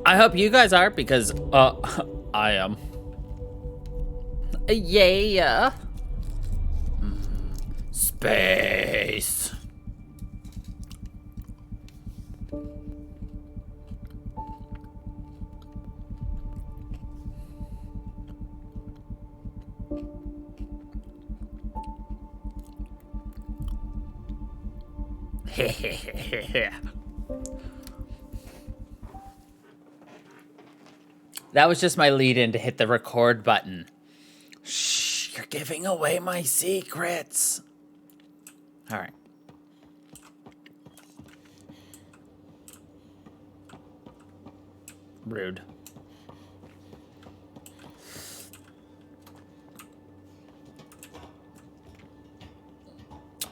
I hope you guys are, because, I am. Yeah. Space. That was just my lead-in to hit the record button. Shh, you're giving away my secrets. All right. Rude.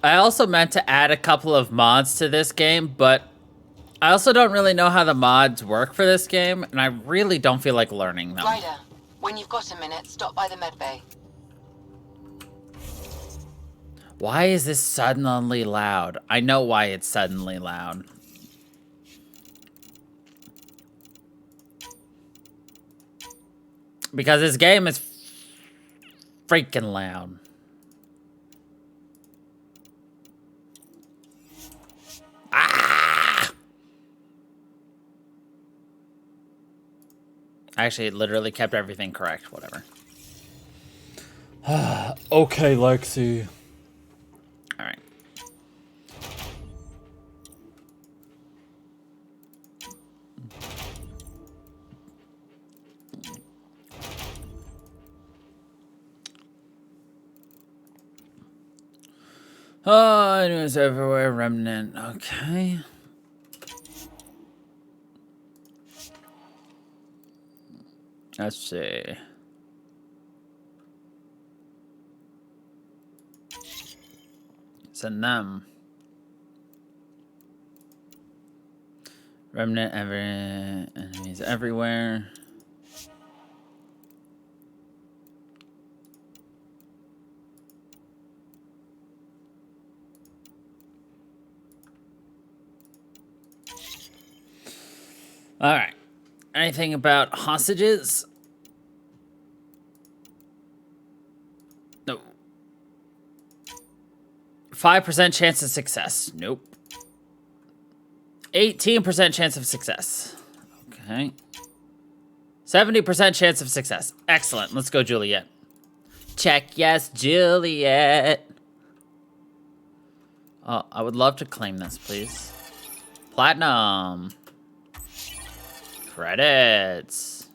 I also meant to add a couple of mods to this game, but I also don't really know how the mods work for this game, and I really don't feel like learning them. Ryder, when you've got a minute, stop by the medbay. Why is this suddenly loud? I know why it's suddenly loud. Because this game is freaking loud. Ah! Actually, it literally kept everything correct. Whatever. Okay, Lexi. All right. Oh, it was everywhere. Remnant. Okay. Let's see. Send them. Remnant enemies everywhere. All right. Anything about hostages? No. 5% chance of success. Nope. 18% chance of success. Okay. 70% chance of success. Excellent. Let's go, Juliet. Check yes, Juliet. Oh, I would love to claim this, please. Platinum. Credits.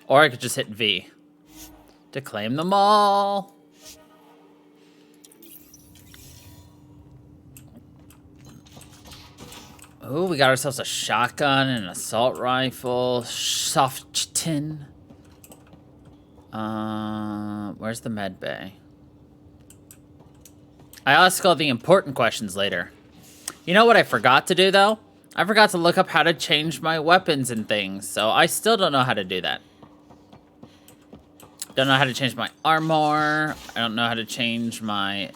Or I could just hit V to claim them all. Oh, we got ourselves a shotgun and an assault rifle. Soft tin. Where's the med bay? I ask all the important questions later. You know what I forgot to do, though? I forgot to look up how to change my weapons and things, so I still don't know how to do that. Don't know how to change my armor. I don't know how to change my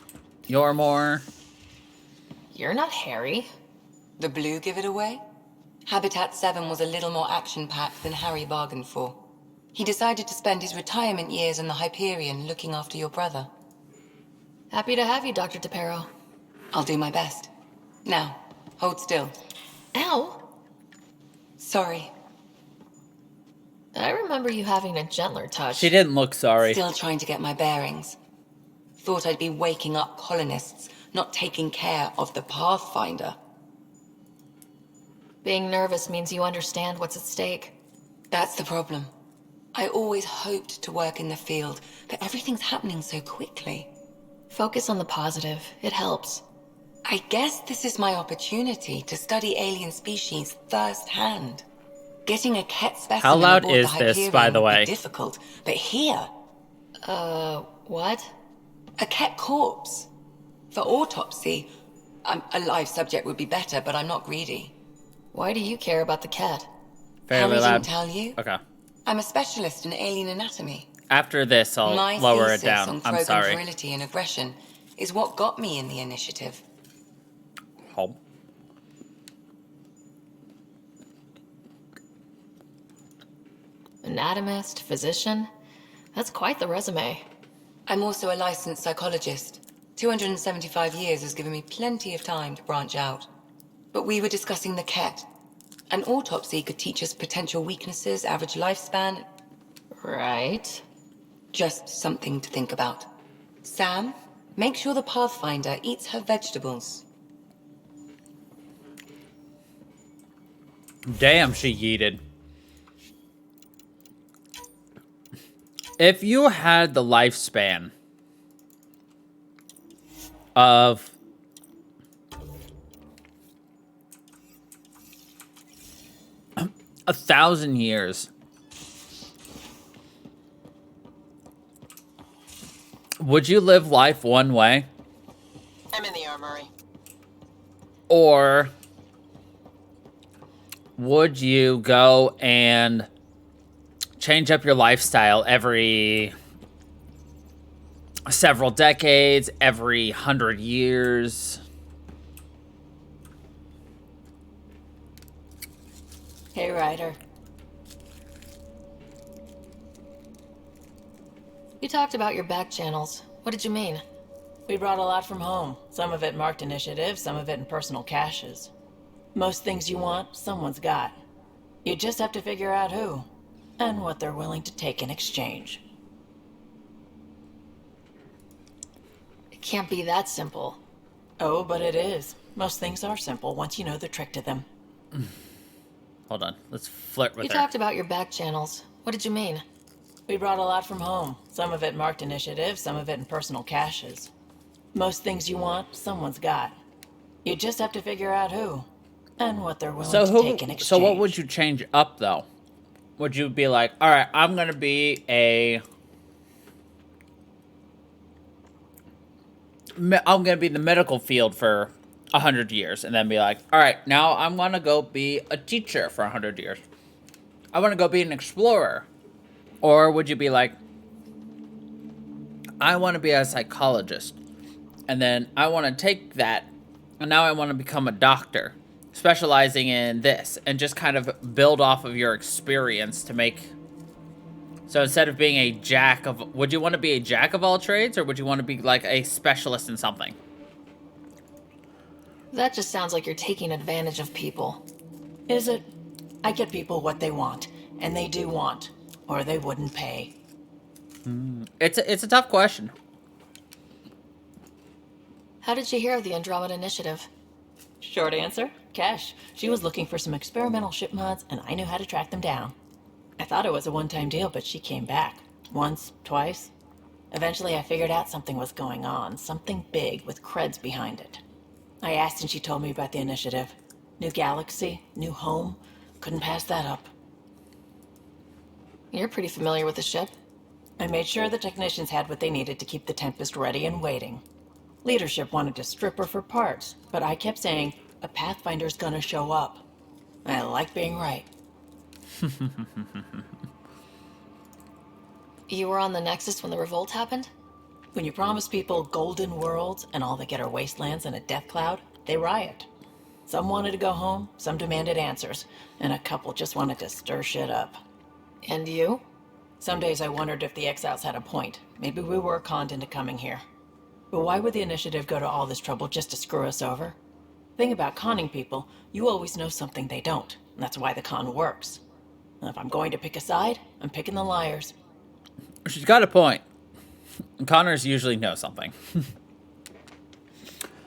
Yormor. You're not Harry. The blue give it away? Habitat 7 was a little more action-packed than Harry bargained for. He decided to spend his retirement years in the Hyperion looking after your brother. Happy to have you, Dr. DePero. I'll do my best. Now, hold still. Ow! Sorry. I remember you having a gentler touch. She didn't look sorry. Still trying to get my bearings. Thought I'd be waking up colonists, not taking care of the Pathfinder. Being nervous means you understand what's at stake. That's the problem. I always hoped to work in the field, but everything's happening so quickly. Focus on the positive. It helps. I guess this is my opportunity to study alien species firsthand. Getting a Ket specimen How loud aboard is the this, Hyperion by the would way? be difficult, but here, What? a Ket corpse. For autopsy, a live subject would be better, but I'm not greedy. Why do you care about the cat? Fairly Harry loud. didn't tell you? Okay. I'm a specialist in alien anatomy. After this, I'll My lower it thesis down. on I'm Krogan sorry. virility and aggression is what got me in the initiative. Home. anatomist, physician. That's quite the resume. I'm also a licensed psychologist. 275 years has given me plenty of time to branch out. But we were discussing the Ket. An autopsy could teach us potential weaknesses, average lifespan. Right. Just something to think about. Sam, make sure the Pathfinder eats her vegetables. Damn, she yeeted. If you had the lifespan of a 1,000 years, would you live life one way? I'm in the armory. Or would you go and change up your lifestyle every several decades, every 100 years? Hey, Ryder. You talked about your back channels. What did you mean? We brought a lot from home. Some of it marked initiative, some of it in personal caches. Most things you want, someone's got. You just have to figure out who, and what they're willing to take in exchange. It can't be that simple. Oh, but it is. Most things are simple once you know the trick to them. Hold on, let's flirt with You her. talked about your back channels. What did you mean? We brought a lot from home. Some of it marked initiative, some of it in personal caches. Most things you want, someone's got. You just have to figure out who, and what they're willing to take in exchange. So what would you change up, though? Would you be like, all right, I'm going to be I'm going to be in the medical field for 100 years, and then be like, all right, now I'm going to go be a teacher for 100 years. I want to go be an explorer. Or would you be like, I want to be a psychologist, and then I want to take that, and now I want to become a doctor, specializing in this, and just kind of build off of your experience to make... So instead of being a jack of... Would you want to be a jack of all trades, or would you want to be like a specialist in something? That just sounds like you're taking advantage of people. Is it? I get people what they want, and they do want, or they wouldn't pay. It's a tough question. How did you hear of the Andromeda Initiative? Short answer, Cash. She was looking for some experimental ship mods, and I knew how to track them down. I thought it was a one-time deal, but she came back. Once, twice. Eventually, I figured out something was going on, something big with creds behind it. I asked and she told me about the initiative. New galaxy, new home. Couldn't pass that up. You're pretty familiar with the ship. I made sure the technicians had what they needed to keep the Tempest ready and waiting. Leadership wanted to strip her for parts, but I kept saying, a Pathfinder's gonna show up. I like being right. You were on the Nexus when the revolt happened? When you promise people golden worlds and all they get are wastelands and a death cloud, they riot. Some wanted to go home, some demanded answers, and a couple just wanted to stir shit up. And you? Some days I wondered if the exiles had a point. Maybe we were conned into coming here. But why would the initiative go to all this trouble just to screw us over? Thing about conning people, you always know something they don't, and that's why the con works. And if I'm going to pick a side, I'm picking the liars. She's got a point. Connors usually know something.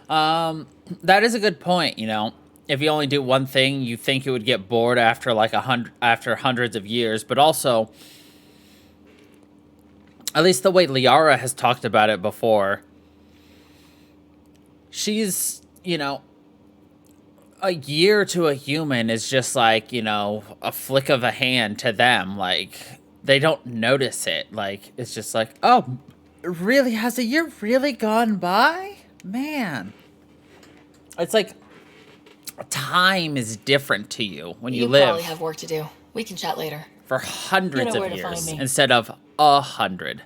That is a good point, you know. If you only do one thing, you think you would get bored after like after hundreds of years, but also, at least the way Liara has talked about it before, she's, you know, a year to a human is just like, you know, a flick of a hand to them. Like, they don't notice it. Like, it's just like, oh, really? Has a year really gone by? Man. It's like, time is different to you when you live. You probably have work to do. We can chat later. For hundreds where of to years find me. instead of 100.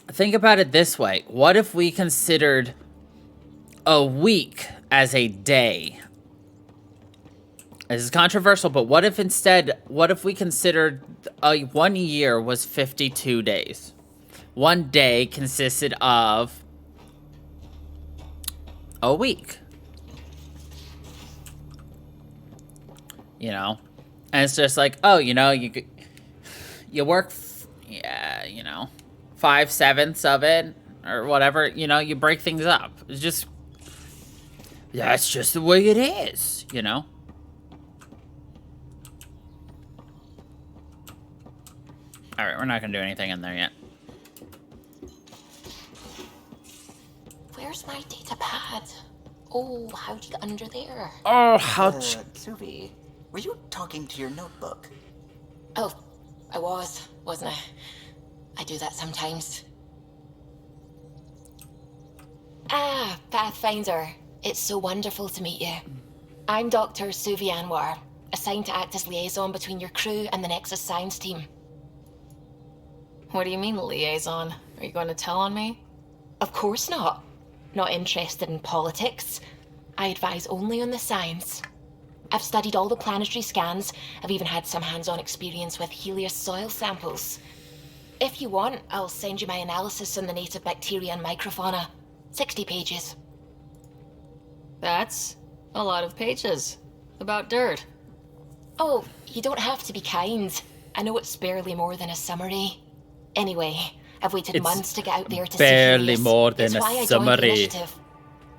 Think about it this way. What if we considered a week as a day? This is controversial, but what if we considered 1 year was 52 days? One day consisted of a week. You know? And it's just like, oh, you know, you work, 5/7 of it, or whatever, you know, you break things up. It's just, that's just the way it is, you know? Alright, we're not gonna do anything in there yet. Where's my data pad? Oh, how'd you get under there? Oh, how... Suvi, were you talking to your notebook? Oh, I wasn't I? I do that sometimes. Ah, Pathfinder. It's so wonderful to meet you. I'm Dr. Suvi Anwar, assigned to act as liaison between your crew and the Nexus Science team. What do you mean, liaison? Are you going to tell on me? Of course not. Not interested in politics. I advise only on the science. I've studied all the planetary scans. I've even had some hands-on experience with Helios soil samples. If you want, I'll send you my analysis on the native bacteria and microfauna. 60 pages. That's a lot of pages. About dirt. Oh, you don't have to be kind. I know it's barely more than a summary. Anyway, I've waited It's months to get out there to see barely Helios. more than It's a why I joined the summary. initiative.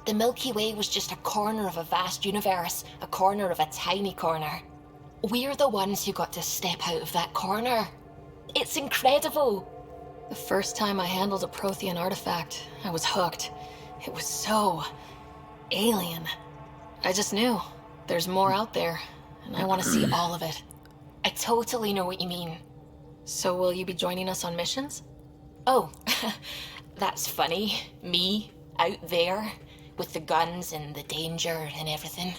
The Milky Way was just a corner of a vast universe, a corner of a tiny corner. We're the ones who got to step out of that corner. It's incredible. The first time I handled a Prothean artifact, I was hooked. It was so alien. I just knew there's more out there, and I want to see all of it. I totally know what you mean. So will you be joining us on missions? Oh, that's funny. Me, out there, with the guns and the danger and everything.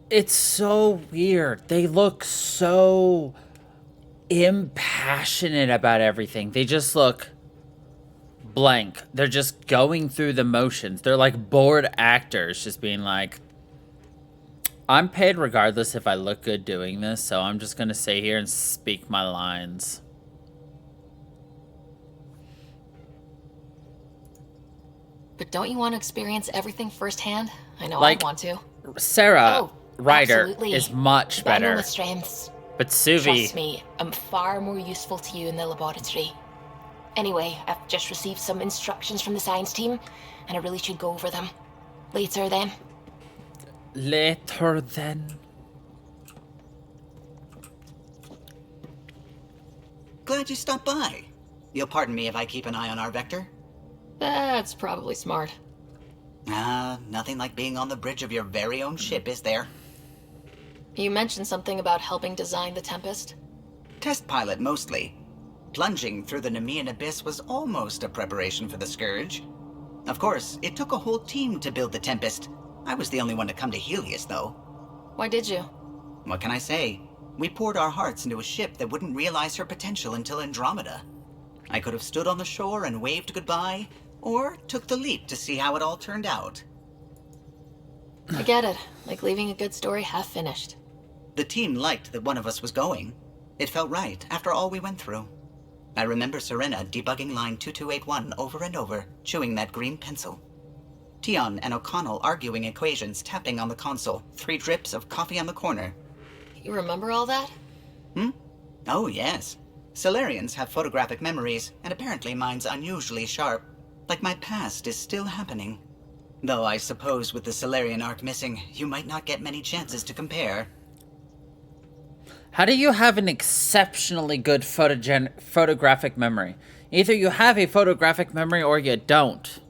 It's so weird. They look so impassionate about everything. They just look blank. They're just going through the motions. They're like bored actors just being like, I'm paid regardless if I look good doing this, so I'm just gonna stay here and speak my lines. But don't you want to experience everything firsthand? I know Like- I want to. Sarah Oh, Ryder absolutely. is much I know better, my strengths. but Trust Suvi, me, I'm far more useful to you in the laboratory. Anyway, I've just received some instructions from the science team, and I really should go over them. Later then. later then. Glad you stopped by. You'll pardon me if I keep an eye on our vector? That's probably smart. Nothing like being on the bridge of your very own ship, is there? You mentioned something about helping design the Tempest. Test pilot, mostly. Plunging through the Nemean abyss was almost a preparation for the Scourge. Of course, it took a whole team to build the Tempest. I was the only one to come to Helios, though. Why did you? What can I say? We poured our hearts into a ship that wouldn't realize her potential until Andromeda. I could have stood on the shore and waved goodbye, or took the leap to see how it all turned out. I get it. Like leaving a good story half finished. The team liked that one of us was going. It felt right after all we went through. I remember Serena debugging line 2281 over and over, chewing that green pencil. Tion and O'Connell arguing equations, tapping on the console, 3 drips of coffee on the corner. You remember all that? Oh, yes. Solarians have photographic memories, and apparently mine's unusually sharp. Like my past is still happening. Though I suppose with the Solarian arc missing, you might not get many chances to compare. How do you have an exceptionally good photographic memory? Either you have a photographic memory or you don't.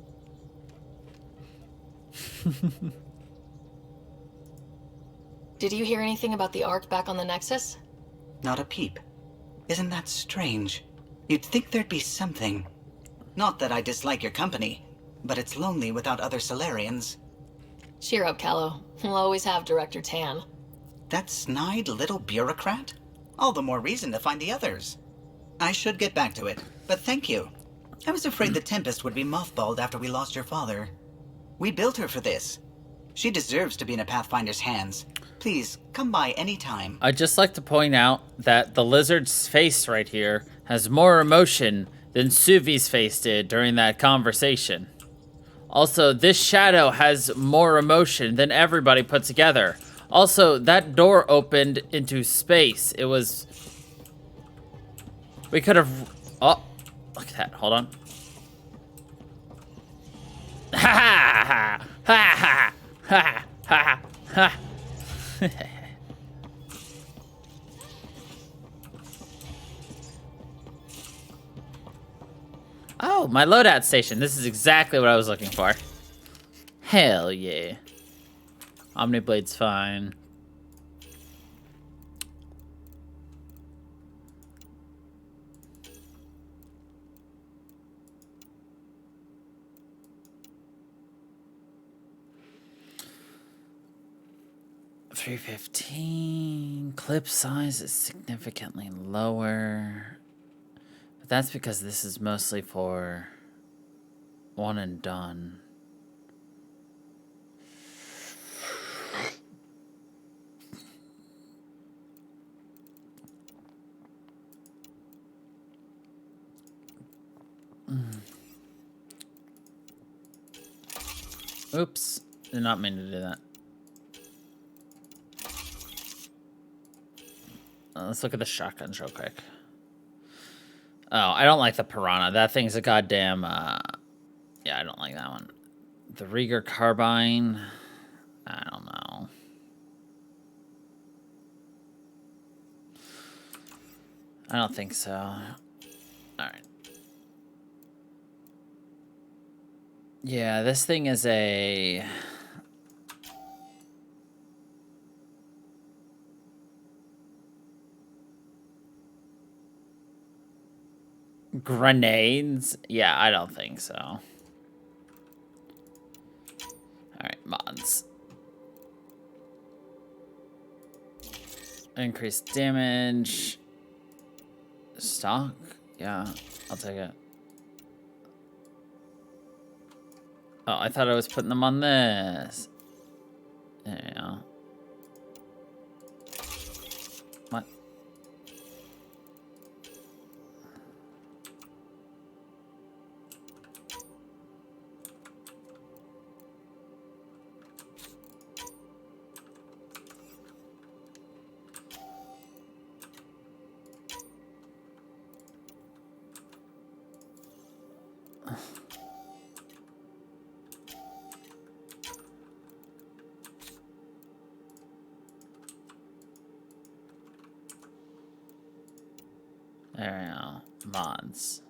Did you hear anything about the Ark back on the Nexus? Not a peep. Isn't that strange? You'd think there'd be something. Not that I dislike your company, but it's lonely without other Solarians. Cheer up, Callow. We'll always have Director Tan. That snide little bureaucrat? All the more reason to find the others. I should get back to it, but thank you. I was afraid the Tempest would be mothballed after we lost your father. We built her for this. She deserves to be in a Pathfinder's hands. Please, come by any time. I'd just like to point out that the lizard's face right here has more emotion than Suvi's face did during that conversation. Also, this shadow has more emotion than everybody put together. Also, that door opened into space. It was... We could have... Oh, look at that. Hold on. Ha ha ha ha ha ha ha ha. Oh, my loadout station. This is exactly what I was looking for. Hell yeah. Omniblade's fine. $315. Clip size is significantly lower. But that's because this is mostly for one and done. Oops, did not mean to do that. Let's look at the shotguns real quick. Oh, I don't like the Piranha. That thing's a goddamn, yeah, I don't like that one. The Rieger Carbine, I don't know. I don't think so. Alright. Yeah, this thing is a... Grenades? Yeah, I don't think so. Alright, mods. Increased damage. Stock? Yeah, I'll take it. Oh, I thought I was putting them on this. There you go. What? There we go. Mods.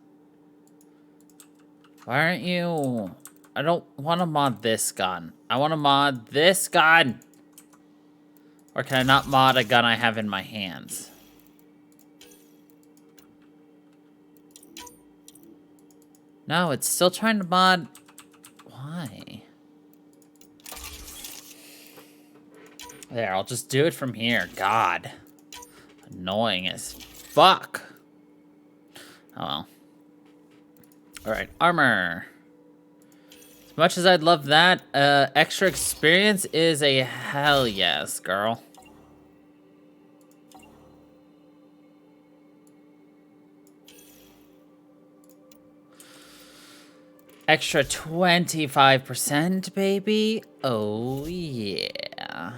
Why aren't you... I don't want to mod this gun. I want to mod this gun. Or can I not mod a gun I have in my hands? No, it's still trying to mod... Why? There, I'll just do it from here. God. Annoying as fuck. Oh well. Alright, armor. As much as I'd love that, extra experience is a hell yes, girl. Extra 25%, baby. Oh yeah.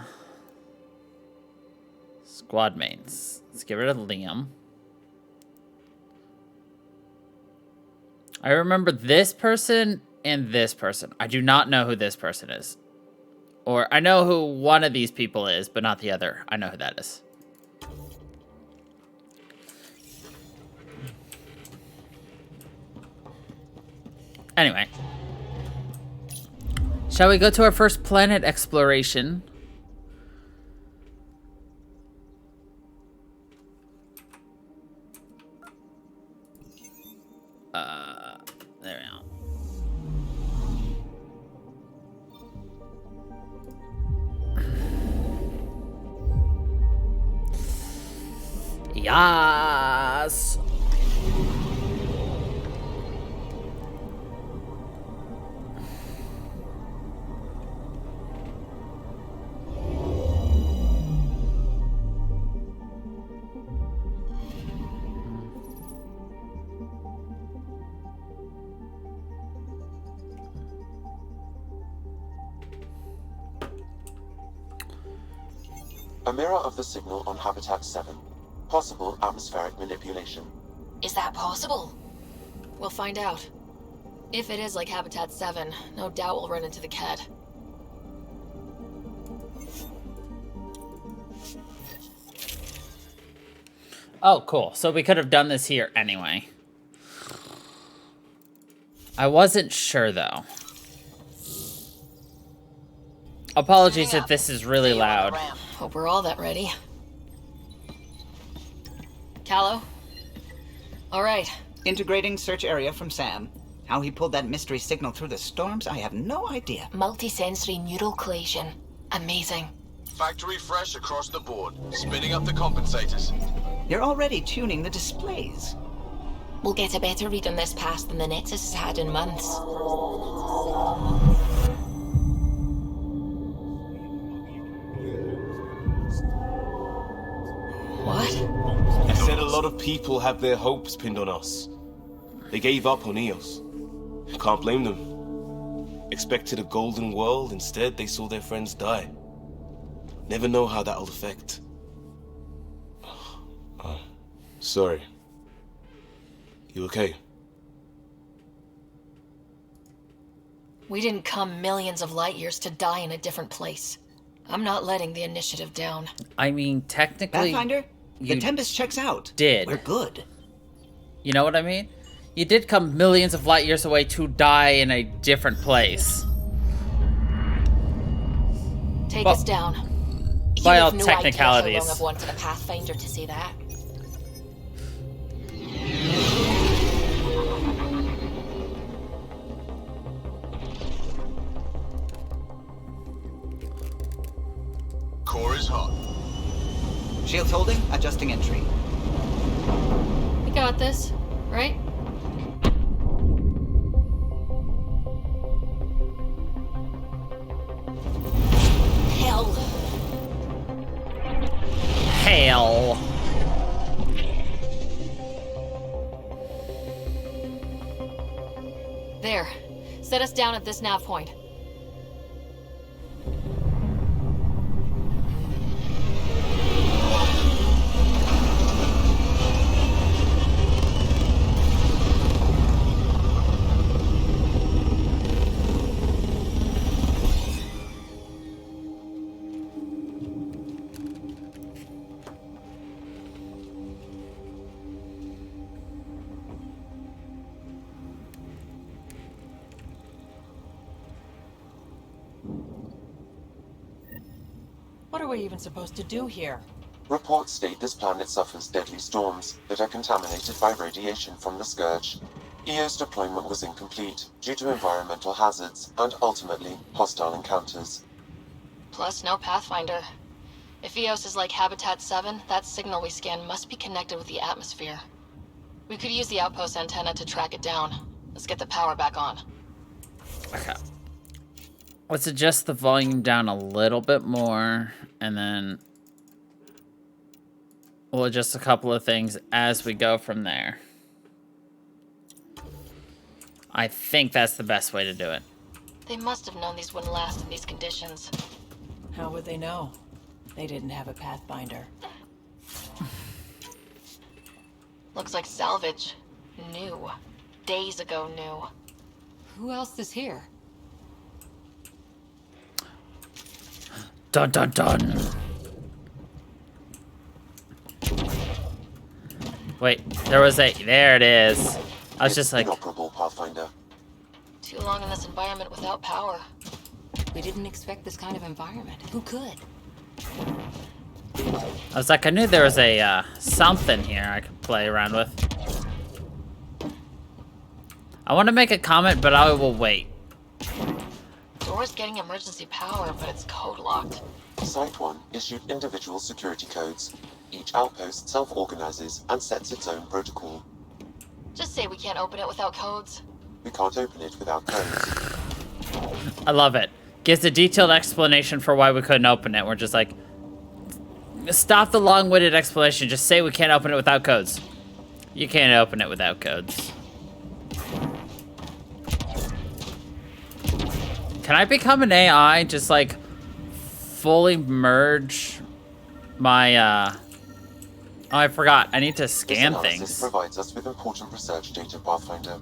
Squad mates. Let's get rid of Liam. I remember this person and this person. I do not know who this person is. Or I know who one of these people is, but not the other. I know who that is. Anyway. Shall we go to our first planet exploration? There we go. Yes. A mirror of the signal on Habitat 7. Possible atmospheric manipulation. Is that possible? We'll find out. If it is like Habitat 7, no doubt we'll run into the Ked. Oh, cool. So we could have done this here anyway. I wasn't sure, though. Apologies if this is really loud. Hope we're all that ready. Callow? Alright. Integrating search area from Sam. How he pulled that mystery signal through the storms, I have no idea. Multisensory neural collation. Amazing. Factory fresh across the board. Spinning up the compensators. You're already tuning the displays. We'll get a better read on this pass than the Nexus has had in months. What? I said a lot of people have their hopes pinned on us. They gave up on Eos. I can't blame them. Expected a golden world, instead they saw their friends die. Never know how that'll affect. Sorry. You okay? We didn't come millions of light years to die in a different place. I'm not letting the initiative down. I mean, technically... Pathfinder, the you Tempest checks out. did. We're good. You know what I mean? You did come millions of light years away to die in a different place. Take Well, us down. by You all have no idea technicalities. how long I've wanted a Pathfinder to say that. Core is hot. Shields holding, adjusting entry. We got this, right? Hell. Hell. There. Set us down at this nav point. What are we even supposed to do here? Reports state this planet suffers deadly storms that are contaminated by radiation from the Scourge. EO's deployment was incomplete due to environmental hazards and ultimately hostile encounters. Plus, no Pathfinder. If Eos is like Habitat 7, that signal we scan must be connected with the atmosphere. We could use the outpost antenna to track it down. Let's get the power back on. Okay. Let's adjust the volume down a little bit more, and then we'll adjust a couple of things as we go from there. I think that's the best way to do it. They must have known these wouldn't last in these conditions. How would they know? They didn't have a Pathfinder. Looks like salvage. New. Days ago new. Who else is here? Dun dun dun. Wait, there it is. I was It's just like, inoperable, Pathfinder. Too long in this environment without power. We didn't expect this kind of environment. Who could? I was like, I knew there was a something here I could play around with. I want to make a comment, but I will wait. Door's getting emergency power, but it's code locked. Site 1 issued individual security codes. Each outpost self-organizes and sets its own protocol. Just say we can't open it without codes. We can't open it without codes. I love it. Gives a detailed explanation for why we couldn't open it. We're just like, stop the long-winded explanation. Just say we can't open it without codes. You can't open it without codes. Can I become an AI? Just like fully merge my, oh, I forgot. I need to This scan analysis things. provides us with important research data, Pathfinder.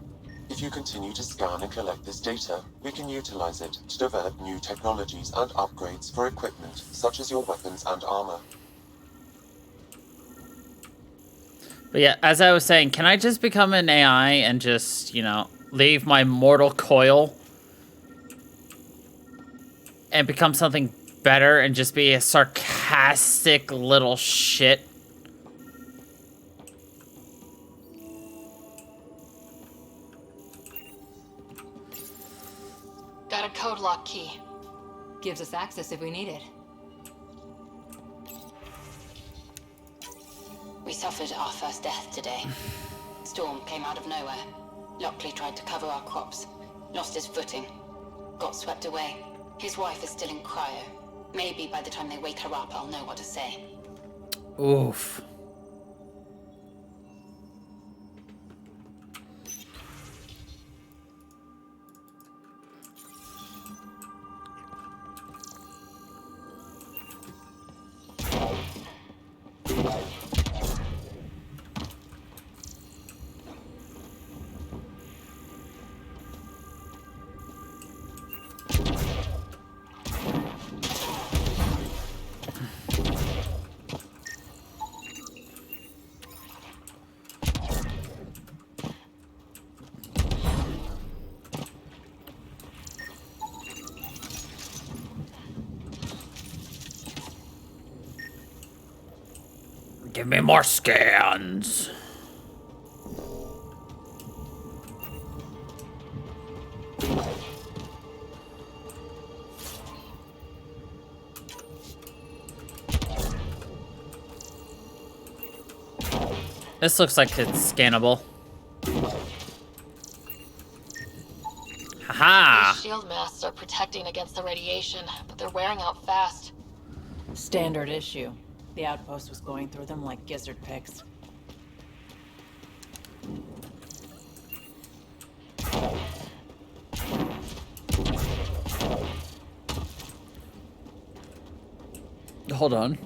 If you continue to scan and collect this data, we can utilize it to develop new technologies and upgrades for equipment, such as your weapons and armor. But yeah, as I was saying, can I just become an AI and just, you know, leave my mortal coil and become something better and just be a sarcastic little shit? Got a code lock key. Gives us access if we need it. We suffered our first death today. Storm came out of nowhere. Lockley tried to cover our crops. Lost his footing. Got swept away. His wife is still in cryo. Maybe by the time they wake her up, I'll know what to say. Oof. Give me more scans. This looks like it's scannable. Haha! These shield masks are protecting against the radiation, but they're wearing out fast. Standard issue. The outpost was going through them like gizzard picks. Hold on.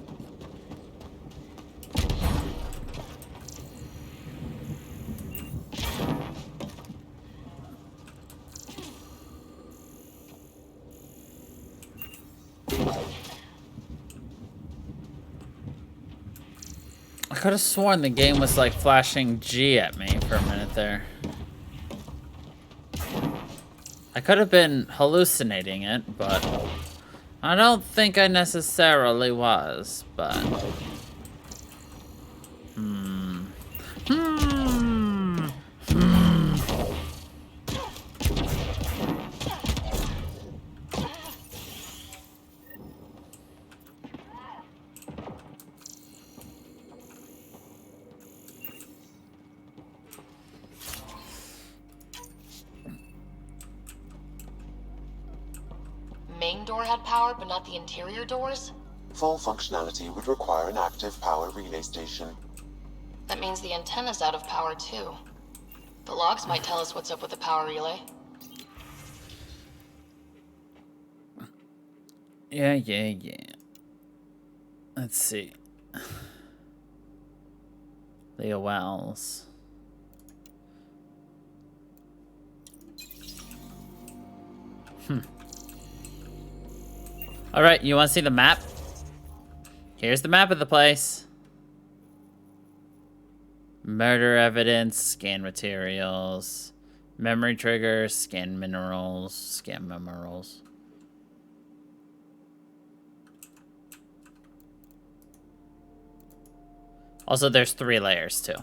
I could have sworn the game was like flashing G at me for a minute there. I could have been hallucinating it, but I don't think I necessarily was, but... Main door had power, but not the interior doors? Full functionality would require an active power relay station. That means the antenna's out of power too. The logs might tell us what's up with the power relay. Yeah. Let's see. Leo Wells. Alright, you want to see the map? Here's the map of the place. Murder evidence, scan materials, memory triggers, scan minerals, scan minerals. Also, there's 3 layers too.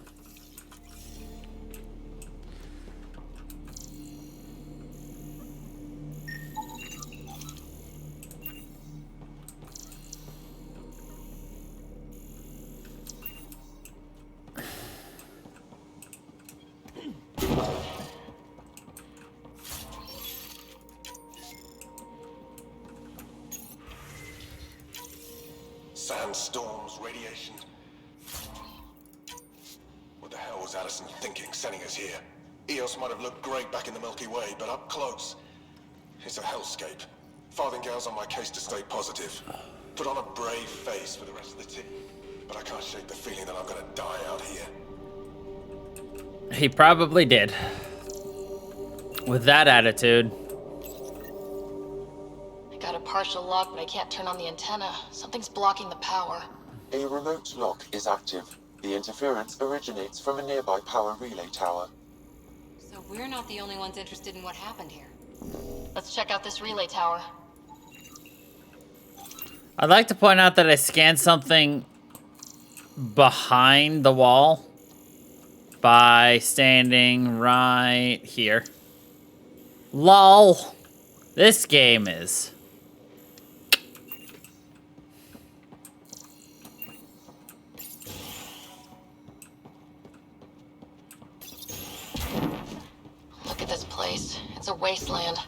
Sandstorms, radiation. What the hell was Allison thinking, sending us here? Eos might have looked great back in the Milky Way, but up close, it's a hellscape. Farthingale's on my case to stay positive. Put on a brave face for the rest of the team. But I can't shake the feeling that I'm gonna die out here. He probably did. With that attitude. I got a partial lock, but I can't turn on the antenna. Something's blocking the power. A remote lock is active. The interference originates from a nearby power relay tower. So we're not the only ones interested in what happened here. Let's check out this relay tower. I'd like to point out that I scanned something behind the wall by standing right here. LOL. This game is... Look at this place. It's a wasteland.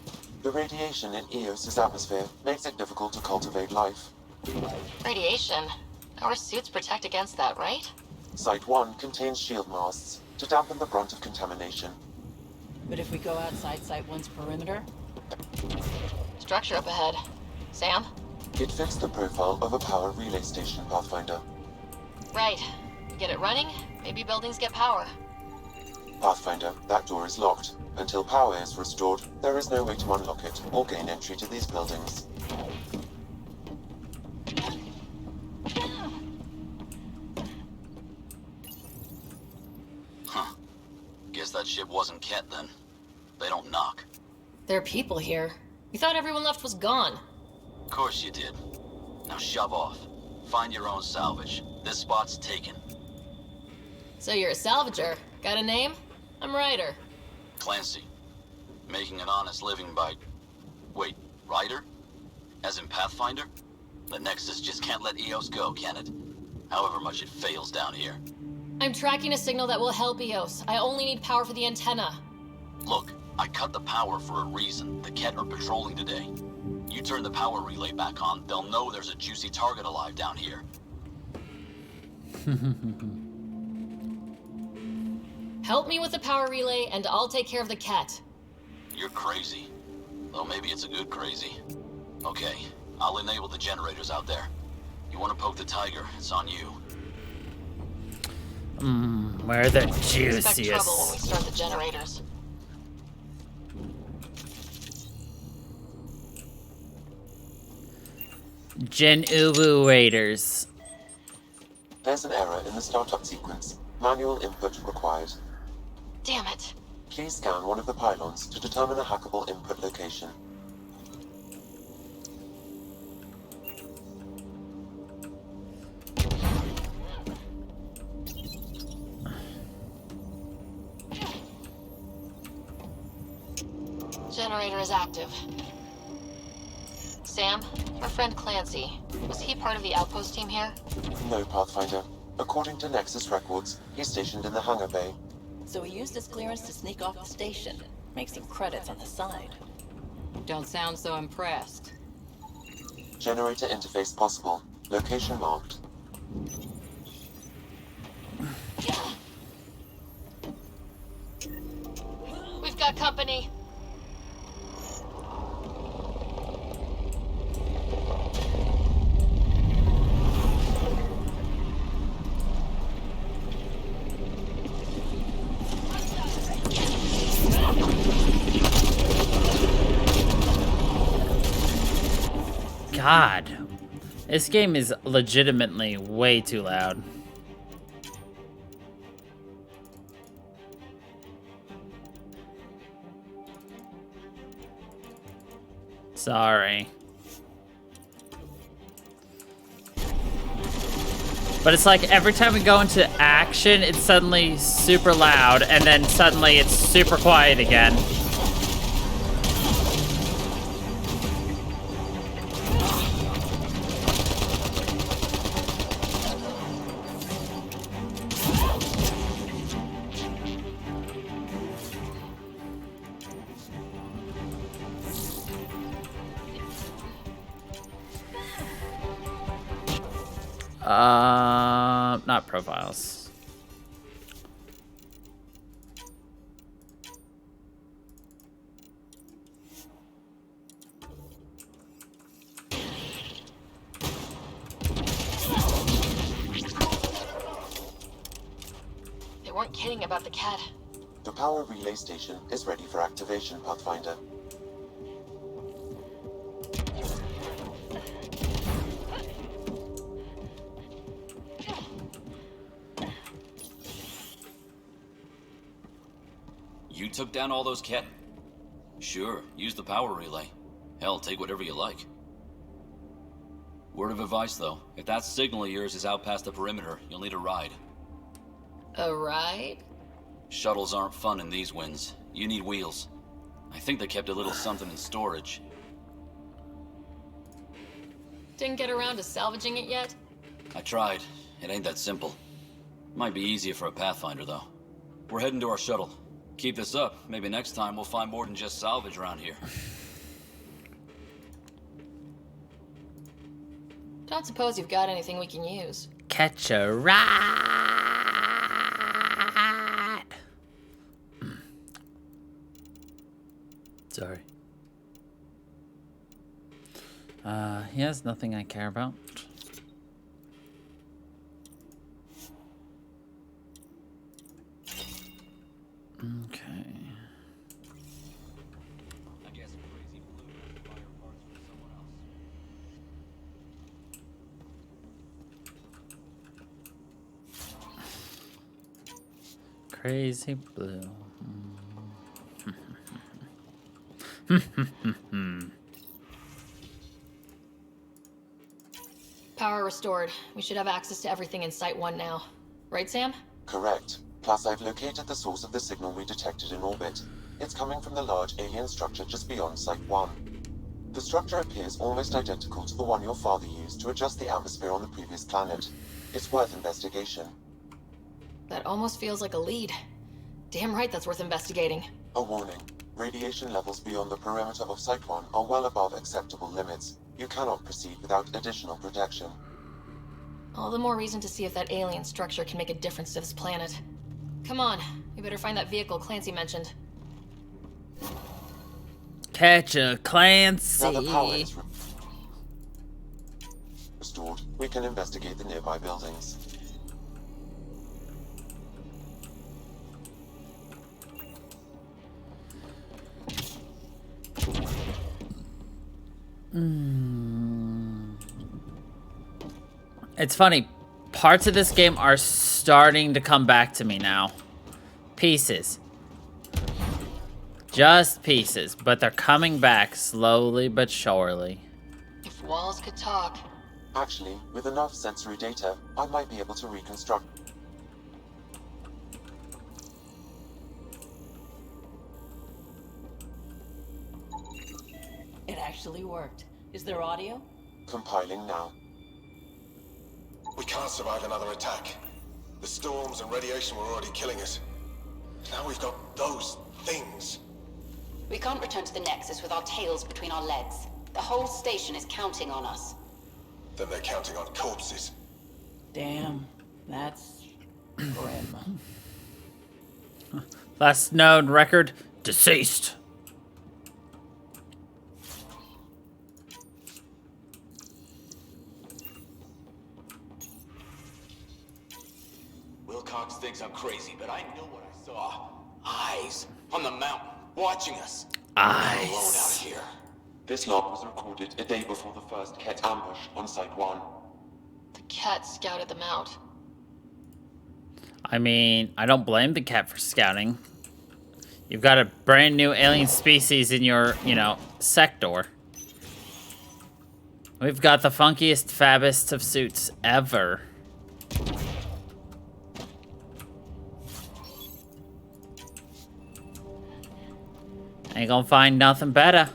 The radiation in Eos's atmosphere makes it difficult to cultivate life. Radiation? Our suits protect against that, right? Site 1 contains shield masts to dampen the brunt of contamination. But if we go outside Site 1's perimeter, Structure up ahead. Sam? It fits the profile of a power relay station, Pathfinder. Right. You get it running, maybe buildings get power. Pathfinder, that door is locked. Until power is restored, there is no way to unlock it or gain entry to these buildings. Huh. Guess that ship wasn't Ket then. They don't knock. There are people here. We thought everyone left was gone. Of course you did. Now shove off. Find your own salvage. This spot's taken. So you're a salvager. Got a name? I'm Ryder. Clancy. Making an honest living by... Wait, Ryder? As in Pathfinder? The Nexus just can't let Eos go, can it? However much it fails down here. I'm tracking a signal that will help Eos. I only need power for the antenna. Look, I cut the power for a reason. The Ket are patrolling today. You turn the power relay back on, they'll know there's a juicy target alive down here. Help me with the power relay, and I'll take care of the cat. You're crazy. Though maybe it's a good crazy. Okay, I'll enable the generators out there. You want to poke the tiger, it's on you. Where the Expect juiciest. trouble when we start the generators. Gen Ubu Raiders. There's an error in the startup sequence. Manual input required. Damn it. Please scan one of the pylons to determine a hackable input location. Generator is active. Sam, our friend Clancy, was he part of the outpost team here? No, Pathfinder. According to Nexus records, he's stationed in the hangar bay. so he used his clearance to sneak off the station. Make some credits on the side. Don't sound so impressed. Generator interface possible. Location marked. We've got company. God, this game is legitimately way too loud. Sorry. But it's like every time we go into action, it's suddenly super loud, and then suddenly it's super quiet again. Not profiles. kidding about the cat. The power relay station is ready for activation, Pathfinder. You took down all those cat? Sure, use the power relay. Hell, take whatever you like. Word of advice, though. If that signal of yours is out past the perimeter, you'll need a ride. A ride? Shuttles aren't fun in these winds. You need wheels. I think they kept a little something in storage. Didn't get around to salvaging it yet? I tried. It ain't that simple. Might be easier for a Pathfinder, though. We're heading to our shuttle. Keep this up. Maybe next time we'll find more than just salvage around here. Don't suppose you've got anything we can use. Catch a ride. Sorry. He has nothing I care about. Okay. I guess Crazy Blue has to buy her parts from someone else. Crazy Blue. Power restored. We should have access to everything in Site 1 now. Right, Sam? Correct. Plus, I've located the source of the signal we detected in orbit. It's coming from the large alien structure just beyond Site 1. The structure appears almost identical to the one your father used to adjust the atmosphere on the previous planet. It's worth investigation. That almost feels like a lead. Damn right that's worth investigating. A warning. Radiation levels beyond the perimeter of Site 1 are well above acceptable limits. You cannot proceed without additional protection. All the more reason to see if that alien structure can make a difference to this planet. Come on, we better find that vehicle Clancy mentioned. Catch a Clancy. Now the power is restored. We can investigate the nearby buildings. It's funny. Parts of this game are starting to come back to me now. Pieces. Just pieces, but they're coming back slowly but surely. If walls could talk. Actually, with enough sensory data, I might be able to reconstruct. It actually worked. Is there audio? Compiling now. We can't survive another attack. The storms and radiation were already killing us. Now we've got those things. We can't return to the Nexus with our tails between our legs. The whole station is counting on us. Then they're counting on corpses. Damn, that's grim. Last known record, deceased. Wilcox thinks I'm crazy, but I know what I saw. Eyes on the mountain, watching us. Eyes. We're alone out here. This log was recorded a day before the first Ket ambush on Site 1. The cat scouted them out. I mean, I don't blame the cat for scouting. You've got a brand new alien species in your, sector. We've got the funkiest, fabbest of suits ever. Ain't gonna find nothing better.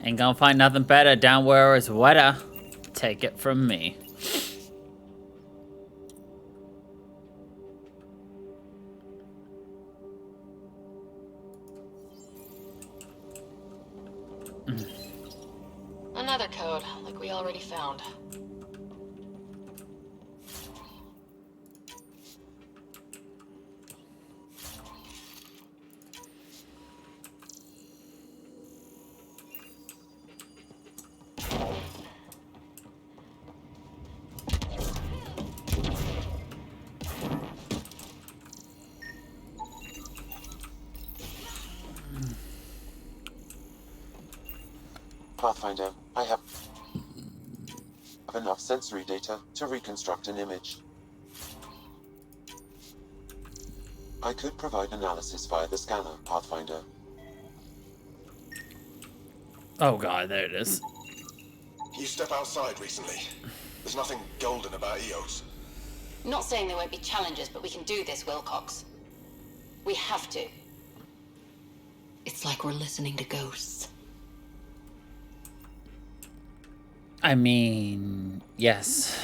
Ain't gonna find nothing better down where it's wetter. Take it from me. Another code, like we already found. Pathfinder, I have enough sensory data to reconstruct an image. I could provide analysis via the scanner, Pathfinder. Oh god, there it is. You step outside recently. There's nothing golden about Eos. Not saying there won't be challenges, but we can do this, Wilcox. We have to. It's like we're listening to ghosts. I mean, yes.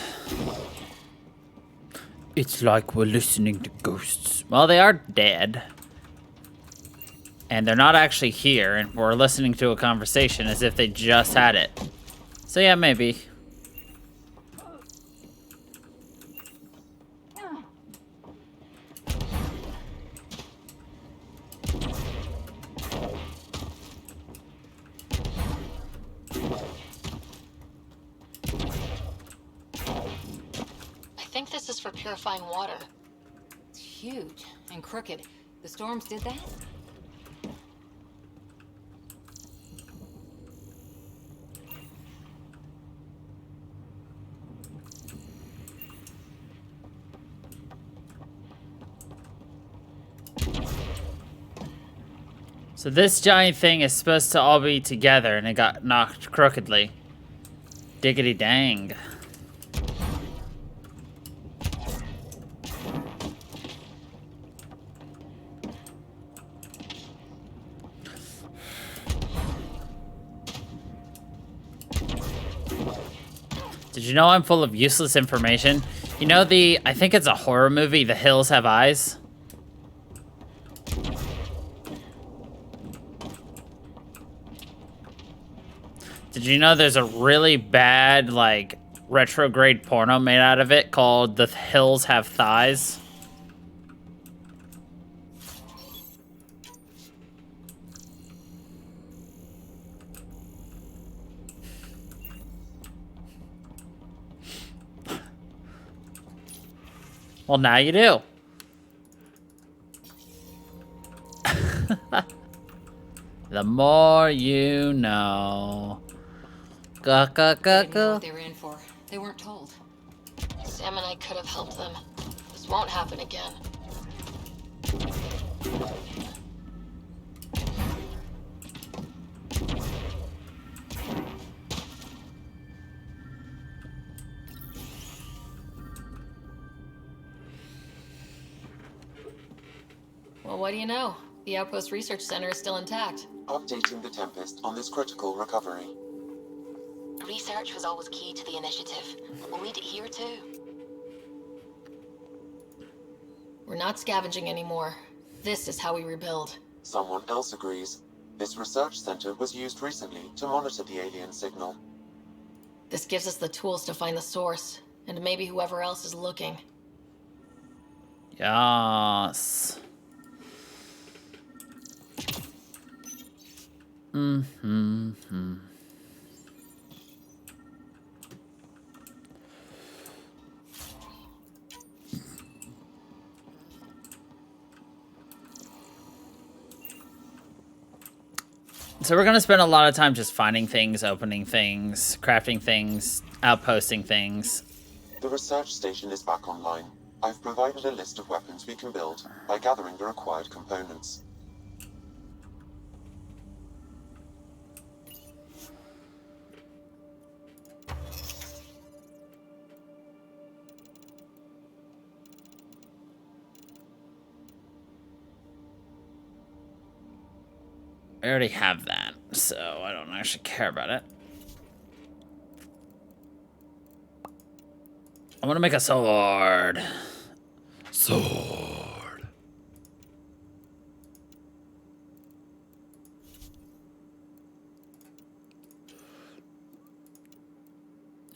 It's like we're listening to ghosts. Well, they are dead. And they're not actually here, and we're listening to a conversation as if they just had it. So yeah, maybe. I think this is for purifying water. It's huge and crooked. The storms did that? So this giant thing is supposed to all be together, and it got knocked crookedly. Diggity dang. Did you know I'm full of useless information? You know I think it's a horror movie, The Hills Have Eyes? Did you know there's a really bad, like, retrograde porno made out of it called The Hills Have Thighs? Well, now you do. The more you know. Go, go, go, They didn't know go. what they were in for. They weren't told. Sam and I could have helped them. This won't happen again. Well, what do you know? The Outpost Research Center is still intact. Updating the Tempest on this critical recovery. Research was always key to the initiative. We'll need it here too. We're not scavenging anymore. This is how we rebuild. Someone else agrees. This research center was used recently to monitor the alien signal. This gives us the tools to find the source, and maybe whoever else is looking. Yes. Mm-hmm. So we're gonna spend a lot of time just finding things, opening things, crafting things, outposting things. The research station is back online. I've provided a list of weapons we can build by gathering the required components. I already have that, so I don't actually care about it. I want to make a sword. Sword.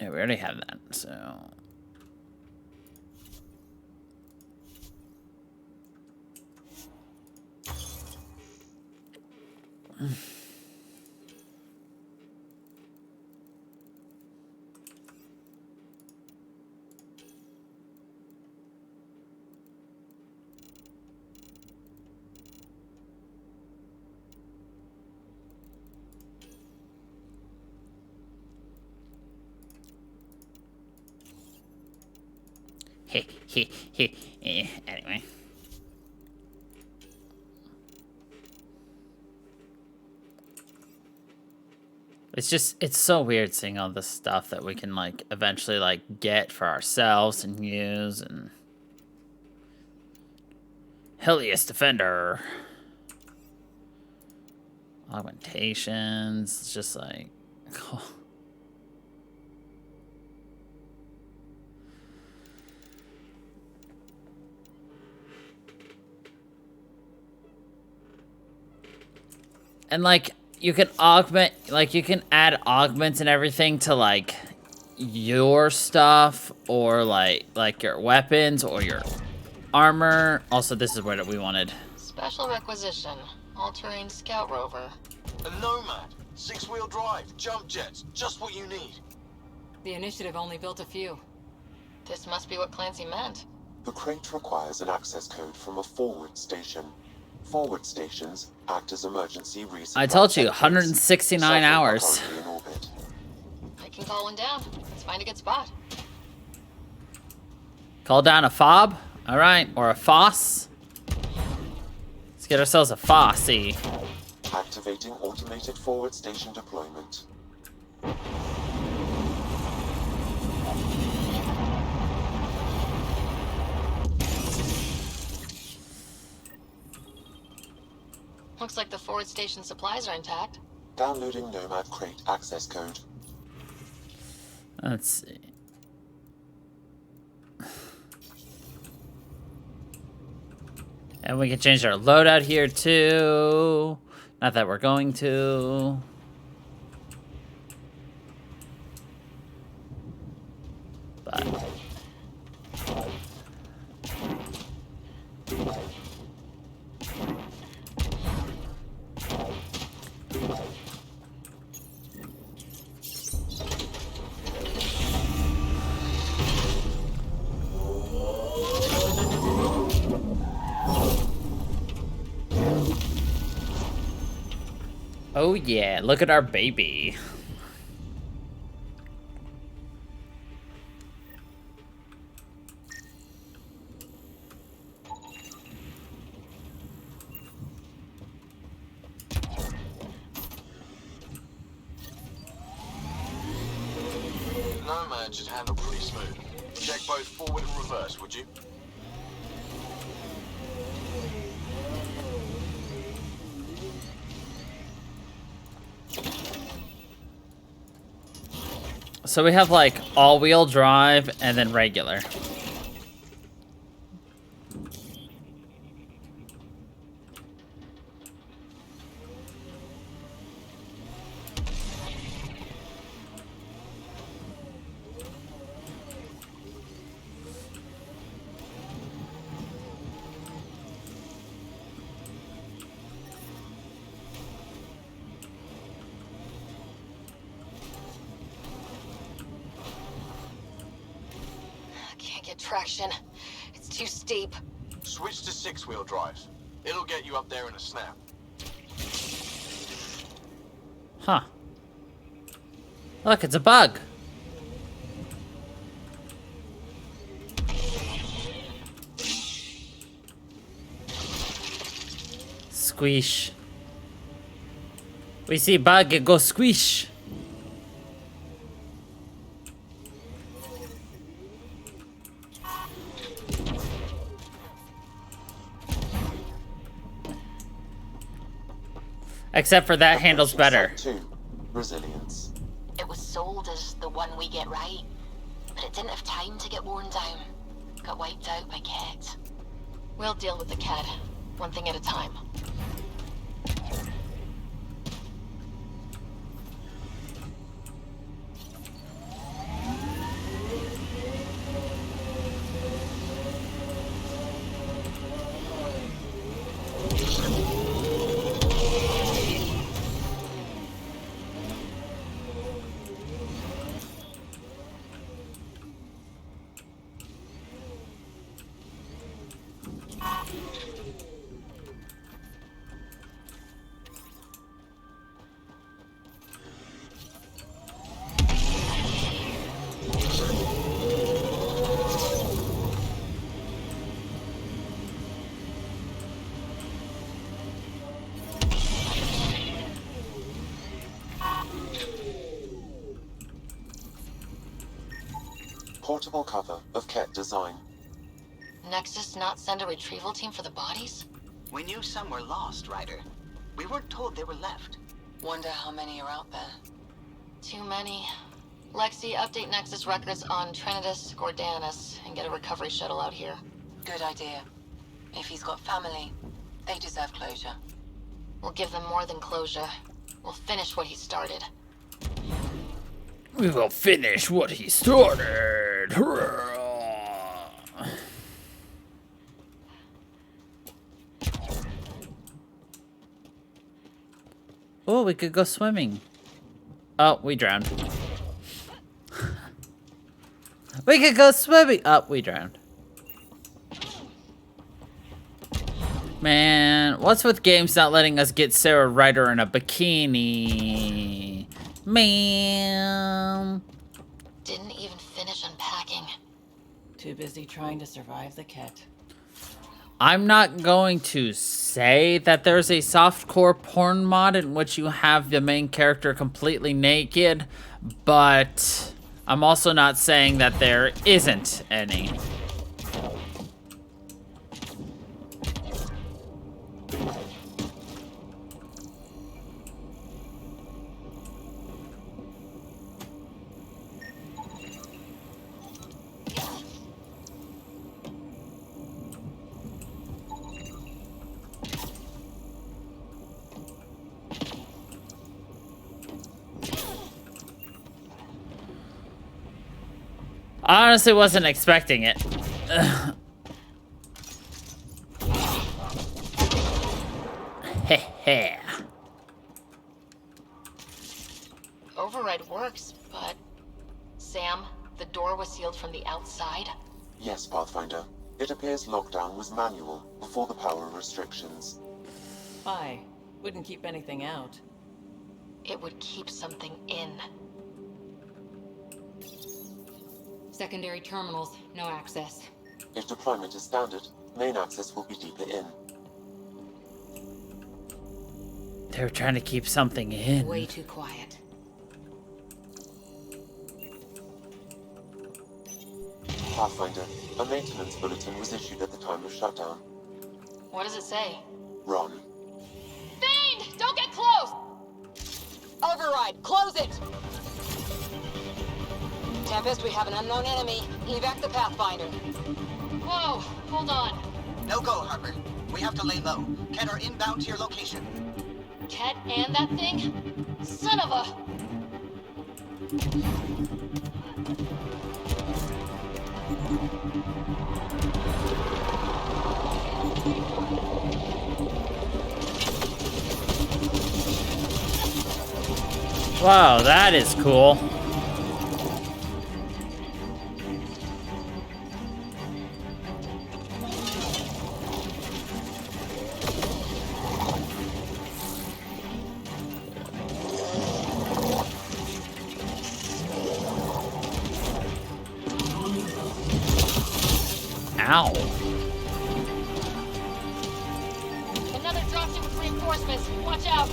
Yeah, we already have that, so... Anyway. It's so weird seeing all this stuff that we can, like, eventually, like, get for ourselves and use, and... Helios Defender. Augmentations. It's just like... And, like, you can augment, like, you can add augments and everything to, like, your stuff, or, like your weapons, or your armor. Also, this is what we wanted. Special requisition. All-terrain scout rover. A Nomad. 6-wheel drive. Jump jets. Just what you need. The initiative only built a few. This must be what Clancy meant. The crate requires an access code from a forward station. Forward stations act as emergency resupply. I told you, checkpoints. 169 Several are hours. currently in orbit. I can call one down. Let's find a good spot. Call down a fob? Alright, or a foss. Let's get ourselves a fossy. Activating automated forward station deployment. Looks like the forward station supplies are intact. Downloading Nomad crate access code. Let's see. And we can change our loadout here too. Not that we're going to. But oh yeah, look at our baby. Nomad should handle pretty smooth. Check both forward and reverse, would you? So we have like all-wheel drive and then regular. Traction. It's too steep. Switch to 6-wheel drive. It'll get you up there in a snap. Huh. Look, it's a bug. Squish. We see bug, it goes squish. Except for that handles better. 2. Resilience. It was sold as the one we get right, but it didn't have time to get worn down. Got wiped out by Ket. We'll deal with the Ket, one thing at a time. possible cover of Ket design. Nexus not send a retrieval team for the bodies? We knew some were lost, Ryder. We weren't told they were left. Wonder how many are out there. Too many. Lexi, update Nexus records on Trinitas Gordanus and get a recovery shuttle out here. Good idea. If he's got family, they deserve closure. We'll give them more than closure. We'll finish what he started. We will finish what he started. Hurrah. Oh, we could go swimming. Oh, we drowned. We could go swimming. Oh, we drowned. Man, what's with games not letting us get Sarah Ryder in a bikini? Man. Didn't even finish unpacking. Too busy trying to survive the Ket. I'm not going to say that there's a softcore porn mod in which you have the main character completely naked, but I'm also not saying that there isn't any. I honestly wasn't expecting it. Heh. Override works, but... Sam, the door was sealed from the outside? Yes, Pathfinder. It appears lockdown was manual before the power restrictions. Why? Wouldn't keep anything out. It would keep something in. Secondary terminals, no access. If deployment is standard, main access will be deeper in. They're trying to keep something in. Way too quiet. Pathfinder, a maintenance bulletin was issued at the time of shutdown. What does it say? Run. Fiend! Don't get close! Override, close it! Tempest, we have an unknown enemy. Evac the Pathfinder. Whoa, hold on. No go, Harper. We have to lay low. Ket are inbound to your location. Ket and that thing? Son of a... Wow, that is cool. Ow. Another dropship with reinforcements. Watch out.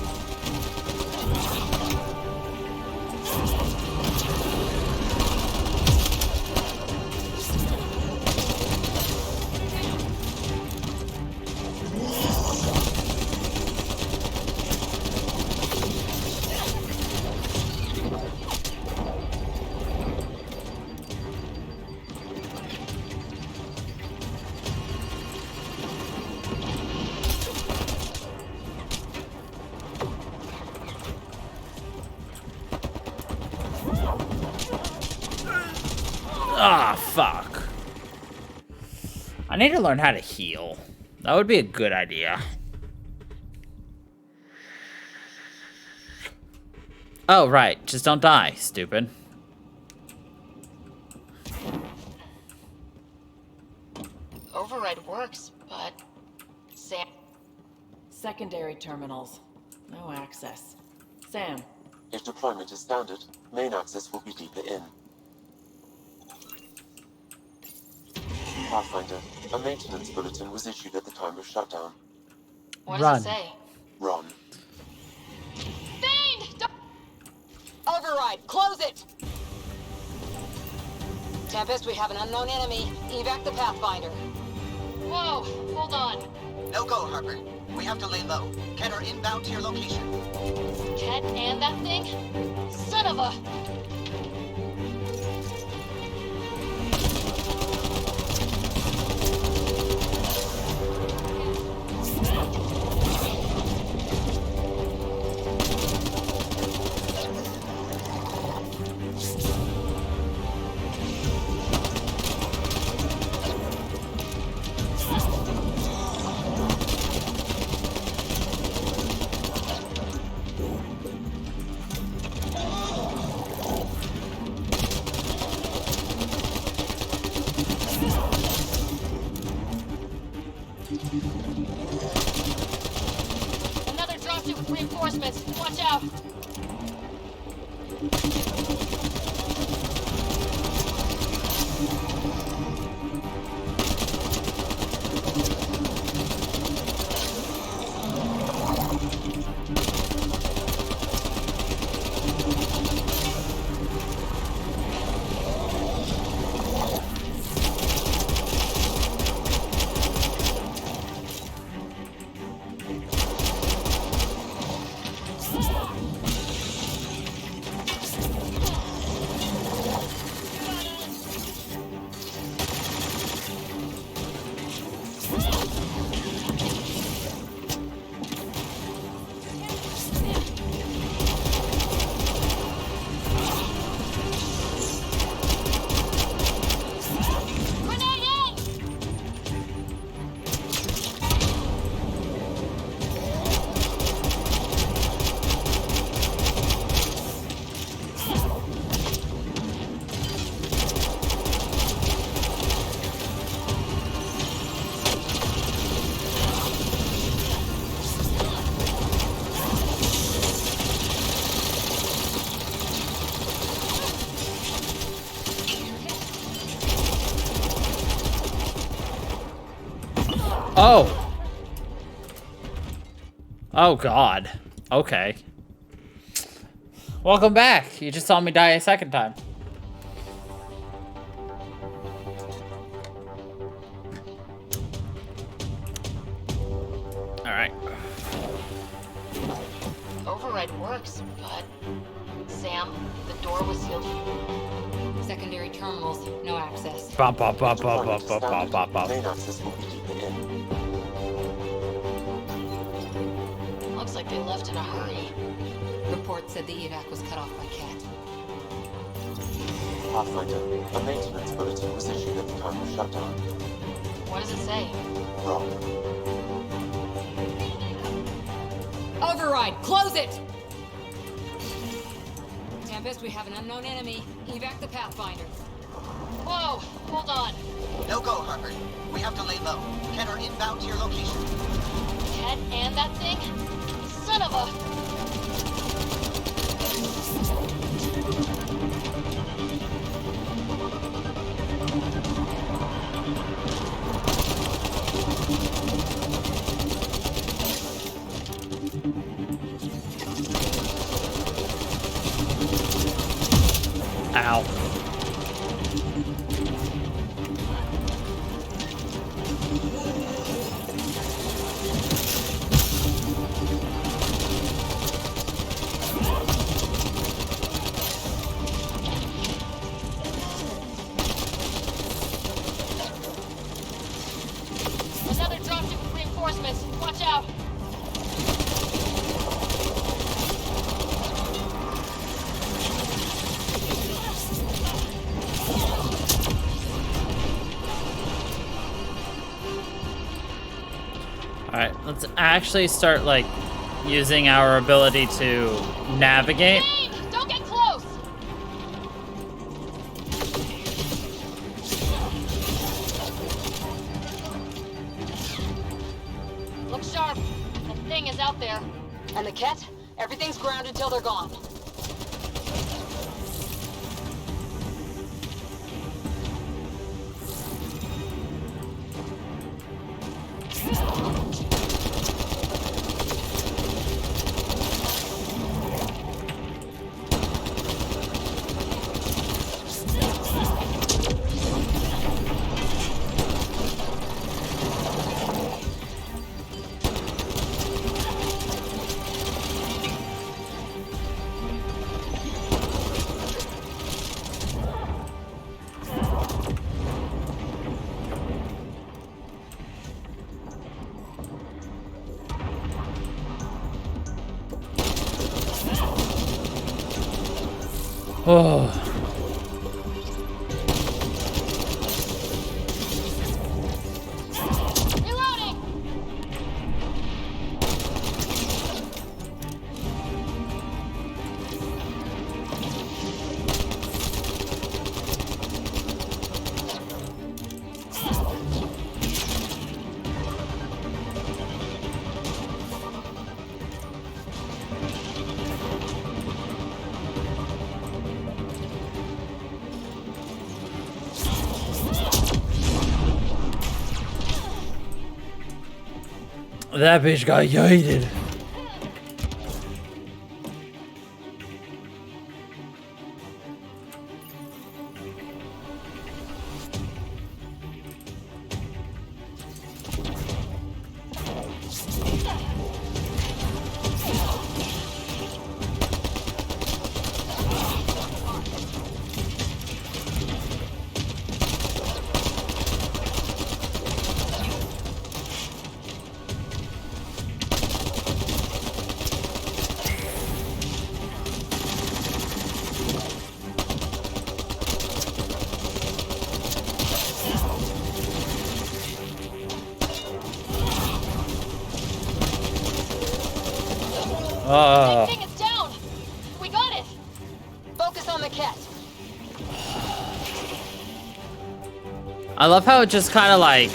Ah, fuck. I need to learn how to heal. That would be a good idea. Oh, right. Just don't die, stupid. Override works, but... Sam... Secondary terminals, no access. Sam. If deployment is standard, main access will be deeper in. Pathfinder, a maintenance bulletin was issued at the time of shutdown. What does it say? Run. Fiend! Override, close it! Tempest, we have an unknown enemy. Evac the Pathfinder. Whoa, hold on. No go, Harper. We have to lay low. Ken are inbound to your location. Ket and that thing? Son of a... Another dropship with reinforcements. Watch out. Oh. Oh, God. Okay. Welcome back. You just saw me die a second time. Alright. Override works, but... Sam, the door was sealed. Secondary terminals, no access. Bop, bop, bop, bop, bop, bop, bop, bop, bop. Main access will be keeping in. Looks like they left in a hurry. Report said the evac was cut off by Cat. Pathfinder, a maintenance bulletin was issued at the time of shutdown. What does it say? Wrong. Override, close it! Tempest, we have an unknown enemy. Evac the Pathfinder. Whoa, hold on. No go, Harper. We have to lay low. Ken are inbound to your location. Ket and that thing? Son of a... Ow. Another dropship with reinforcements. Watch out. Alright, let's actually start, like, using our ability to navigate. Hey, don't get close. Look sharp. The thing is out there. And the Cat? Everything's grounded till they're gone. Oh. That bitch got yeeted. Thing is down. We got it. Focus on the cat. I love how it just kind of like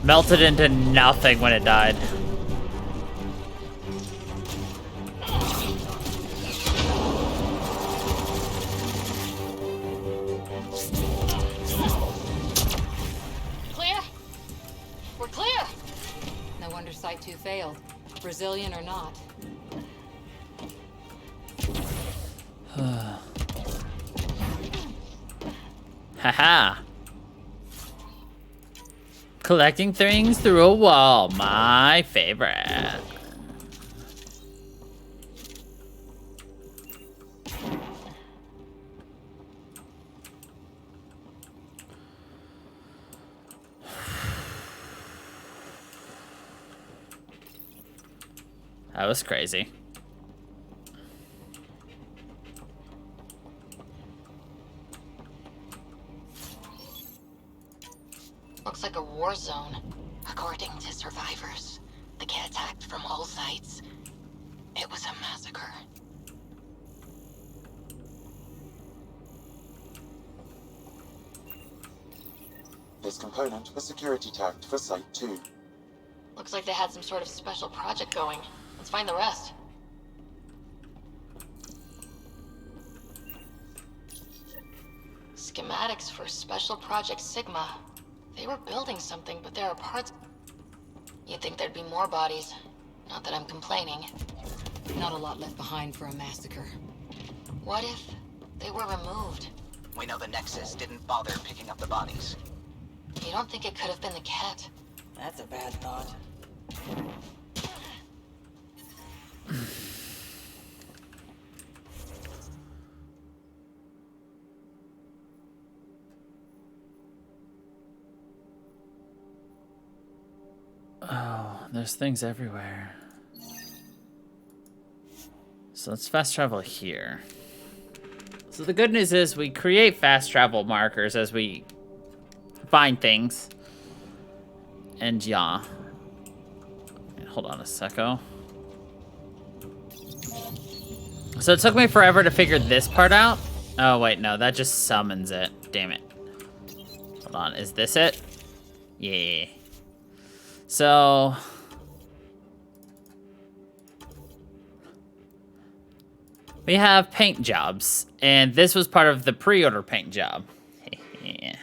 melted into nothing when it died. Clear? We're clear. No wonder Site 2 failed. Brazilian or not. Haha. Collecting things through a wall, my favorite. That was crazy. Looks like a war zone. According to survivors, the cat attacked from all sides. It was a massacre. This component was security tagged for Site 2. Looks like they had some sort of special project going. Let's find the rest. Schematics for Special Project Sigma. They were building something, but there are parts... You'd think there'd be more bodies. Not that I'm complaining. Not a lot left behind for a massacre. What if they were removed? We know the Nexus didn't bother picking up the bodies. You don't think it could have been the cat? That's a bad thought. Oh, there's things everywhere. So let's fast travel here. So the good news is we create fast travel markers as we find things. And yeah. Hold on a secco. So it took me forever to figure this part out. Oh, wait, no, that just summons it. Damn it. Hold on, is this it? Yeah. So... we have paint jobs, and this was part of the pre-order paint job. Yeah.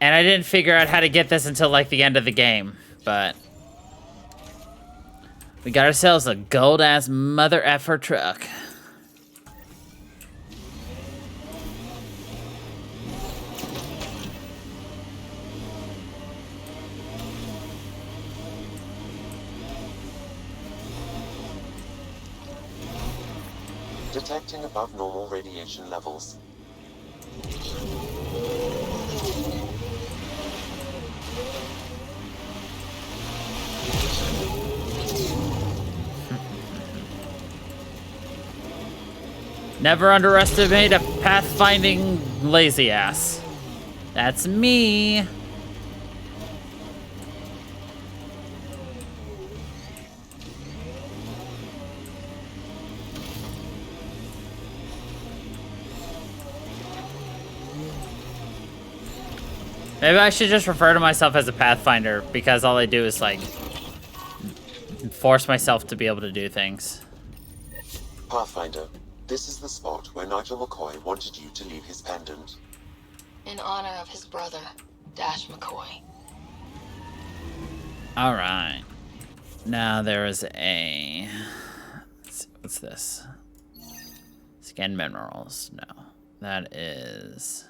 And I didn't figure out how to get this until, like, the end of the game, but... we got ourselves a gold-ass mother effer truck. Detecting above normal radiation levels. Never underestimate a pathfinding lazy ass. That's me. Maybe I should just refer to myself as a pathfinder because all I do is like force myself to be able to do things. Pathfinder, this is the spot where Nigel McCoy wanted you to leave his pendant. In honor of his brother, Dash McCoy. All right. Now there is a... Let's see, what's this? Scan minerals. No. That is...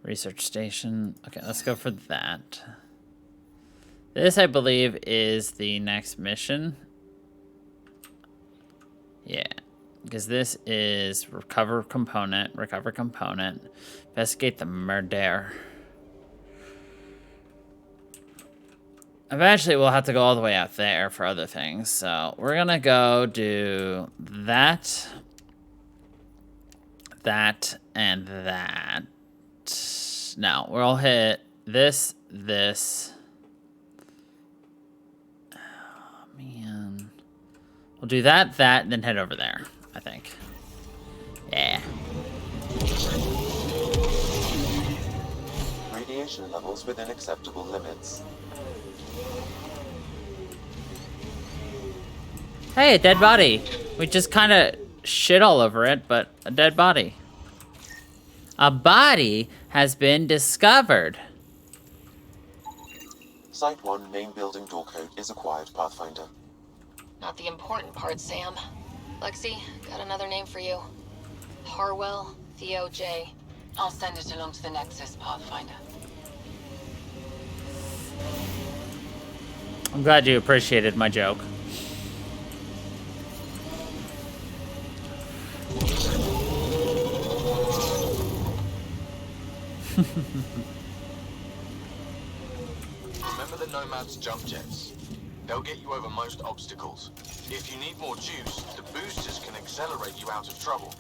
Research station. Okay, let's go for that. This, I believe, is the next mission. Yeah. Because this is recover component. Investigate the murder. Eventually, we'll have to go all the way out there for other things. So, we're going to go do that. That, and that. No, we'll hit this. Oh, man. We'll do that, and then head over there, I think. Yeah. Radiation levels within acceptable limits. Hey, a dead body. We just kind of shit all over it, but a dead body. A body has been discovered. Site 1 main building door code is acquired, Pathfinder. Not the important part, Sam. Lexi, got another name for you. Harwell Theo J. I'll send it along to the Nexus, Pathfinder. I'm glad you appreciated my joke. Remember the Nomad's jump jets? They'll get you over most obstacles. If you need more juice, the boosters can accelerate you out of trouble.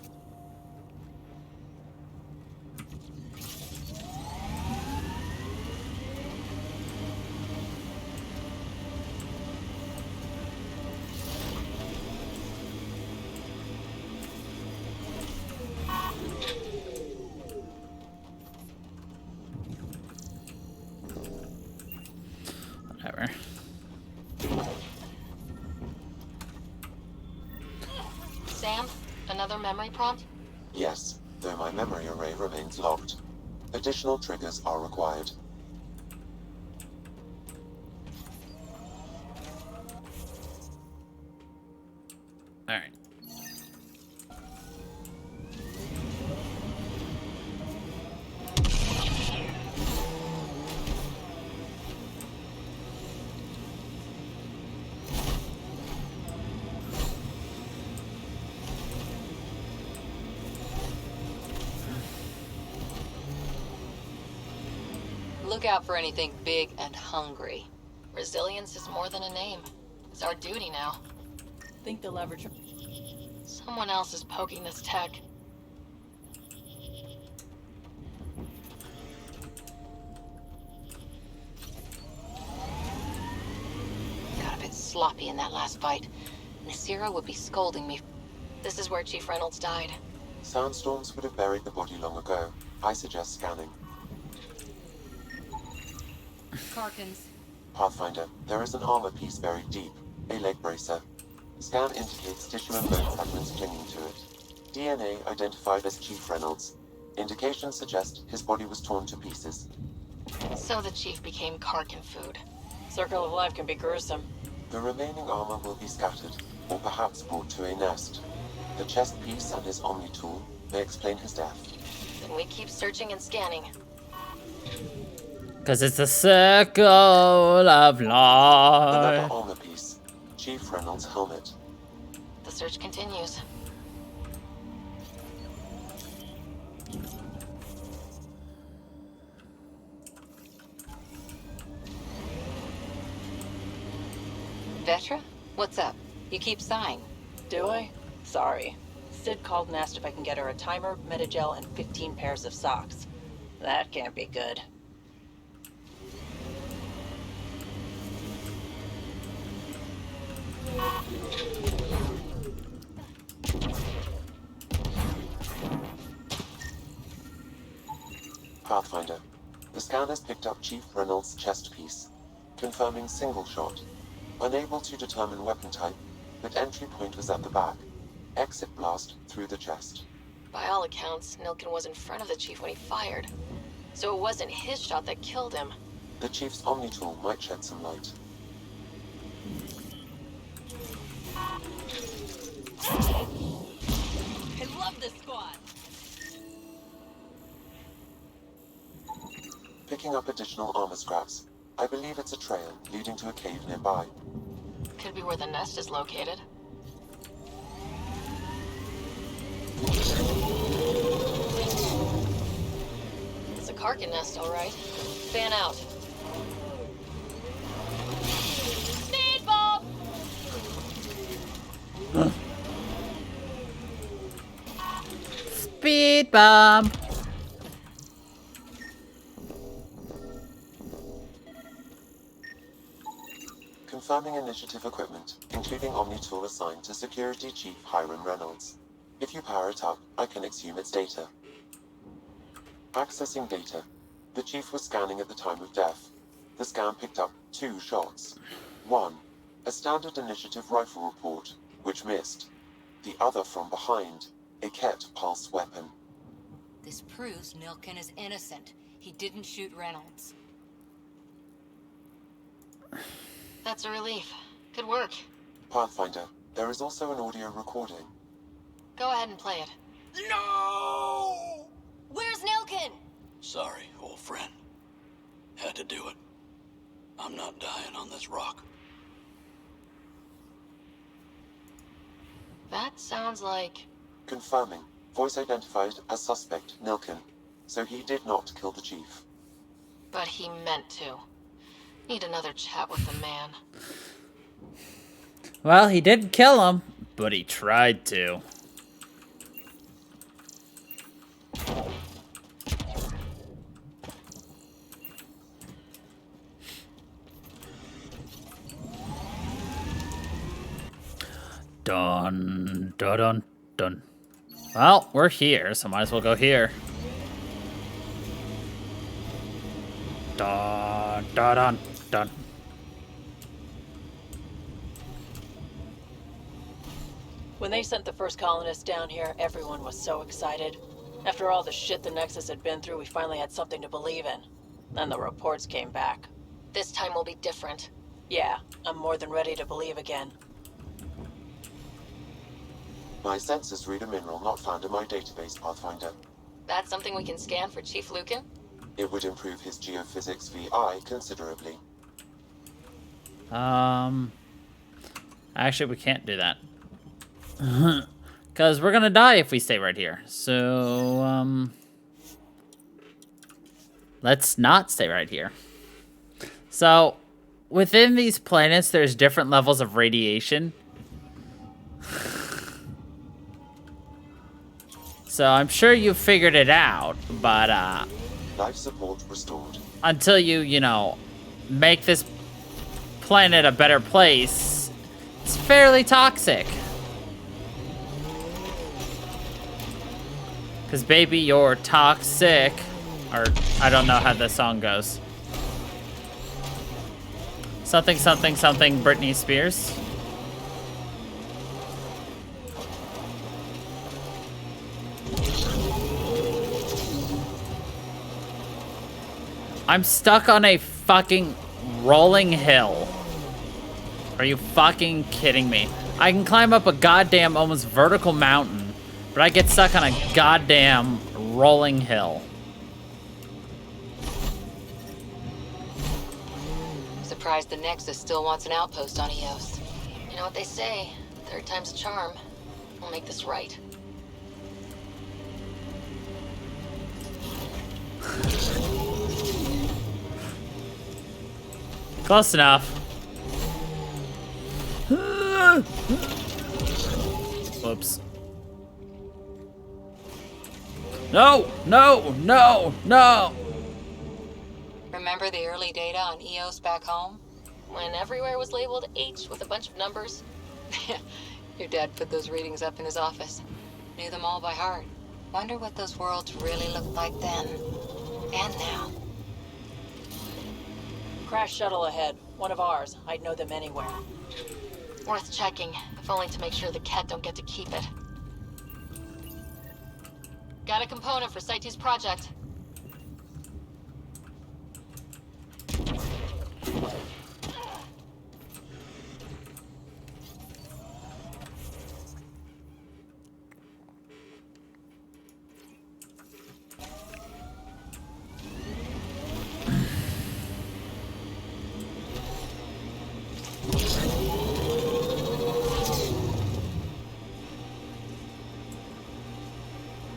Whatever. Sam, another memory prompt? Yes, though my memory array remains locked. Additional triggers are required. Alright. Look out for anything big and hungry. Resilience is more than a name. It's our duty now. Think the laboratory. Someone else is poking this tech. Got a bit sloppy in that last fight. Nasira would be scolding me. This is where Chief Reynolds died. Sandstorms would have buried the body long ago. I suggest scanning. Karkins. Pathfinder, there is an armor piece buried deep. A leg bracer. Scan indicates tissue and bone fragments clinging to it. DNA identified as Chief Reynolds. Indications suggest his body was torn to pieces. So the Chief became Karkin food. Circle of life can be gruesome. The remaining armor will be scattered, or perhaps brought to a nest. The chest piece and his Omni tool may explain his death. Then we keep searching and scanning. Because it's a circle of life. Another armor piece. Chief Reynolds' helmet. The search continues. Vetra? What's up? You keep sighing. Do I? Sorry. Sid called and asked if I can get her a timer, metagel, and 15 pairs of socks. That can't be good. Pathfinder. The scan has picked up Chief Reynolds' chest piece, confirming single shot. Unable to determine weapon type, but entry point was at the back. Exit blast through the chest. By all accounts, Nilken was in front of the chief when he fired. So it wasn't his shot that killed him. The Chief's Omni tool might shed some light. I love this squad! Picking up additional armor scraps. I believe it's a trail leading to a cave nearby. Could be where the nest is located. It's a Karkin nest, all right. Fan out. Speed bomb! Speed bomb. Confirming initiative equipment, including Omni tool assigned to Security Chief Hiram Reynolds. If you power it up, I can exhume its data. Accessing data. The Chief was scanning at the time of death. The scan picked up 2 shots. One, a standard initiative rifle report, which missed. The other from behind, a Ket pulse weapon. This proves Nilken is innocent. He didn't shoot Reynolds. That's a relief. Good work. Pathfinder, there is also an audio recording. Go ahead and play it. No! Where's Nilken? Sorry, old friend. Had to do it. I'm not dying on this rock. That sounds like... Confirming. Voice identified as suspect Nilken. So he did not kill the Chief. But he meant to. Need another chat with the man. Well, he didn't kill him, but he tried to. Dun, dun, dun, dun. Well, we're here, so might as well go here. Dun, dun, dun, dun. When they sent the first colonists down here, everyone was so excited. After all the shit the Nexus had been through, we finally had something to believe in. Then the reports came back. This time will be different. Yeah, I'm more than ready to believe again. My sensors read a mineral not found in my database, Pathfinder. That's something we can scan for Chief Lucan? It would improve his geophysics VI considerably. Actually, we can't do that. Because we're gonna die if we stay right here. So, let's not stay right here. So, within these planets, there's different levels of radiation. So, I'm sure you figured it out, but, Life support restored. until you know, make this planet a better place, it's fairly toxic. Cause baby, you're toxic. Or, I don't know how the song goes. Something, something, something, Britney Spears. I'm stuck on a fucking rolling hill. Are you fucking kidding me? I can climb up a goddamn almost vertical mountain, but I get stuck on a goddamn rolling hill. I'm surprised the Nexus still wants an outpost on Eos. You know what they say, third time's a charm. We'll make this right. Close enough. Whoops. No! No! No! No! Remember the early data on EOS back home? When everywhere was labeled H with a bunch of numbers. Your dad put those readings up in his office. Knew them all by heart. Wonder what those worlds really looked like then. And now. Crash shuttle ahead. One of ours. I'd know them anywhere. Worth checking, if only to make sure the Ket don't get to keep it. Got a component for Saiti's project.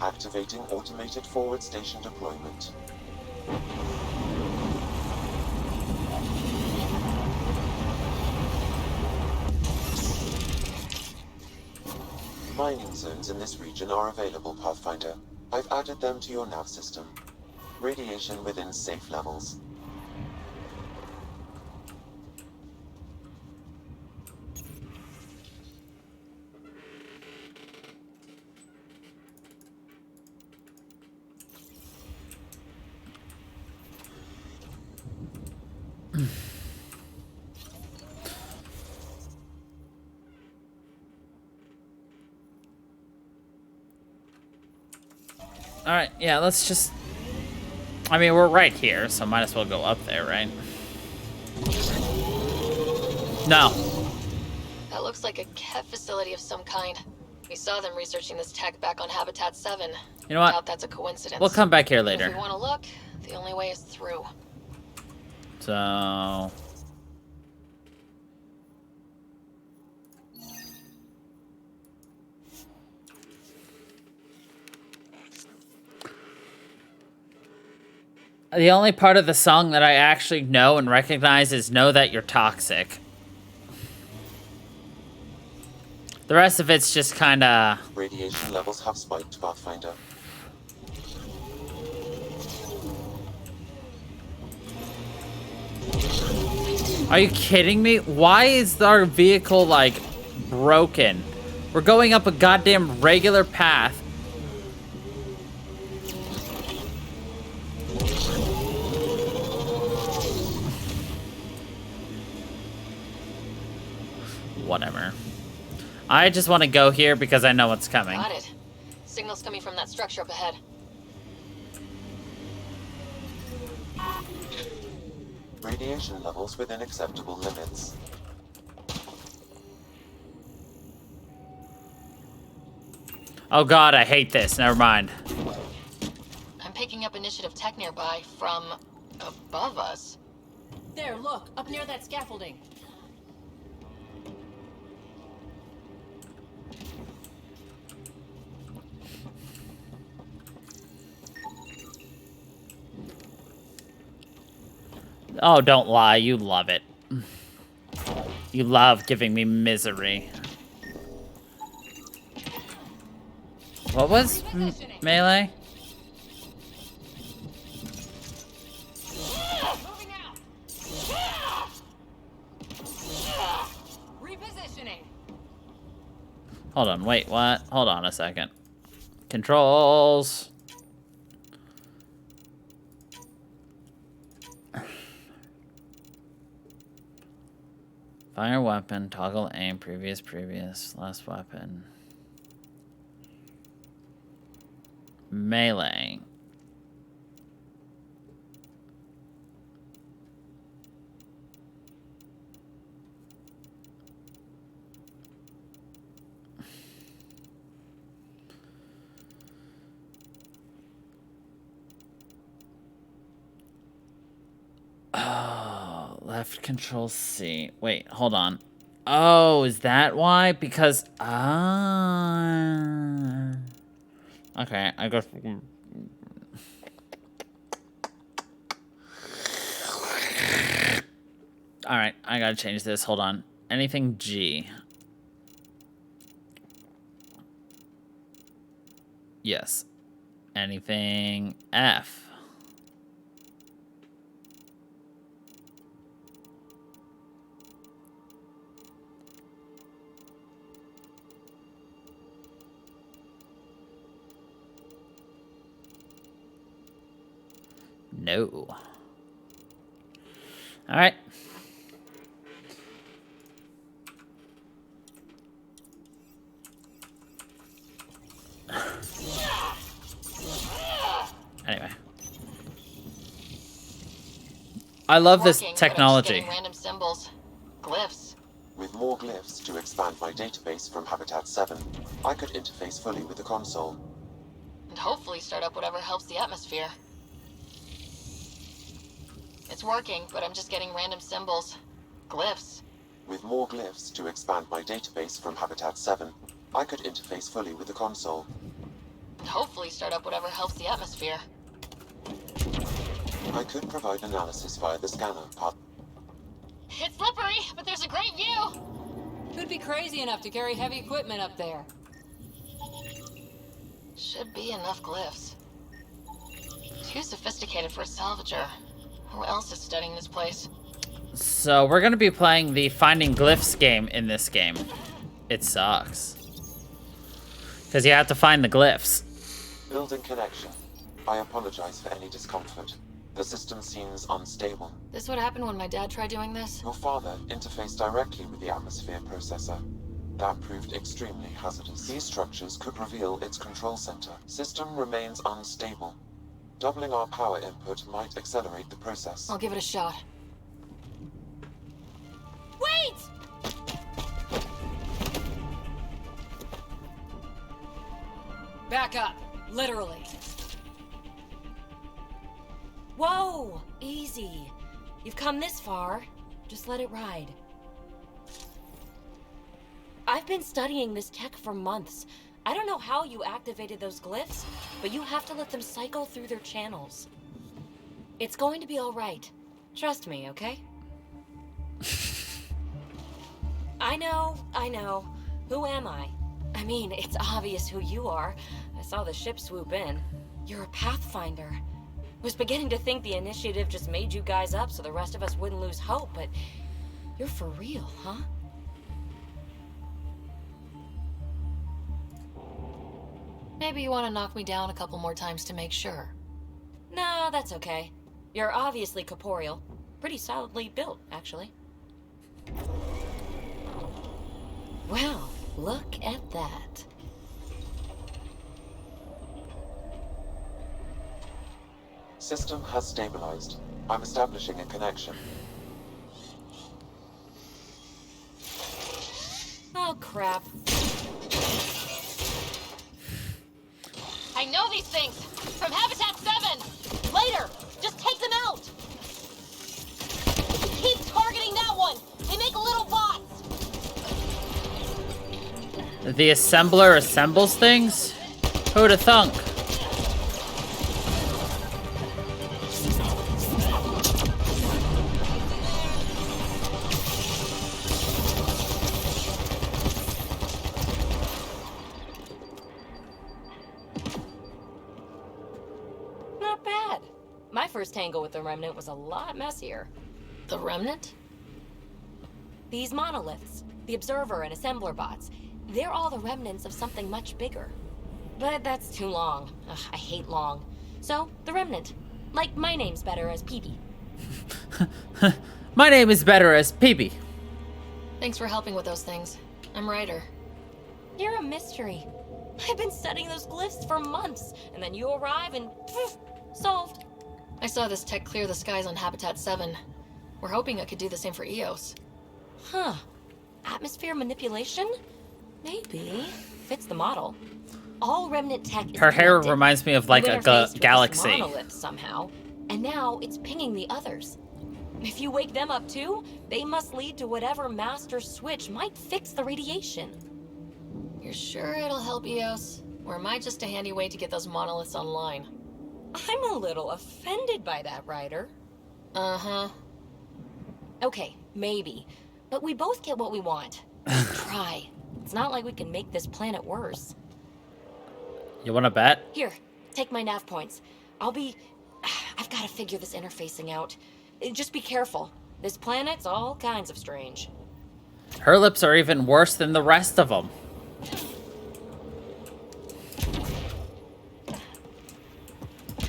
Activating automated forward station deployment. Mining zones in this region are available, Pathfinder. I've added them to your nav system. Radiation within safe levels. Alright, yeah, let's just... I mean, we're right here, so might as well go up there, right? No. That looks like a Ket facility of some kind. We saw them researching this tech back on Habitat 7. You know what? Doubt that's a coincidence. We'll come back here later. If we want to look, the only way is through. So... The only part of the song that I actually know and recognize is Know That You're Toxic. The rest of it's just kind of... Radiation levels have spiked, Pathfinder. Are you kidding me? Why is our vehicle, like, broken? We're going up a goddamn regular path. Whatever. I just want to go here because I know what's coming. Got it. Signal's coming from that structure up ahead. Radiation levels within acceptable limits. Oh god, I hate this. Never mind. I'm picking up initiative tech nearby from above us. There, look, up near that scaffolding. Oh, don't lie. You love it. You love giving me misery. What was melee? Repositioning. Hold on, wait, what? Hold on a second. Controls. Fire weapon, toggle aim, previous, last weapon. Melee. Oh, left control C. Wait, hold on. Oh, is that why? Because okay, I go. All right, I gotta change this. Hold on. Anything G. Yes. Anything F? No. All right. Anyway. I love this Working, technology. But I'm just getting random symbols. Glyphs. With more glyphs to expand my database from Habitat 7, I could interface fully with the console. And hopefully start up whatever helps the atmosphere. It's working, but I'm just getting random symbols. Glyphs. With more glyphs to expand my database from Habitat 7, I could interface fully with the console. And hopefully start up whatever helps the atmosphere. I could provide analysis via the scanner part. It's slippery, but there's a great view! Could be crazy enough to carry heavy equipment up there. Should be enough glyphs. Too sophisticated for a salvager. Who else is studying this place? So we're gonna be playing the Finding Glyphs game in this game. It sucks. Because you have to find the glyphs. Building connection. I apologize for any discomfort. The system seems unstable. This would happen when my dad tried doing this? Your father interfaced directly with the atmosphere processor. That proved extremely hazardous. These structures could reveal its control center. System remains unstable. Doubling our power input might accelerate the process. I'll give it a shot. Wait! Back up. Literally. Whoa! Easy. You've come this far. Just let it ride. I've been studying this tech for months. I don't know how you activated those glyphs, but you have to let them cycle through their channels. It's going to be all right. Trust me, okay? I know. Who am I? I mean, it's obvious who you are. I saw the ship swoop in. You're a Pathfinder. Was beginning to think the initiative just made you guys up so the rest of us wouldn't lose hope, but you're for real, huh? Maybe you want to knock me down a couple more times to make sure. No, that's okay. You're obviously corporeal. Pretty solidly built, actually. Well, look at that. System has stabilized. I'm establishing a connection. Oh, crap. I know these things! From Habitat 7! Later! Just take them out! Keep targeting that one! They make little bots! The assembler assembles things? Who'd have thunk? Not bad. My first tangle with the Remnant was a lot messier. The Remnant? These monoliths, the Observer and Assembler bots, they're all the remnants of something much bigger. But that's too long. Ugh, I hate long. So, the Remnant. Like, my name's better as Peepee. My name is better as Peepee. Thanks for helping with those things. I'm Ryder. You're a mystery. I've been studying those glyphs for months, and then you arrive and poof, solved. I saw this tech clear the skies on Habitat 7. We're hoping I could do the same for EOS. Huh. Atmosphere manipulation? Maybe. Fits the model. All Remnant tech is Her hair connected. reminds me of like You a interfaced with this galaxy. monolith somehow, and now it's pinging the others. If you wake them up too, they must lead to whatever master switch might fix the radiation. You're sure it'll help EOS? Or am I just a handy way to get those monoliths online? I'm a little offended by that, Ryder. Uh-huh. Okay, maybe. But we both get what we want. Try. It's not like we can make this planet worse. You want to bet? Here, take my nav points. I've got to figure this interfacing out. Just be careful. This planet's all kinds of strange. Her lips are even worse than the rest of them.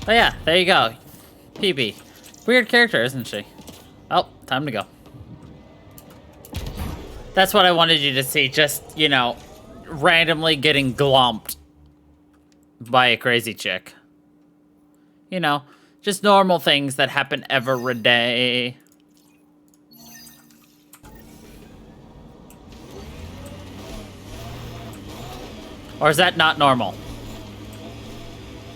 But yeah, there you go. PB. Weird character, isn't she? Oh, time to go. That's what I wanted you to see. Just, you know, randomly getting glomped by a crazy chick. You know, just normal things that happen every day. Or is that not normal?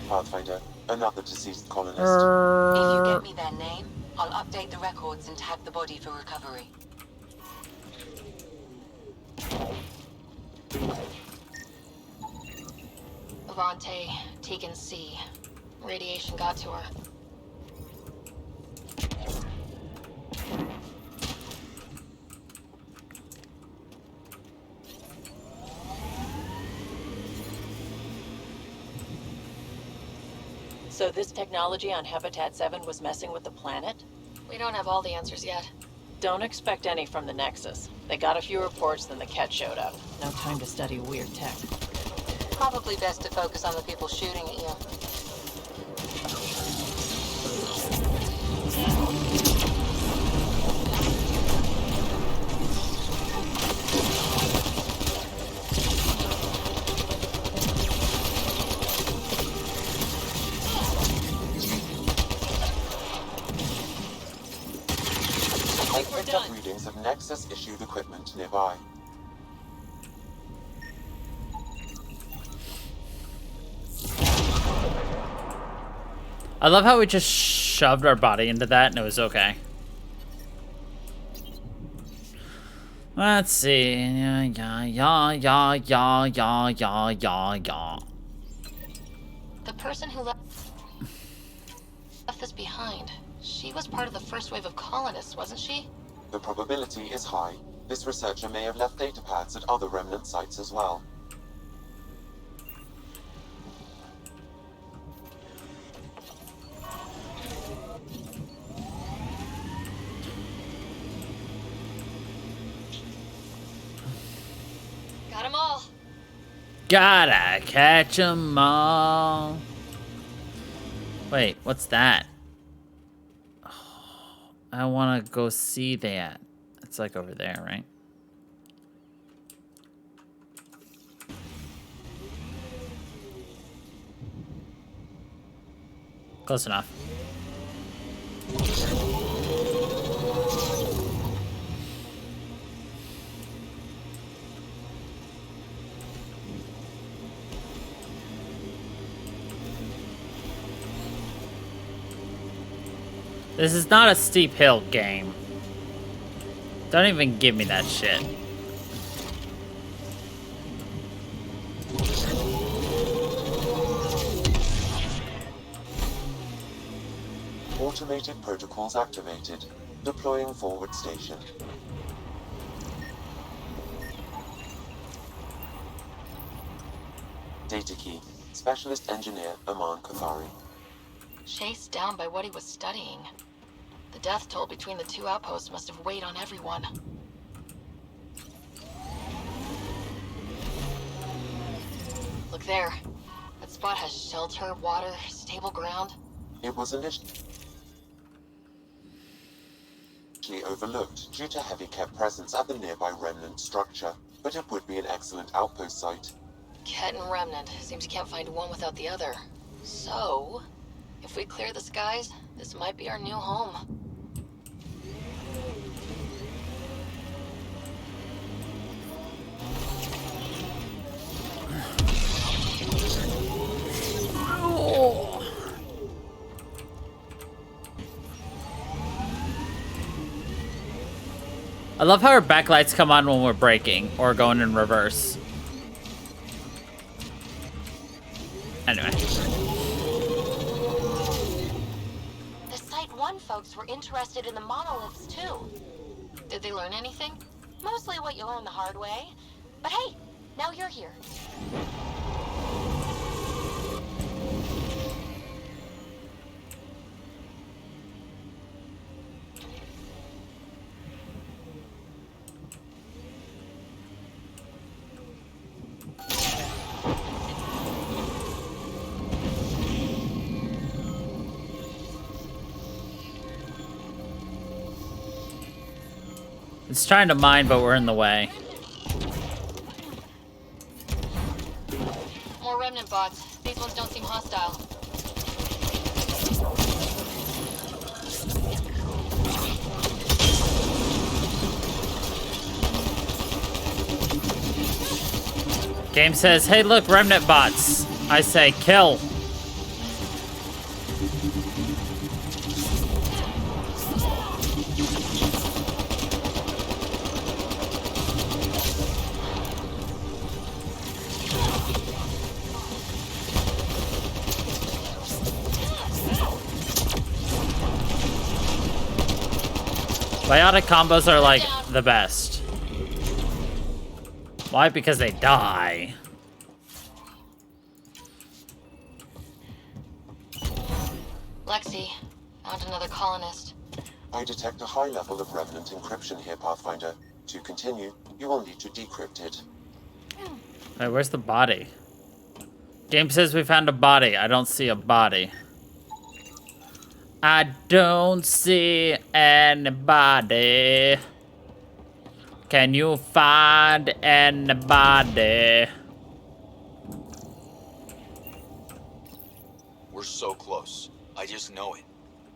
Pathfinder, another deceased colonist. If you get me their name, I'll update the records and tag the body for recovery. Levante, Tegan C. Radiation got to her. So this technology on Habitat 7 was messing with the planet? We don't have all the answers yet. Don't expect any from the Nexus. They got a few reports, then the Ket showed up. No time to study weird tech. Probably best to focus on the people shooting at you. I picked up readings of Nexus-issued equipment nearby. I love how we just shoved our body into that and it was okay. Let's see. Yeah. The person who left this behind, she was part of the first wave of colonists, wasn't she? The probability is high. This researcher may have left data pads at other remnant sites as well. Got 'em all. Gotta catch 'em all. Wait, what's that? Oh, I want to go see that. It's like over there, right? Close enough. This is not a steep hill game. Don't even give me that shit. Automated protocols activated. Deploying forward station. Data key. Specialist Engineer Aman Kathari. Chased down by what he was studying. The death toll between the two outposts must have weighed on everyone. Look there. That spot has shelter, water, stable ground. It was initially overlooked due to heavy Ket presence at the nearby remnant structure, but it would be an excellent outpost site. Ket and Remnant. Seems you can't find one without the other. So, if we clear the skies, this might be our new home. I love how our backlights come on when we're braking or going in reverse. Anyway. The Site 1 folks were interested in the monoliths, too. Did they learn anything? Mostly what you learn the hard way. But hey, now you're here. It's trying to mine, but we're in the way. More remnant bots. These ones don't seem hostile. Game says, hey look, remnant bots. I say, kill. Biotic combos are like the best. Why? Because they die. Lexi, found another colonist. I detect a high level of remnant encryption here, Pathfinder. To continue, you will need to decrypt it. Hey, where's the body? Game says we found a body. I don't see a body. I don't see anybody. Can you find anybody? We're so close. I just know it.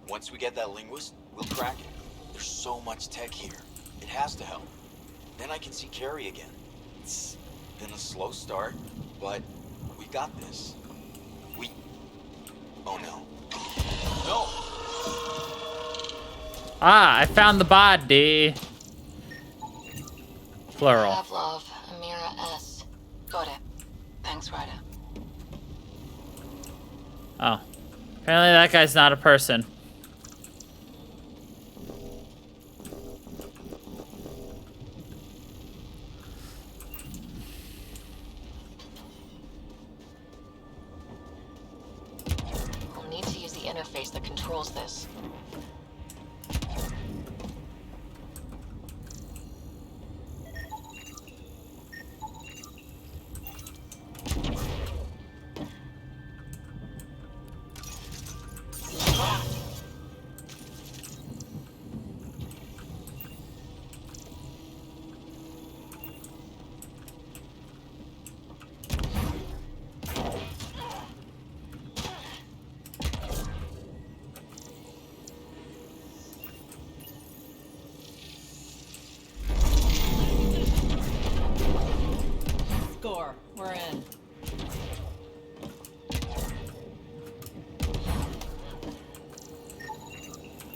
Once we get that linguist, we'll crack it. There's so much tech here. It has to help. Then I can see Carrie again. It's been a slow start, but we got this. Oh no. No! Ah, I found the body. Plural. Pavlov, Amira S. Got it. Thanks, Ryder. Oh. Apparently that guy's not a person. We'll need to use the interface that controls this. Score. We're in.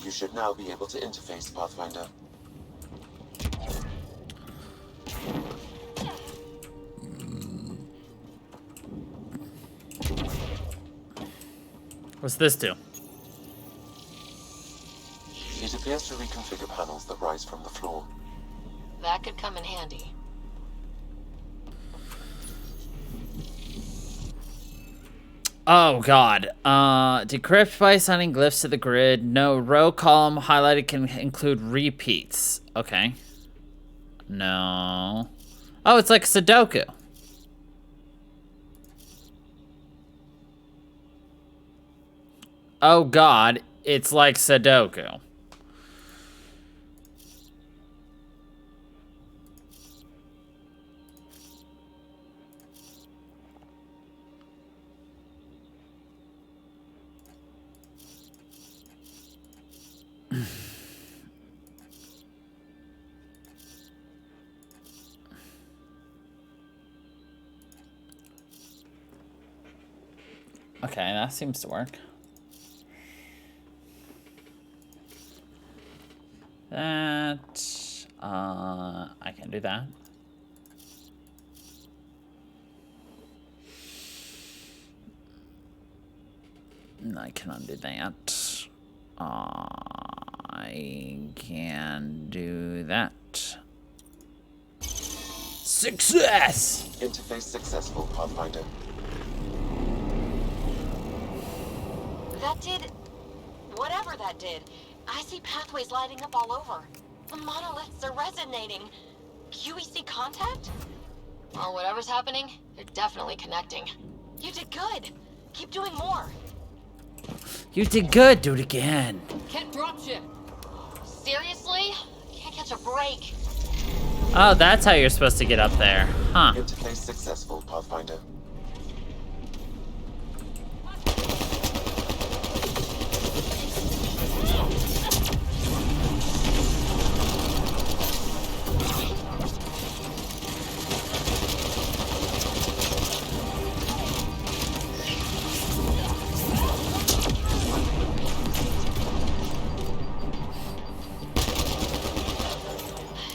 You should now be able to interface, Pathfinder. What's this do? It appears to reconfigure panels that rise from the floor. That could come in handy. Oh god. Decrypt by assigning glyphs to the grid. No, row column highlighted can include repeats. Okay. No. Oh, it's like Sudoku. Oh god, it's like Sudoku. Okay, that seems to work. That, I can do that. I cannot do that. I can do that. Success! Interface successful, Pathfinder. That did... whatever that did. I see pathways lighting up all over. The monoliths are resonating. QEC contact? Well, whatever's happening, they're definitely connecting. You did good. Keep doing more. You did good, do it again. Can't dropship. Seriously? Can't catch a break. Oh, that's how you're supposed to get up there. Huh. Interface successful, Pathfinder.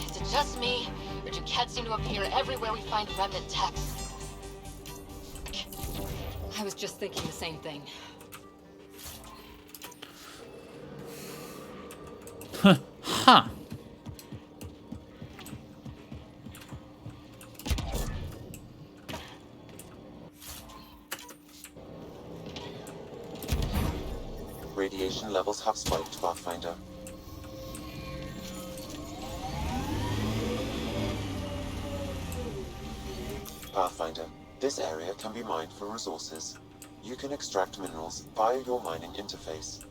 Is it just me, or do cats seem to appear everywhere we find remnant text? I was just thinking the same thing. Huh. Radiation levels have spiked, Pathfinder. Pathfinder, this area can be mined for resources. You can extract minerals via your mining interface.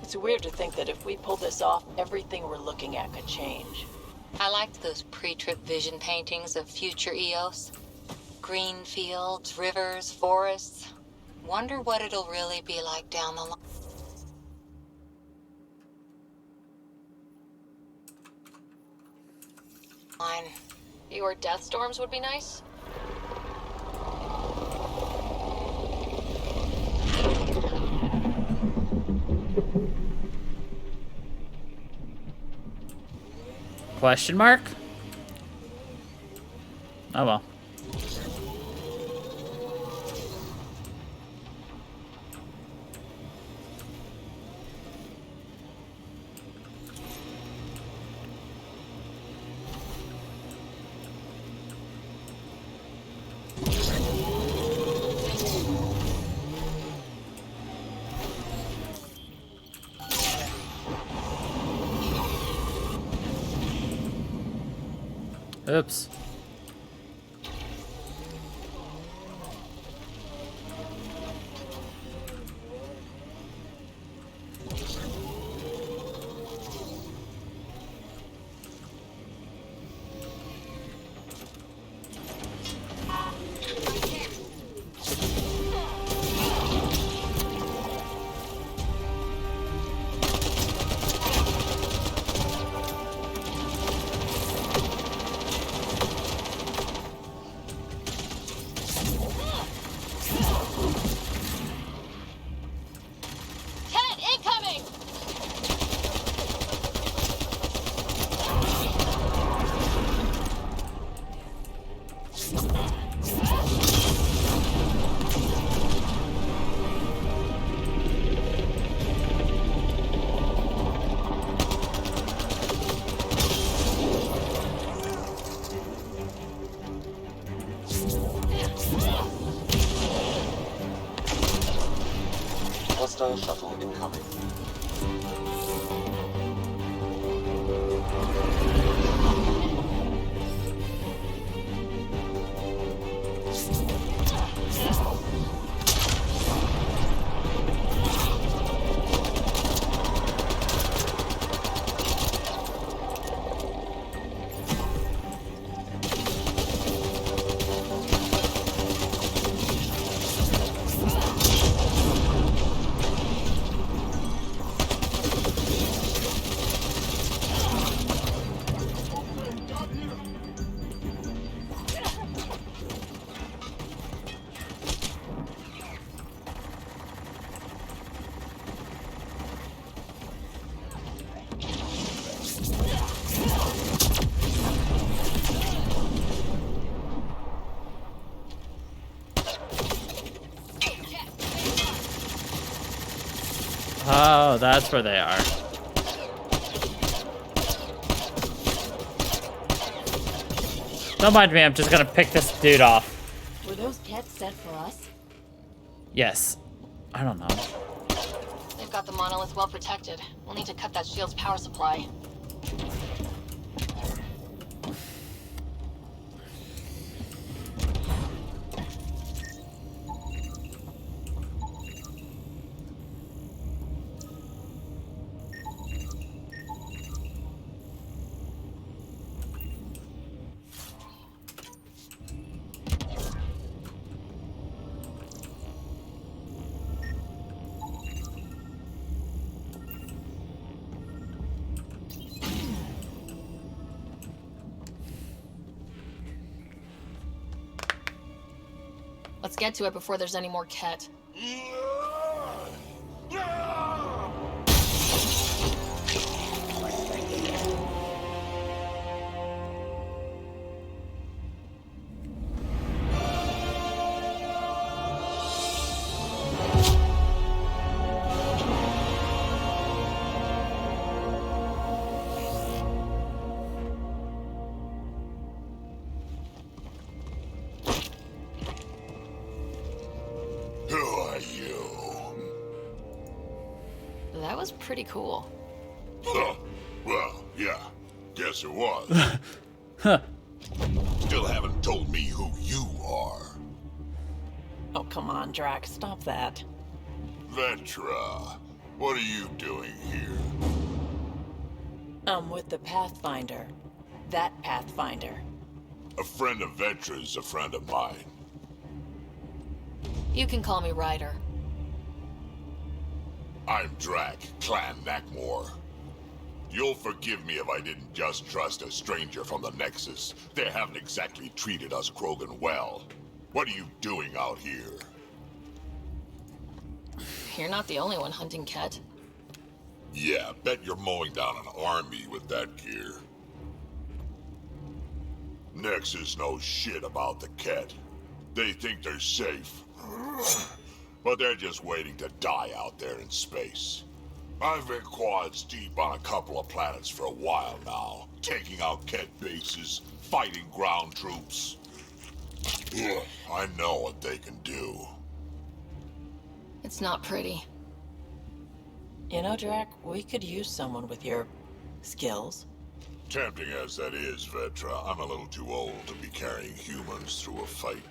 It's weird to think that if we pull this off, everything we're looking at could change. I liked those pre-trip vision paintings of future Eos. Green fields, rivers, forests. Wonder what it'll really be like down the line. Fewer death storms would be nice. Question mark? Oh well. Oops. Cat incoming! Hostile shuttle incoming. Oh, that's where they are. Don't mind me, I'm just gonna pick this dude off. Were those cats set for us? Yes. I don't know. They've got the monolith well protected. We'll need to cut that shield's power supply. Let's get to it before there's any more Ket. Who are you? That was pretty cool. Huh. Well, yeah. Guess it was. Huh. Still haven't told me who you are. Oh, come on, Drax. Stop that. Vetra, what are you doing here? I'm with the Pathfinder. That Pathfinder. A friend of Vetra's a friend of mine. You can call me Ryder. I'm Drac, Clan Nakmor. You'll forgive me if I didn't just trust a stranger from the Nexus. They haven't exactly treated us Krogan well. What are you doing out here? You're not the only one hunting Ket. Yeah, bet you're mowing down an army with that gear. Nexus knows shit about the Ket. They think they're safe. But they're just waiting to die out there in space. I've been quads deep on a couple of planets for a while now, taking out Ket bases, fighting ground troops. Ugh, I know what they can do. It's not pretty. You know, Drac, we could use someone with your skills. Tempting as that is, Vetra, I'm a little too old to be carrying humans through a fight.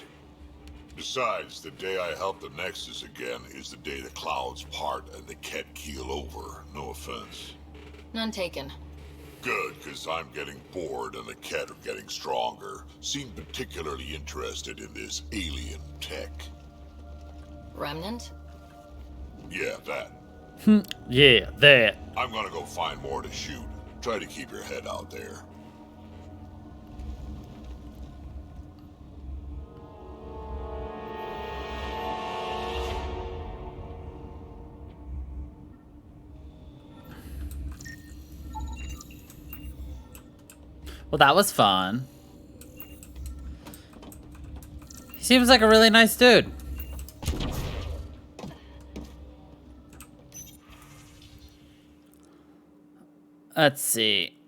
Besides, the day I help the Nexus again is the day the clouds part and the Ket keel over. No offense. None taken. Good, because I'm getting bored and the Ket are getting stronger. Seem particularly interested in this alien tech. Remnant? Yeah, that. Yeah, that. I'm gonna go find more to shoot. Try to keep your head out there. Well, that was fun. He seems like a really nice dude. Let's see.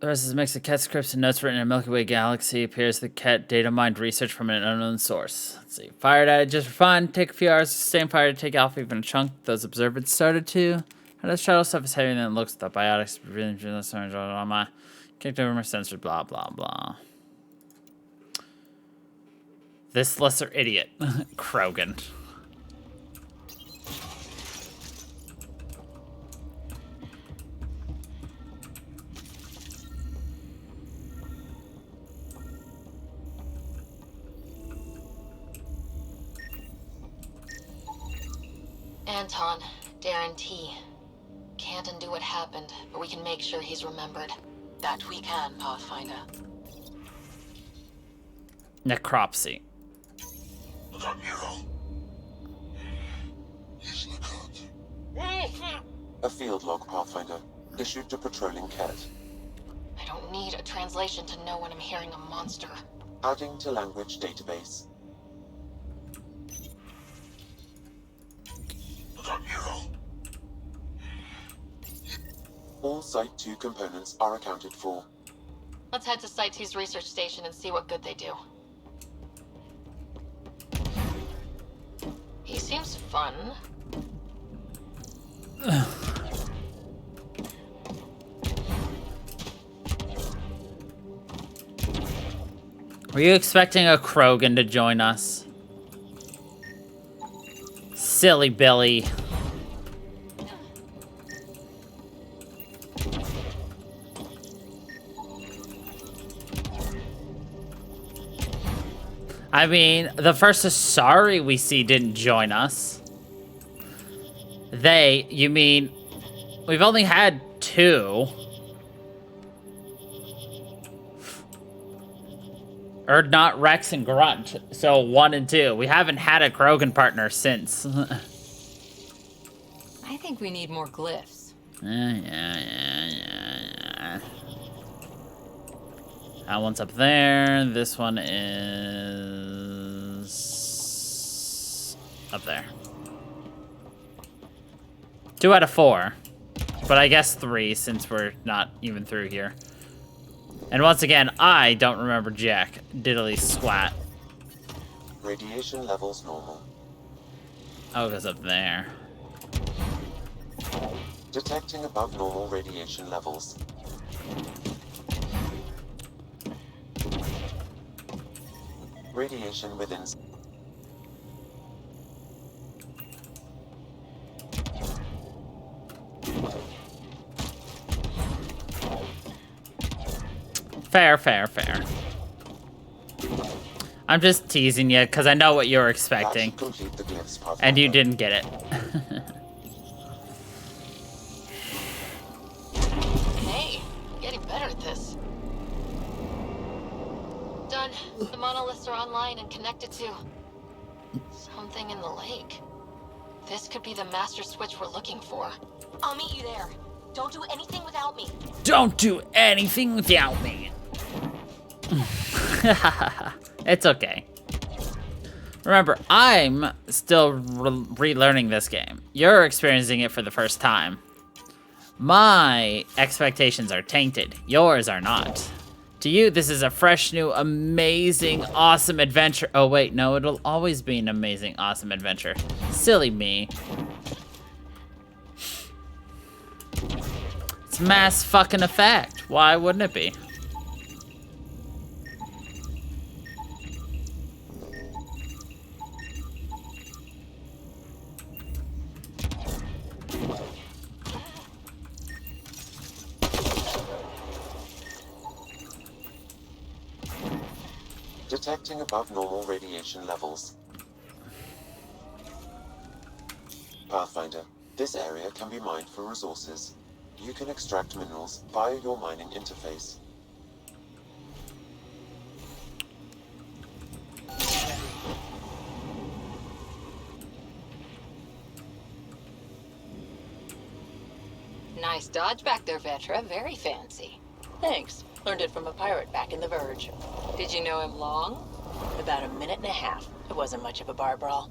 The rest is a mix of Ket scripts and notes written in a Milky Way galaxy. Appears the Ket data mined research from an unknown source. Let's see. Fired at it just for fun. Take a few hours to sustain fire to take off even a chunk. Those observers started to. How does shuttle stuff is heavier than it looks. The biotics. Kicked over my sensor. Blah, blah, blah. This lesser idiot. Krogan. Anton, Darren T. Can't undo what happened, but we can make sure he's remembered. That we can, Pathfinder. Necropsy. A field log, Pathfinder. Issued to patrolling Ket. I don't need a translation to know when I'm hearing a monster. Adding to language database. All Site 2 components are accounted for. Let's head to Site 2's research station and see what good they do. He seems fun. Were you expecting a Krogan to join us? Silly Billy. I mean, the first Asari we see didn't join us. They, you mean, we've only had 2. Or not Rex and Grunt. So 1 and 2. We haven't had a Krogan partner since. I think we need more glyphs. Yeah. That one's up there. This one is up there. 2 out of 4. But I guess 3 since we're not even through here. And once again, I don't remember jack diddly squat. Radiation levels normal. Oh, it goes up there. Detecting above normal radiation levels. Radiation within. Fair. I'm just teasing you because I know what you're expecting. And you didn't get it. Hey, getting better at this. Done. The monoliths are online and connected to something in the lake. This could be the master switch we're looking for. I'll meet you there. Don't do anything without me. Don't do anything without me. It's okay. Remember, I'm still relearning this game. You're experiencing it for the first time. My expectations are tainted. Yours are not. To you, this is a fresh, new, amazing, awesome adventure. Oh, wait, no, it'll always be an amazing, awesome adventure. Silly me. It's Mass fucking Effect. Why wouldn't it be? Detecting above normal radiation levels. Pathfinder, this area can be mined for resources. You can extract minerals via your mining interface. Nice dodge back there, Vetra. Very fancy. Thanks. Learned it from a pirate back in the Verge. Did you know him long? About a minute and a half. It wasn't much of a bar brawl.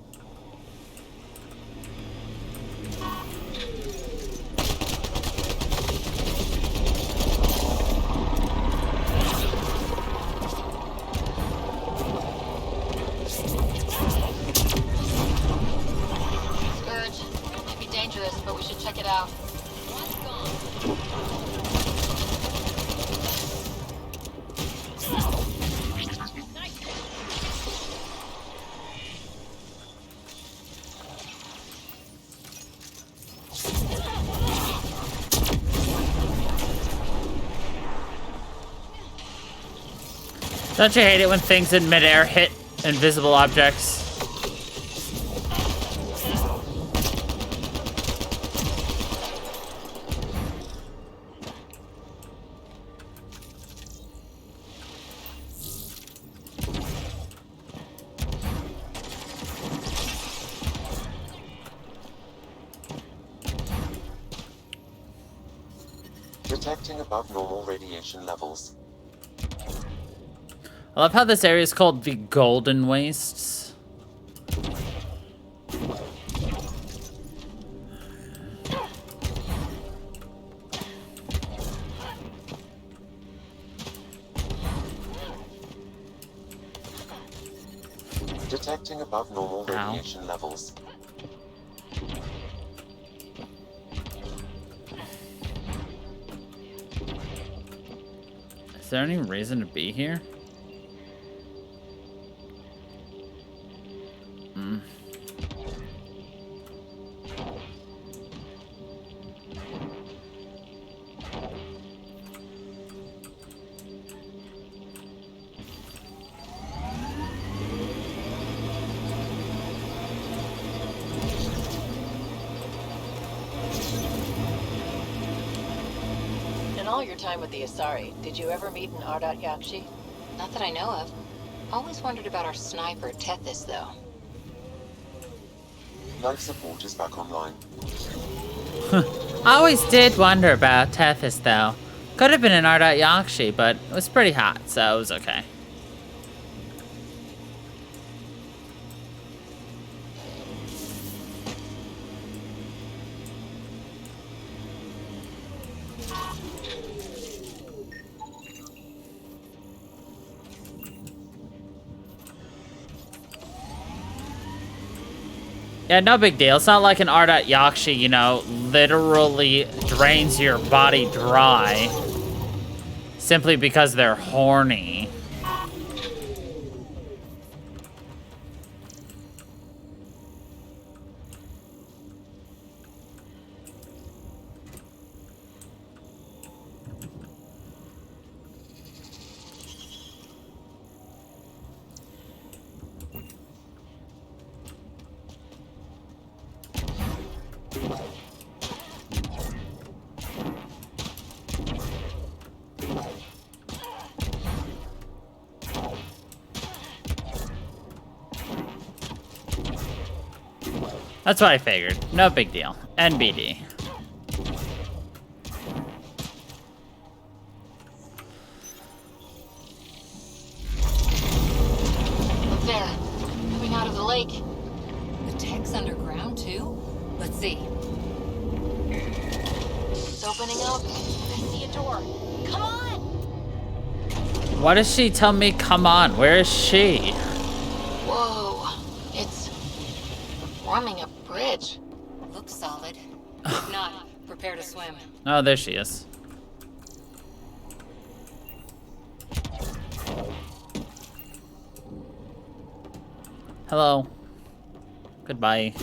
Scourge. Might be dangerous, but we should check it out. Don't you hate it when things in midair hit invisible objects? Detecting above normal radiation levels. I love how this area is called the Golden Wastes. Detecting above normal radiation levels. Is there any reason to be here? In all your time with the Asari, did you ever meet an Ardat Yakshi? Not that I know of. Always wondered about our sniper, Tethys, though. Life support is back online. I always did wonder about Tethys, though. Could have been an Ardite but it was pretty hot, so it was okay. Yeah, no big deal. It's not like an Ardite Yakshi, you know, literally drains your body dry simply because they're horny. That's what I figured. No big deal. NBD. Look there. Coming out of the lake. The tech's underground, too? Let's see. It's opening up. I see a door. Come on! Why does she tell me, come on? Where is she? Whoa. It's forming a bridge. Looks solid. If not, prepare to swim. Oh, there she is. Hello. Goodbye.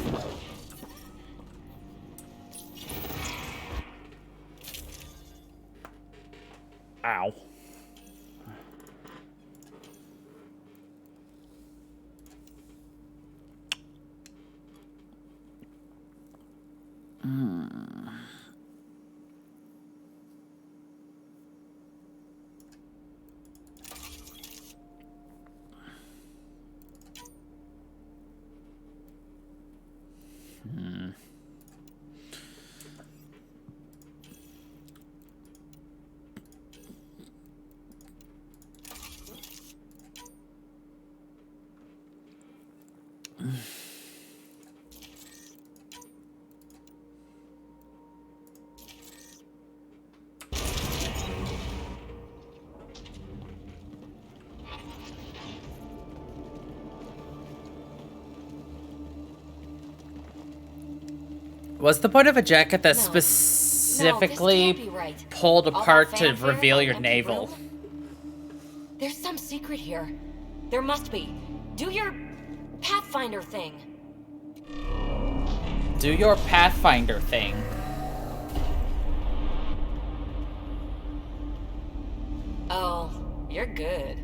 Ow. What's the point of a jacket that specifically pulled apart to reveal your navel? There's some secret here. There must be. Do your Pathfinder thing. Do your Pathfinder thing. Oh, you're good.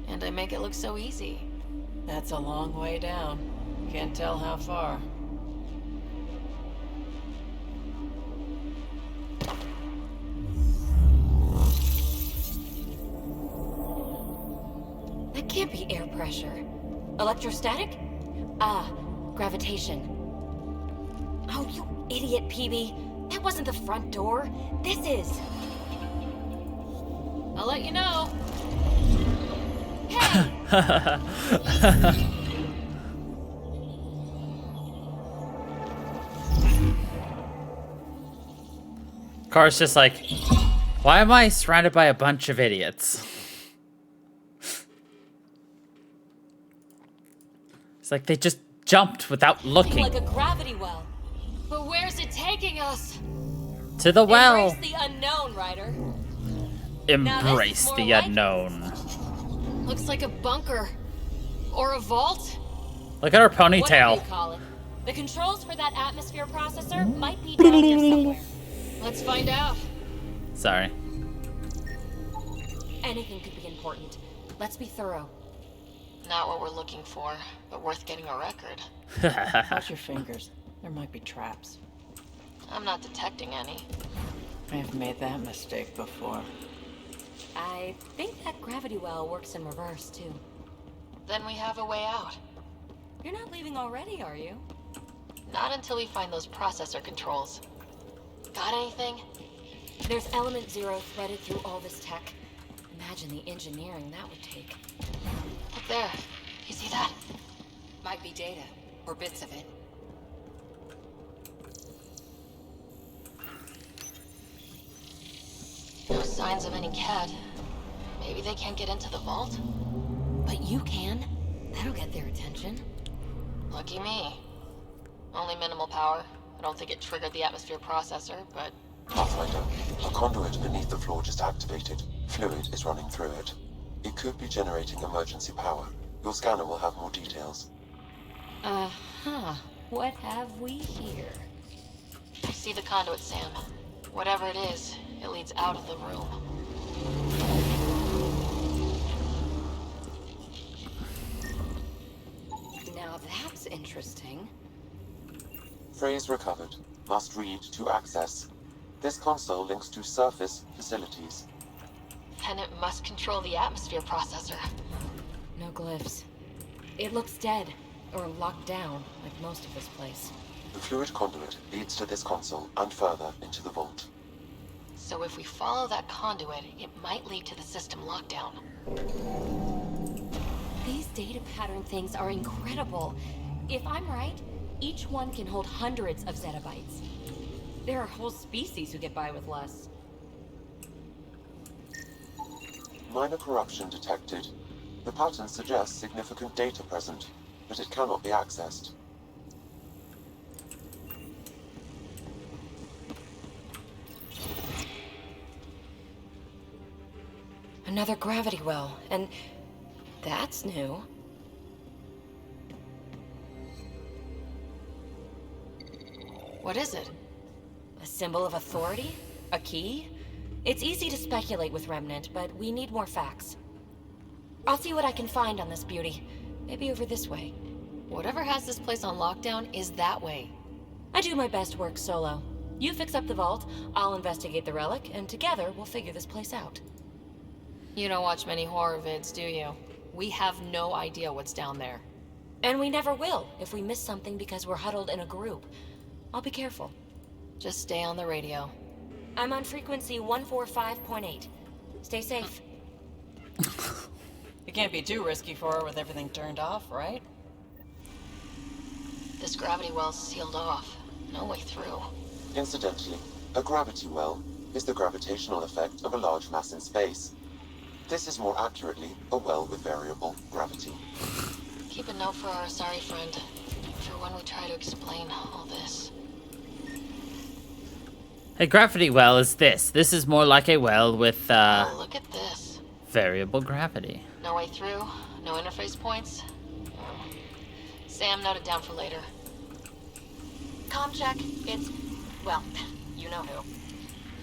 And I make it look so easy. That's a long way down. Can't tell how far. That can't be air pressure. Electrostatic? Ah, gravitation. Oh, you idiot, PB. That wasn't the front door. This is. I'll let you know. Car's just like, why am I surrounded by a bunch of idiots? It's like they just jumped without looking. Like a gravity well. But where's it taking us? To the well. Embrace the unknown, Ryder. Embrace the unknown. Looks like a bunker. Or a vault? Look at her Whatever ponytail. you call it. The controls for that atmosphere processor might be down here somewhere. Let's find out. Sorry. Anything could be important. Let's be thorough. Not what we're looking for, but worth getting a record. Cross your fingers. There might be traps. I'm not detecting any. I've made that mistake before. I think that gravity well works in reverse, too. Then we have a way out. You're not leaving already, are you? Not until we find those processor controls. Got anything? There's Element Zero threaded through all this tech. Imagine the engineering that would take. Up there. You see that? Might be data, or bits of it. No signs of any cat. Maybe they can't get into the vault? But you can. That'll get their attention. Lucky me. Only minimal power. I don't think it triggered the atmosphere processor, but... Pathfinder, a conduit beneath the floor just activated. Fluid is running through it. It could be generating emergency power. Your scanner will have more details. Uh-huh. What have we here? I see the conduit, Sam. Whatever it is, it leads out of the room. Now that's interesting. Phrase recovered. Must read to access. This console links to surface facilities. And it must control the atmosphere processor. No glyphs. It looks dead, or locked down, like most of this place. The fluid conduit leads to this console and further into the vault. So if we follow that conduit, it might lead to the system lockdown. These data pattern things are incredible. If I'm right, each one can hold hundreds of zettabytes. There are whole species who get by with less. Minor corruption detected. The pattern suggests significant data present, but it cannot be accessed. Another gravity well, and that's new. What is it? A symbol of authority? A key? It's easy to speculate with Remnant, but we need more facts. I'll see what I can find on this beauty. Maybe over this way. Whatever has this place on lockdown is that way. I do my best work solo. You fix up the vault, I'll investigate the relic, and together we'll figure this place out. You don't watch many horror vids, do you? We have no idea what's down there. And we never will if we miss something because we're huddled in a group. I'll be careful. Just stay on the radio. I'm on frequency 145.8. Stay safe. It can't be too risky for her with everything turned off, right? This gravity well's sealed off. No way through. Incidentally, a gravity well is the gravitational effect of a large mass in space. This is more accurately a well with variable gravity. Keep a note for our sorry friend, for when we try to explain all this. A gravity well is this. This is more like a well with, Oh, look at this. variable gravity. No way through, no interface points. Sam, note it down for later. Comm check. It's, well, you know who.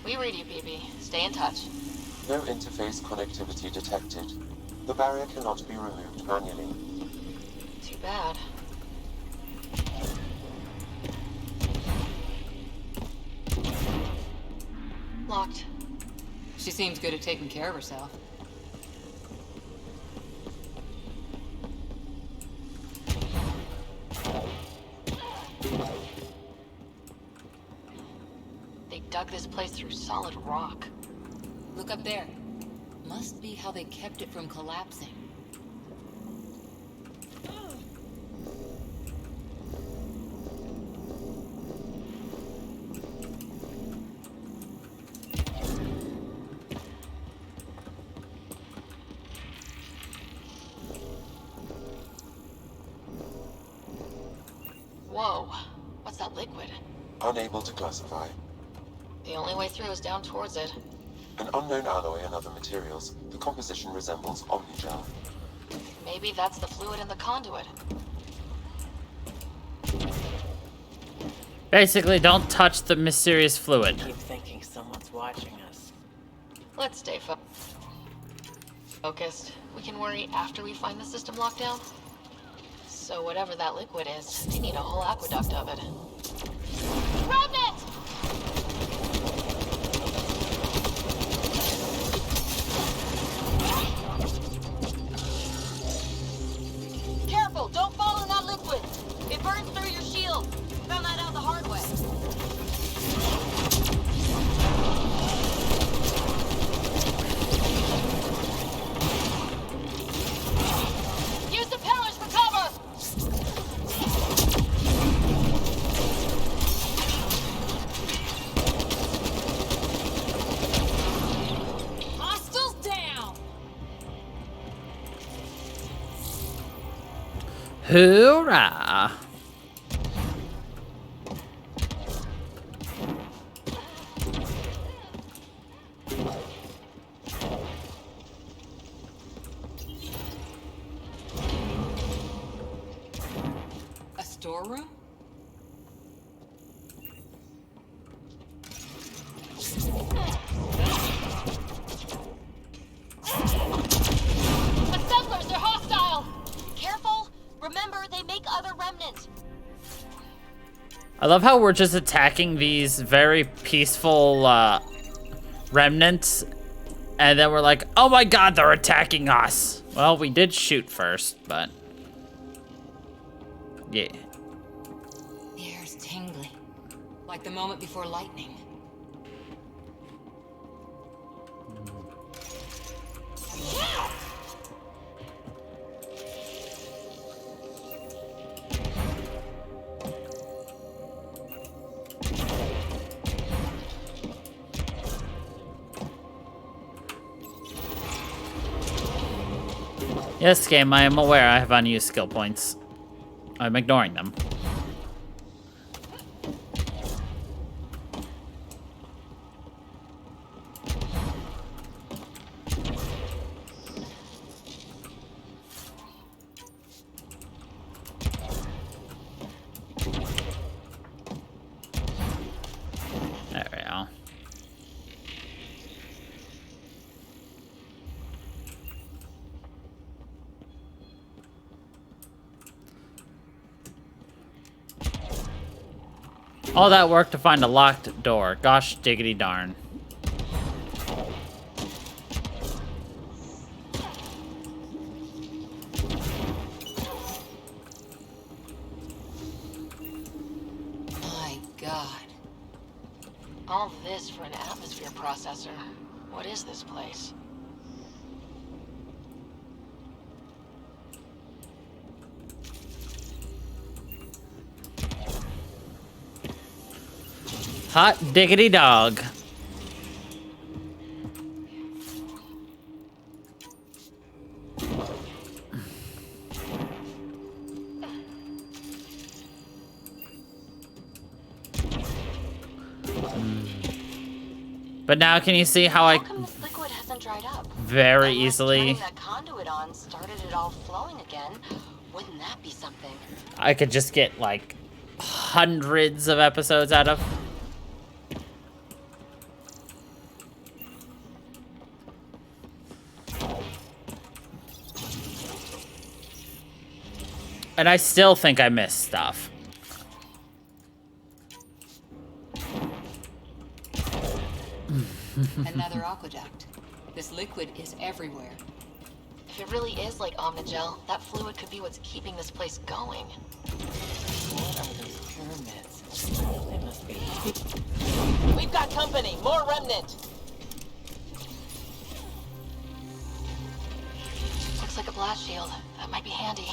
We read you, BB. Stay in touch. No interface connectivity detected. The barrier cannot be removed manually. Too bad. Locked. She seems good at taking care of herself. They dug this place through solid rock. Look up there. Must be how they kept it from collapsing. Whoa. What's that liquid? Unable to classify. The only way through is down towards it. An unknown alloy and other materials. The composition resembles omnigel. Maybe that's the fluid in the conduit. Basically, don't touch the mysterious fluid. I keep thinking someone's watching us. Let's stay focused. We can worry after we find the system lockdown. So whatever that liquid is, they need a whole aqueduct of it. Remnant! Hoorah! A storeroom? Assemblers, they're hostile! Careful! Remember, they make other remnants. I love how we're just attacking these very peaceful remnants, and then we're like, oh my god, they're attacking us. Well, we did shoot first, but yeah. The air's tingly, like the moment before lightning. Yes, game, I am aware I have unused skill points. I'm ignoring them. There we go. All that work to find a locked door. Gosh diggity darn. My God. All this for an atmosphere processor. What is this place? Hot diggity dog. But now can you see how I How come this liquid hasn't dried up? very Unless easily turning that conduit on started it all flowing again. Wouldn't that be something? I could just get like hundreds of episodes out of? And I still think I missed stuff. Another aqueduct. This liquid is everywhere. If it really is like Omnigel, that fluid could be what's keeping this place going. What are those pyramids? They must be. We've got company. More remnant. Looks like a blast shield. That might be handy.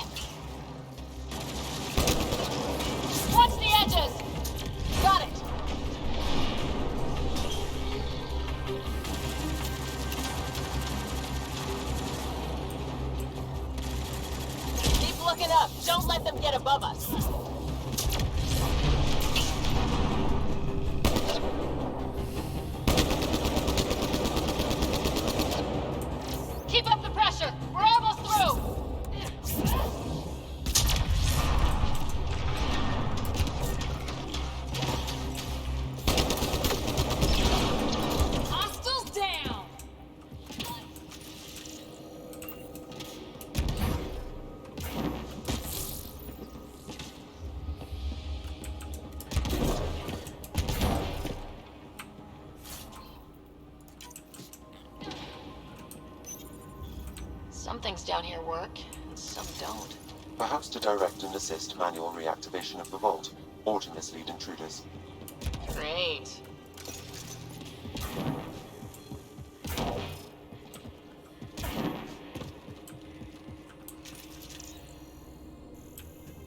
Watch the edges! Got it! Keep looking up. Don't let them get above us. Keep up the pressure! We're almost through! Hostiles down! Some things down here work, and some don't. Perhaps to direct and assist manual reactivation of the vault, or to mislead intruders. Great.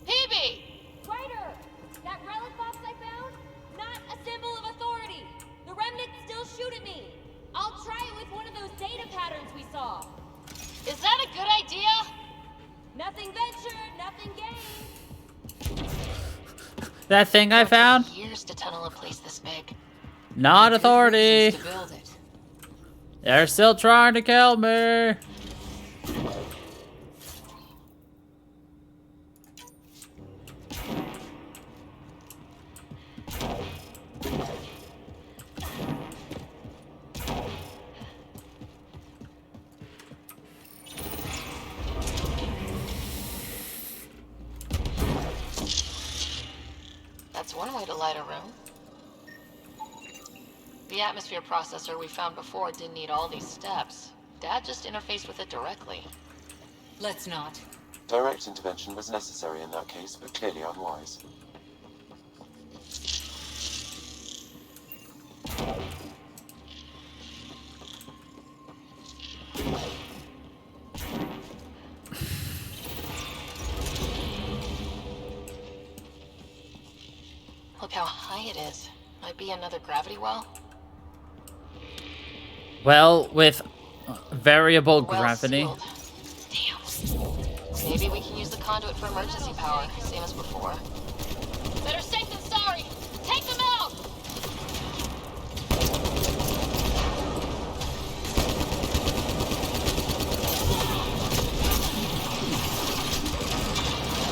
PB! Ryder! That relic box I found? Not a symbol of authority! The remnants still shoot at me! I'll try it with one of those data patterns we saw! Is that a good idea? Nothing ventured, nothing gained. That thing I found? Years to tunnel a place this big. Not authority. To build it. They're still trying to kill me. That's one way to light a room. The atmosphere processor we found before didn't need all these steps. Dad just interfaced with it directly. Let's not. Direct intervention was necessary in that case, but clearly unwise. Look how high it is. Might be another gravity well. Well, with variable Well gravity. sealed. Damn. Maybe we can use the conduit for emergency power, same as before. Better safe than sorry. Take them out!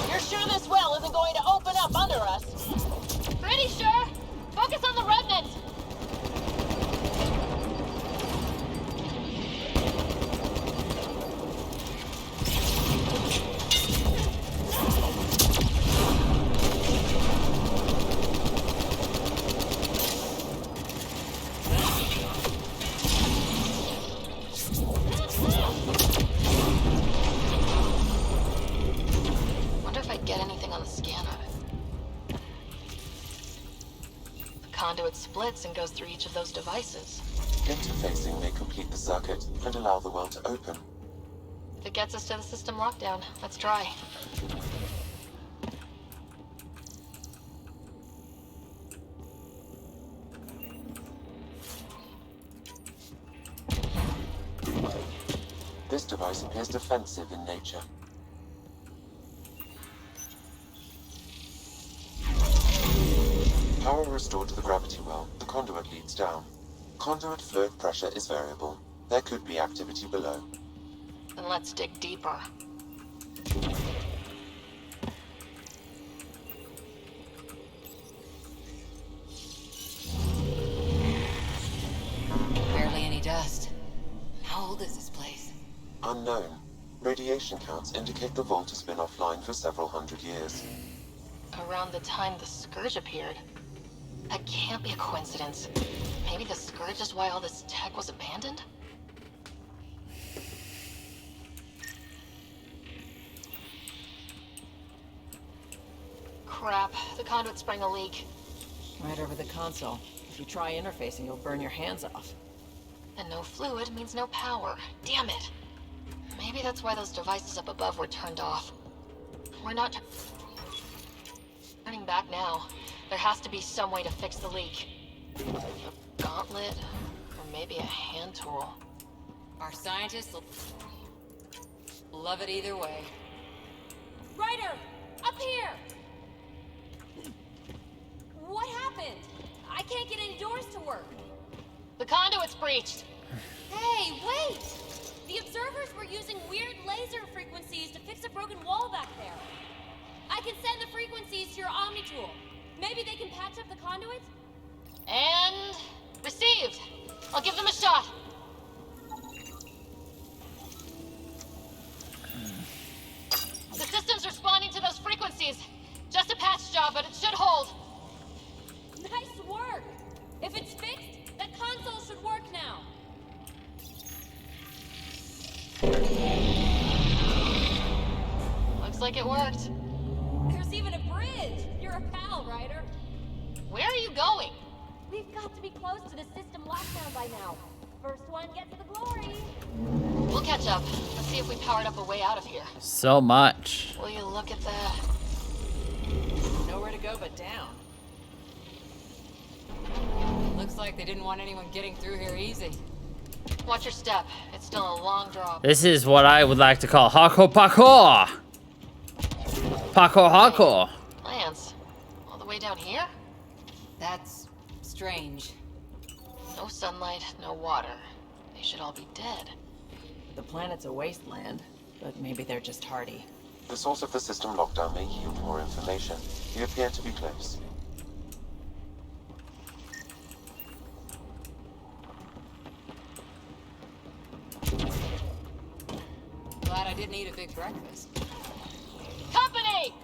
You're sure this well isn't going to open up under us? Pretty sure. Focus on the remnant. Wonder if I get anything on the scanner. The conduit splits and goes through each of those devices. Interfacing may complete the circuit and allow the well to open. If it gets us to the system lockdown, let's try. This device appears defensive in nature. Power restored to the gravity well, the conduit leads down. Conduit fluid pressure is variable. There could be activity below. Then let's dig deeper. Barely any dust. How old is this place? Unknown. Radiation counts indicate the vault has been offline for several hundred years. Around the time the Scourge appeared. That can't be a coincidence. Maybe the Scourge is why all this tech was abandoned? Crap, the conduit sprang a leak. Right over the console. If you try interfacing, you'll burn your hands off. And no fluid means no power. Damn it. Maybe that's why those devices up above were turned off. We're not turning back now. There has to be some way to fix the leak. A gauntlet, or maybe a hand tool. Our scientists will love it either way. Ryder, up here. What happened? I can't get any doors to work. The conduit's breached. Hey, wait! The observers were using weird laser frequencies to fix a broken wall back there. I can send the frequencies to your Omni tool. Maybe they can patch up the conduit? And received. I'll give them a shot. The system's responding to those frequencies. Just a patch job, but it should hold. Nice work! If it's fixed, that console should work now. Looks like it worked. There's even a bridge. You're a pal, Ryder. Where are you going? We've got to be close to the system lockdown by now. First one gets the glory. We'll catch up. Let's see if we powered up a way out of here. So much. Will you look at that? Nowhere to go but down. Looks like they didn't want anyone getting through here easy. Watch your step. It's still a long drop. This is what I would like to call hardcore parkour. Paco Haco. Plants. All the way down here? That's strange. No sunlight, no water. They should all be dead. The planet's a wasteland, but maybe they're just hardy. The source of the system lockdown may yield more information. You appear to be close. Glad I didn't eat a big breakfast. Company!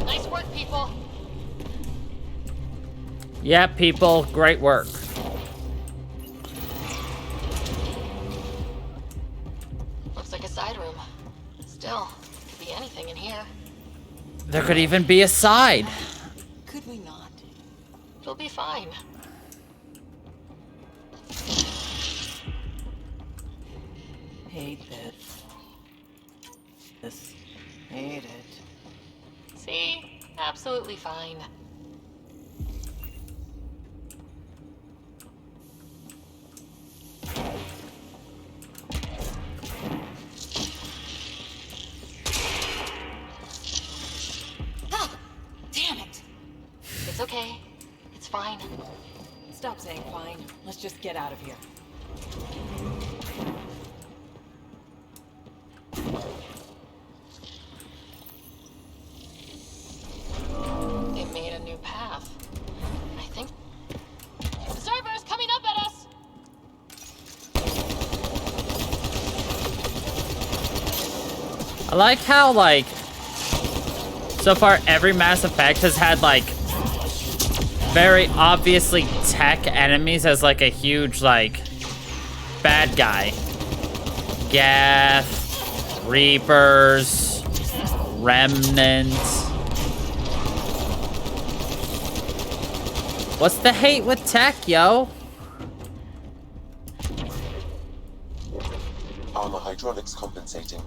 Nice work, people. Yeah, people, great work. Looks like a side room. Still, could be anything in here. There could even be a side. Could we not? It'll be fine. Hate this. Hate it. See? Absolutely fine. Ah! Damn it! It's okay. It's fine. Stop saying fine. Let's just get out of here. They made a new path. I think Observers coming up at us! I like how, like, so far every Mass Effect has had, like, very obviously tech enemies as, like, a huge, like, bad guy. Geth, Reapers, Remnants. What's the hate with tech, yo? Armor hydraulics compensating.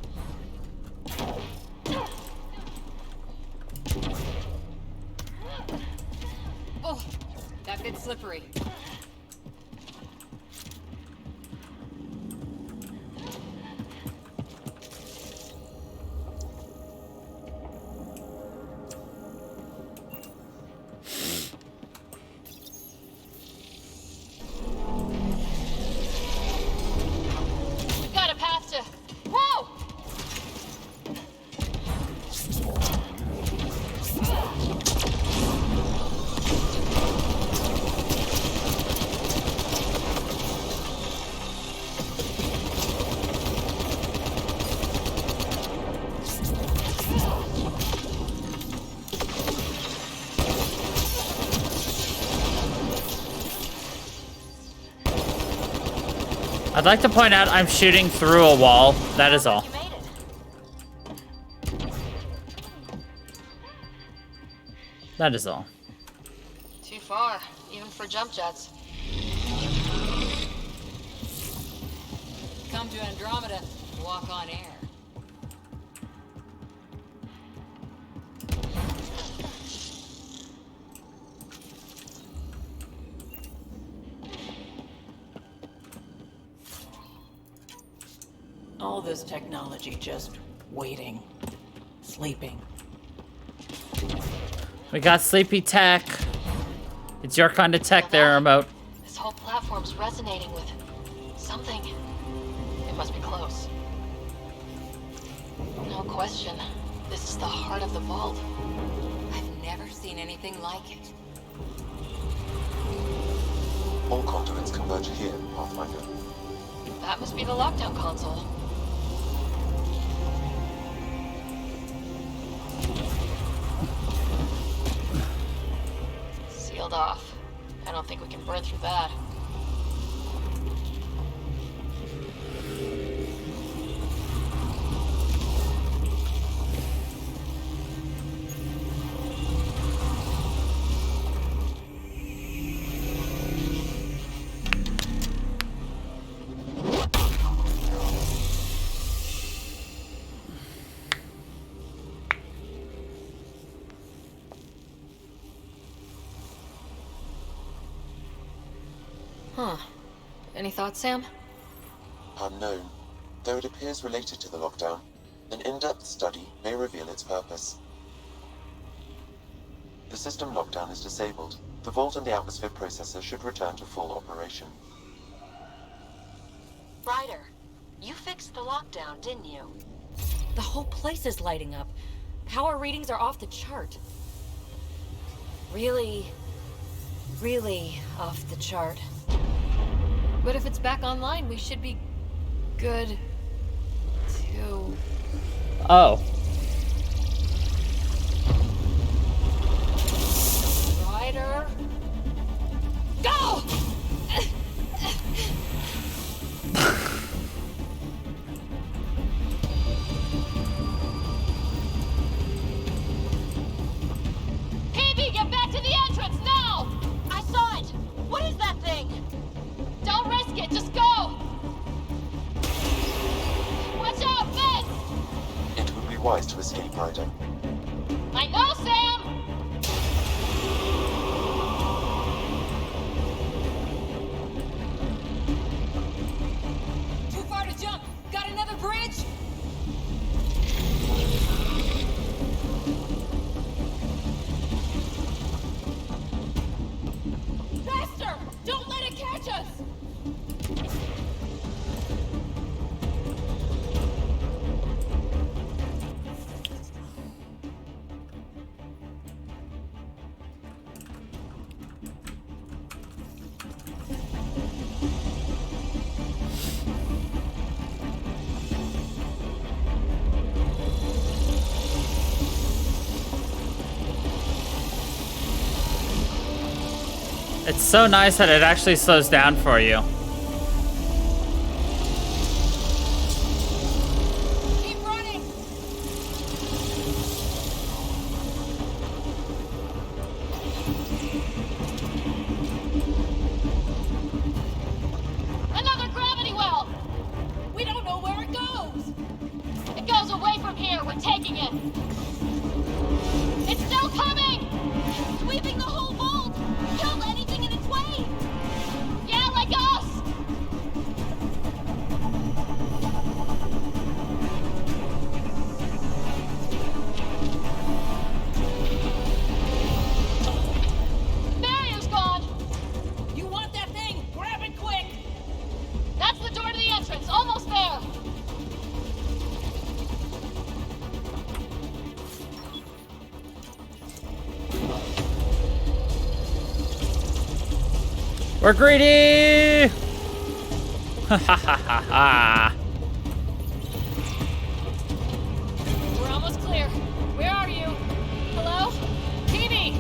Oh, that bit's slippery. We've got a path to... Whoa! I'd like to point out I'm shooting through a wall. That is all. you made it. That is all. Too far, even for jump jets. Come to Andromeda, walk on air. All this technology just waiting, sleeping. We got sleepy tech. It's your kind of tech there, remote. This whole platform's resonating with something. It must be close. No question. This is the heart of the vault. I've never seen anything like it. All conduits converge here, Pathfinder. That must be the lockdown console. sealed off. I don't think we can burn through that. Huh. Any thoughts, Sam? Unknown, though it appears related to the lockdown. An in-depth study may reveal its purpose. The system lockdown is disabled. The vault and the atmosphere processor should return to full operation. Ryder, you fixed the lockdown, didn't you? The whole place is lighting up. Power readings are off the chart. Really off the chart. But if it's back online, we should be good to... Oh. Ryder, go! PB, get back to the entrance now! I saw it! What is that thing? Don't risk it, just go! Watch out, Finn! It would be wise to escape, Ryder. I know, Sam! Too far to jump. Got another bridge? Faster! Don't let it catch us! It's so nice that it actually slows down for you. Keep running! Another gravity well! We don't know where it goes! It goes away from here, we're taking it! It's still coming! Sweeping the whole vault! Kill anything in its way! Yeah, like us! Barrier's gone! You want that thing? Grab it quick! That's the door to the entrance, almost there! We're greedy! Ha ha ha ha ha. We're almost clear. Where are you? Hello? TV!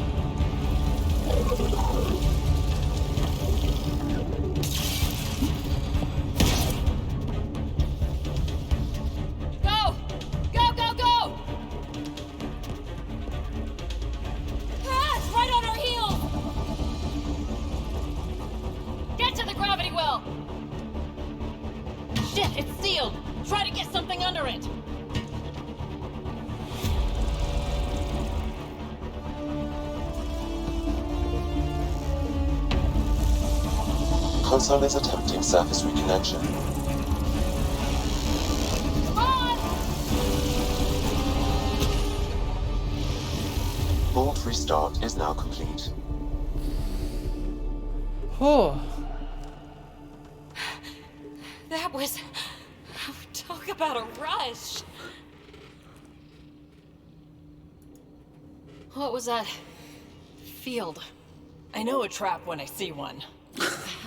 Go! Go, go, go! Ah, it's right on our heels! Get to the gravity well! Shit, it's sealed! Try to get something under it! Console is attempting surface reconnection. Come on! Vault restart is now complete. Oh. That was... Talk about a rush! What was that? Field. I know a trap when I see one.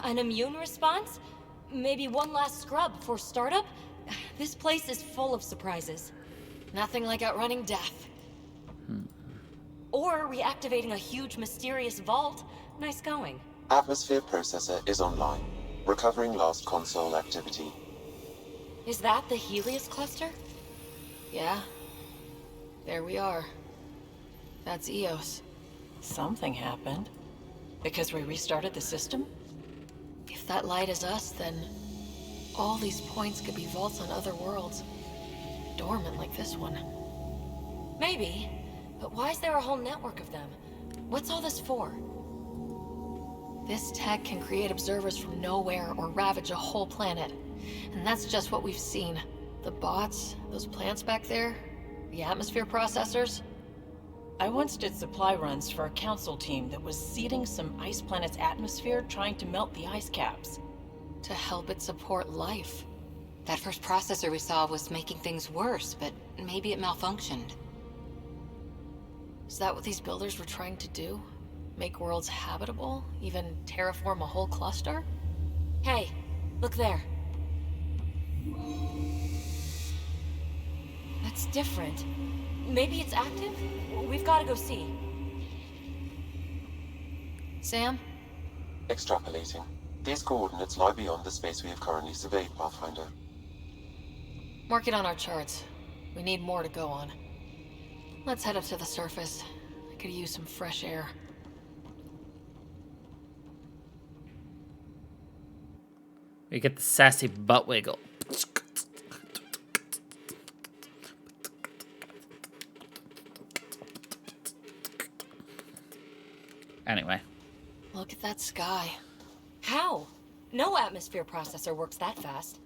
An immune response? Maybe one last scrub for startup? This place is full of surprises. Nothing like outrunning death. Or reactivating a huge mysterious vault. Nice going. Atmosphere processor is online. Recovering lost console activity. Is that the Helios cluster? Yeah. There we are. That's Eos. Something happened. Because we restarted the system? If that light is us, then all these points could be vaults on other worlds. Dormant like this one. Maybe, but why is there a whole network of them? What's all this for? This tech can create observers from nowhere or ravage a whole planet. And that's just what we've seen. The bots, those plants back there, the atmosphere processors. I once did supply runs for a council team that was seeding some ice planet's atmosphere, trying to melt the ice caps. To help it support life. That first processor we saw was making things worse, but maybe it malfunctioned. Is that what these builders were trying to do? Make worlds habitable? Even terraform a whole cluster? Hey, look there. That's different. Maybe it's active? We've got to go see. Sam? Extrapolating. These coordinates lie beyond the space we have currently surveyed, Pathfinder. Mark it on our charts. We need more to go on. Let's head up to the surface. I could use some fresh air. We get the sassy butt wiggle. Anyway. Look at that sky. How? No atmosphere processor works that fast.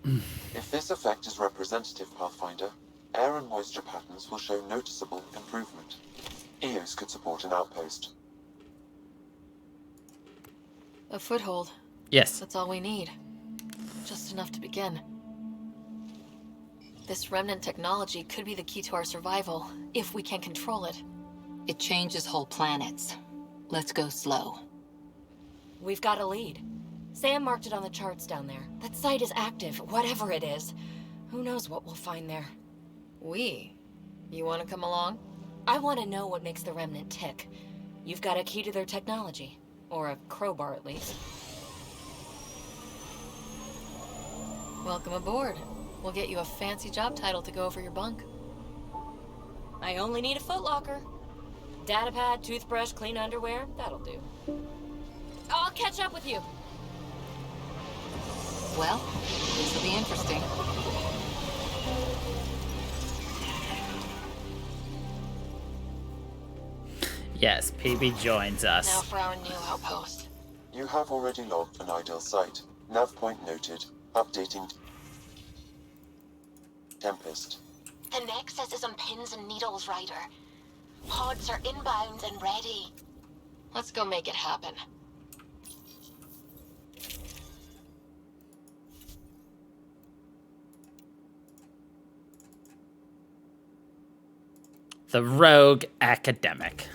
If this effect is representative, Pathfinder, air and moisture patterns will show noticeable improvement. Eos could support an outpost. A foothold. Yes. That's all we need. Just enough to begin. This remnant technology could be the key to our survival, if we can control it. It changes whole planets. Let's go slow. We've got a lead. Sam marked it on the charts down there. That site is active, whatever it is. Who knows what we'll find there? We? You want to come along? I want to know what makes the remnant tick. You've got a key to their technology. Or a crowbar, at least. Welcome aboard. We'll get you a fancy job title to go over your bunk. I only need a footlocker. Datapad, toothbrush, clean underwear, that'll do. I'll catch up with you. Well, this will be interesting. Yes, PB joins us. Now for our new outpost. You have already logged an ideal site. Nav point noted. Updating. Tempest. The Nexus is on pins and needles, Ryder. Pods are inbound and ready. Let's go make it happen. The rogue academic.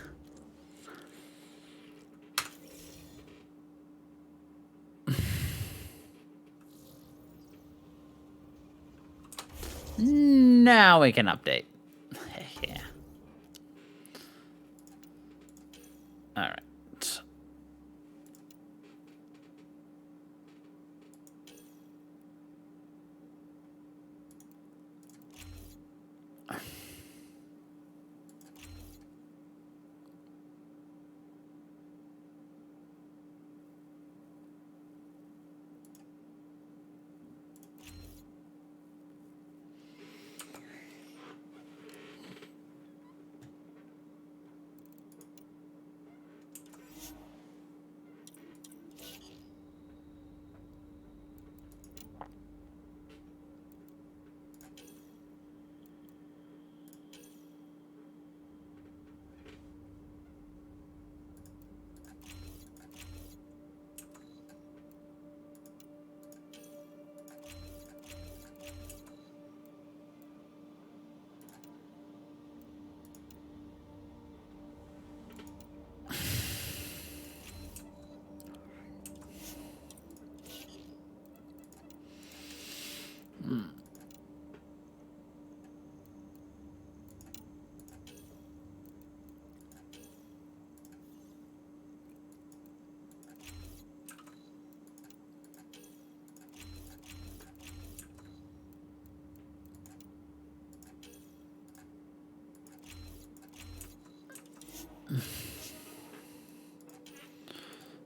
Now we can update. Yeah. All right.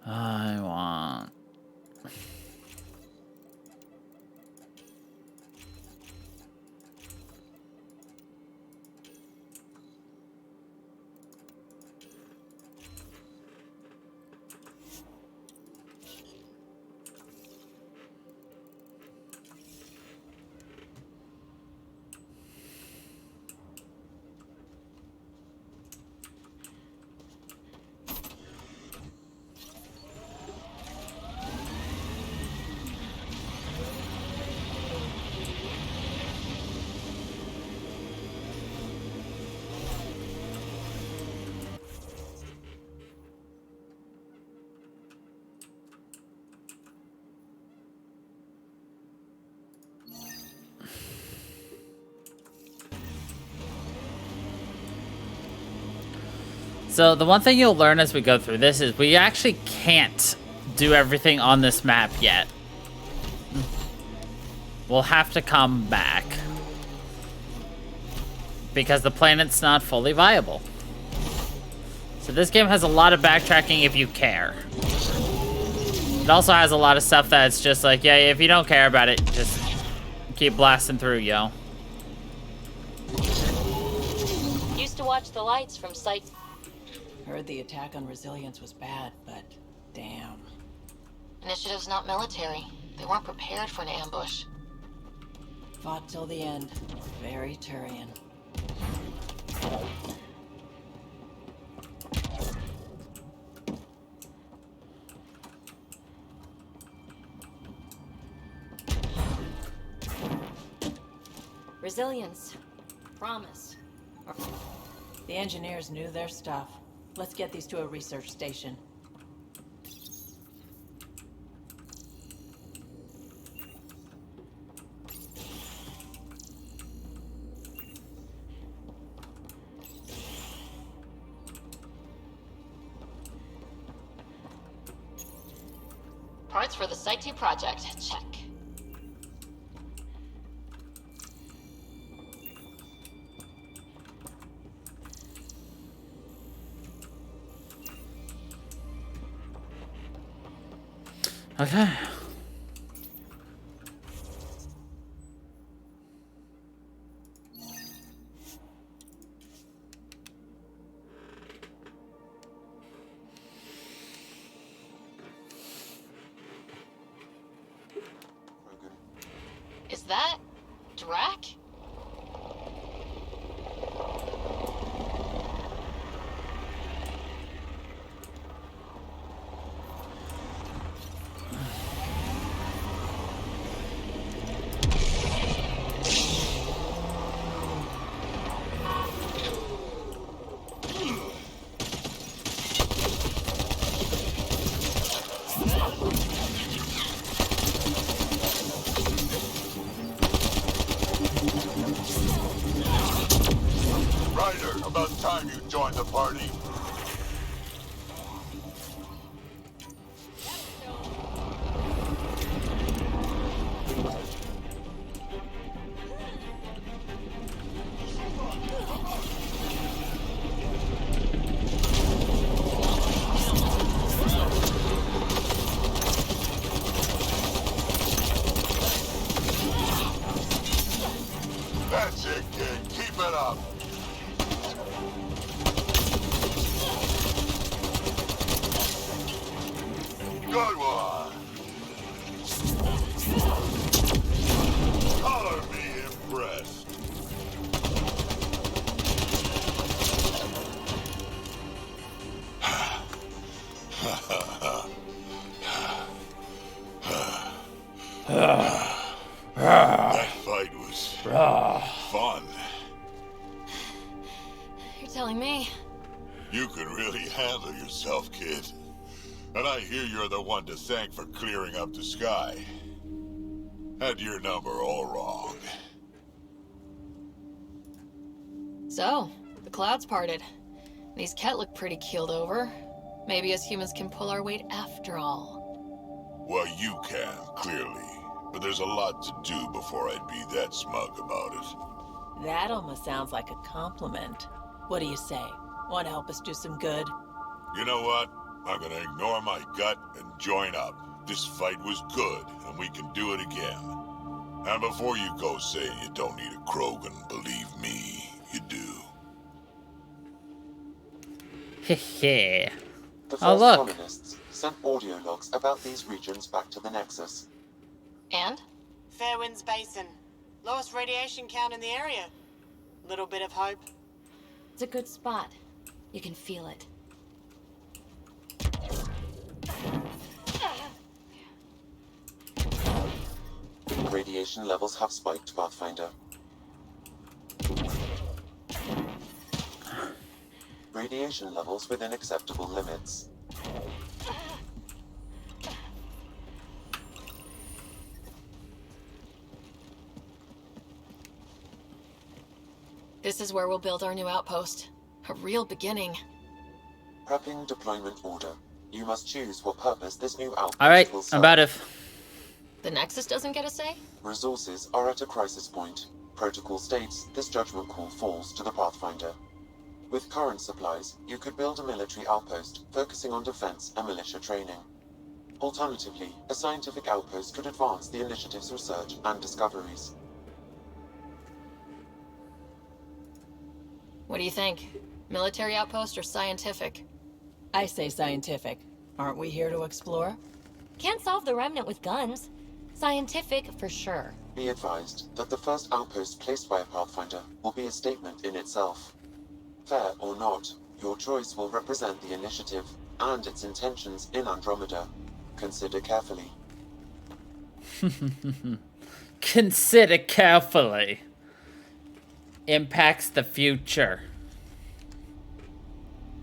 I want... So the one thing you'll learn as we go through this is we actually can't do everything on this map yet. We'll have to come back. Because the planet's not fully viable. So this game has a lot of backtracking if you care. It also has a lot of stuff that's just like, yeah, if you don't care about it, just keep blasting through, yo. Used to watch the lights from sight. Heard the attack on Resilience was bad, but damn. Initiative's not military. They weren't prepared for an ambush. Fought till the end. Very Turian. Resilience. Promise. The engineers knew their stuff. Let's get these to a research station. Parts for the Site 2 project. Check. Okay. Is that Drac? Ryder, about time you joined the party. That's it, kid. Keep it up. Good one. Color me impressed. That fight was fun. You're telling me. You can really handle yourself, kid. And I hear you're the one to thank for clearing up the sky. Had your number all wrong. So, the clouds parted. These Ket look pretty keeled over. Maybe us humans can pull our weight after all. Well, you can, clearly. But there's a lot to do before I'd be that smug about it. That almost sounds like a compliment. What do you say? Want to help us do some good? You know what? I'm gonna ignore my gut and join up. This fight was good, and we can do it again. And before you go saying you don't need a Krogan, believe me, you do. Hehe. The Oh, first look. colonists sent audio logs about these regions back to the Nexus. And? Fairwinds Basin. Lowest radiation count in the area. Little bit of hope. It's a good spot. You can feel it. Radiation levels have spiked, Pathfinder. Radiation levels within acceptable limits. This is where we'll build our new outpost. A real beginning. Prepping deployment order. You must choose what purpose this new outpost Alright, will serve. I'm about to... The Nexus doesn't get a say? Resources are at a crisis point. Protocol states this judgment call falls to the Pathfinder. With current supplies, you could build a military outpost focusing on defense and militia training. Alternatively, a scientific outpost could advance the initiative's research and discoveries. What do you think? Military outpost or scientific? I say scientific. Aren't we here to explore? Can't solve the remnant with guns. Scientific for sure. Be advised that the first outpost placed by a Pathfinder will be a statement in itself. Fair or not, your choice will represent the initiative and its intentions in Andromeda. Consider carefully. Consider carefully. Impacts the future.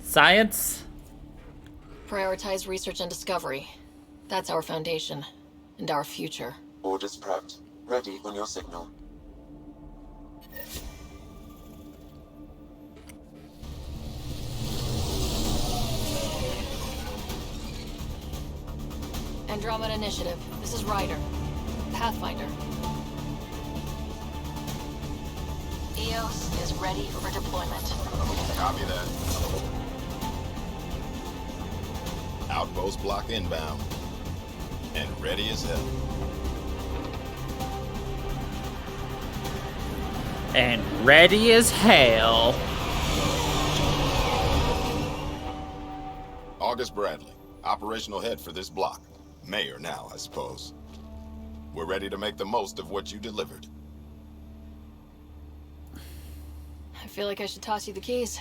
Science? Prioritize research and discovery. That's our foundation. And our future. Orders prepped. Ready on your signal. Andromeda Initiative. This is Ryder. Pathfinder. EOS is ready for deployment. Copy that. Outpost block inbound. And ready as hell. And ready as hell. August Bradley, operational head for this block. Mayor now, I suppose. We're ready to make the most of what you delivered. I feel like I should toss you the keys.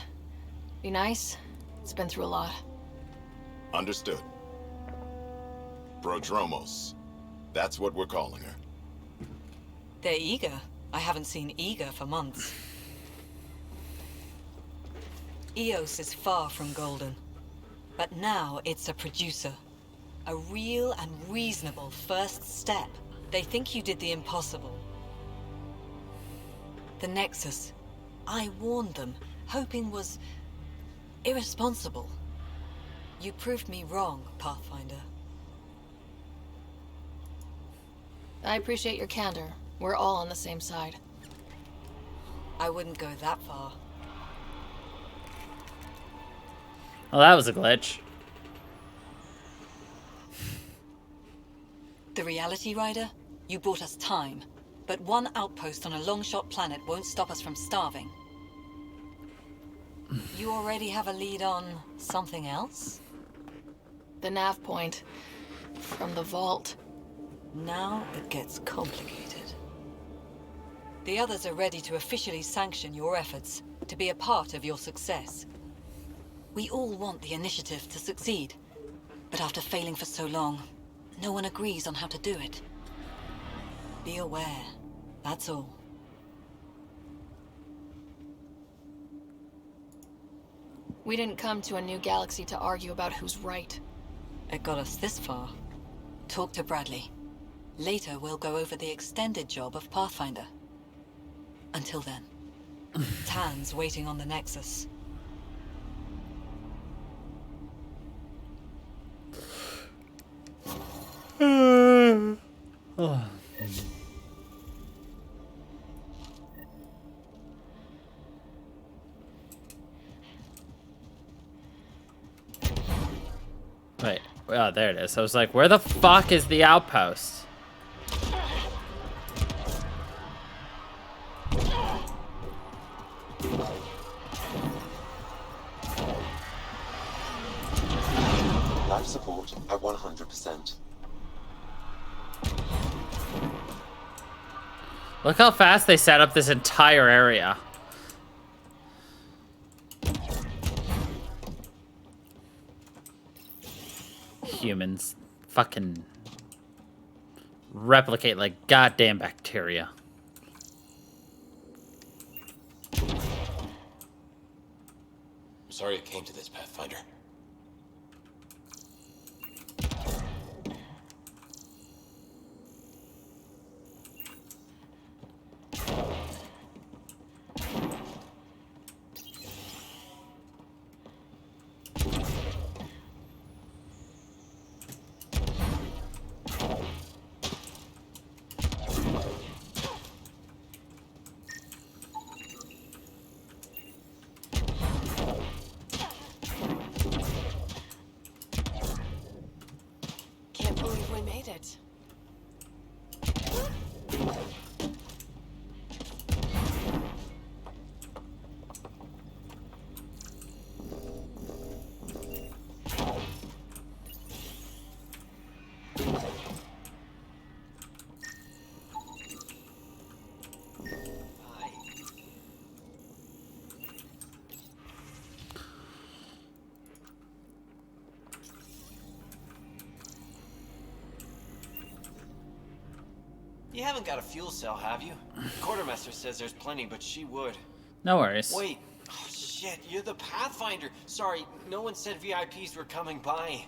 Be nice. It's been through a lot. Understood. Prodromos. That's what we're calling her. They're eager. I haven't seen eager for months. EOS is far from golden. But now it's a producer. A real and reasonable first step. They think you did the impossible. The Nexus. I warned them, hoping was irresponsible. You proved me wrong, Pathfinder. I appreciate your candor. We're all on the same side. I wouldn't go that far. Well, that was a glitch. The reality, Ryder? You bought us time. But one outpost on a long-shot planet won't stop us from starving. You already have a lead on something else? The nav point. From the vault. Now it gets complicated. The others are ready to officially sanction your efforts, to be a part of your success. We all want the initiative to succeed. But after failing for so long, no one agrees on how to do it. Be aware, that's all. We didn't come to a new galaxy to argue about who's right. It got us this far. Talk to Bradley. Later, we'll go over the extended job of Pathfinder. Until then, Tan's waiting on the Nexus. Oh. Oh, there it is. I was like, where the fuck is the outpost? Life support at 100%. Look how fast they set up this entire area. Humans fucking replicate like goddamn bacteria. I'm sorry it came to this, Pathfinder. Can't believe we made it. You haven't got a fuel cell, have you? Quartermaster says there's plenty, but she would. No worries. Wait. Oh, shit, you're the Pathfinder. Sorry, no one said VIPs were coming by.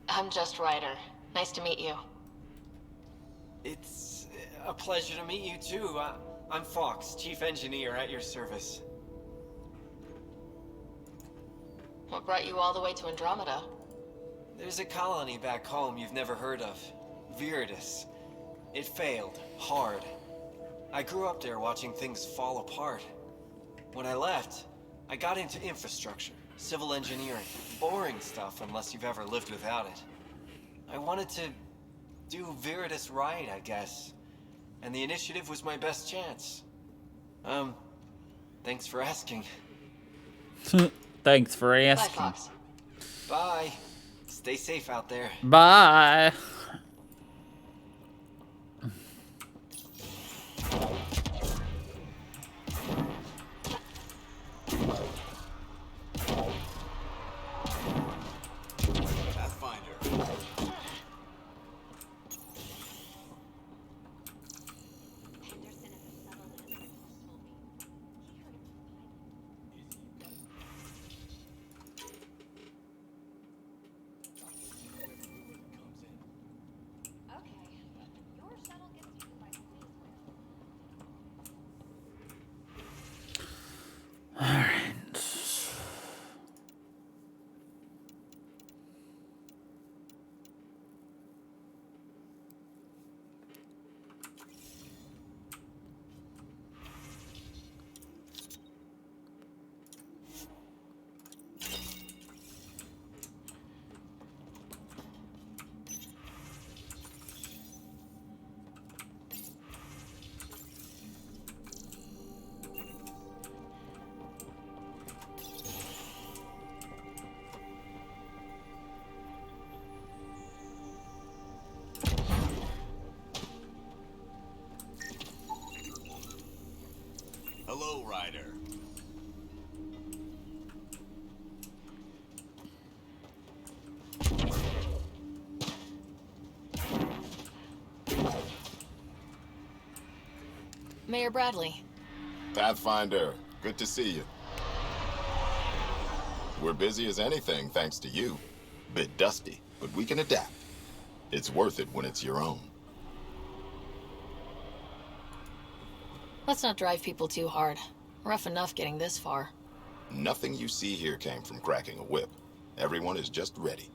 I'm just Ryder. Nice to meet you. It's a pleasure to meet you, too. I'm Fox, Chief Engineer at your service. What brought you all the way to Andromeda? There's a colony back home you've never heard of. Viridis. It failed. Hard. I grew up there watching things fall apart. When I left, I got into infrastructure, civil engineering. Boring stuff unless you've ever lived without it. I wanted to do Viridis right, I guess. And the initiative was my best chance. Thanks for asking. Thanks for asking. Bye, Fox. Bye. Stay safe out there. Bye. Pathfinder. Hello, Ryder. Mayor Bradley. Pathfinder, good to see you. We're busy as anything thanks to you. Bit dusty, but we can adapt. It's worth it when it's your own. Let's not drive people too hard. Rough enough getting this far. Nothing you see here came from cracking a whip. Everyone is just ready.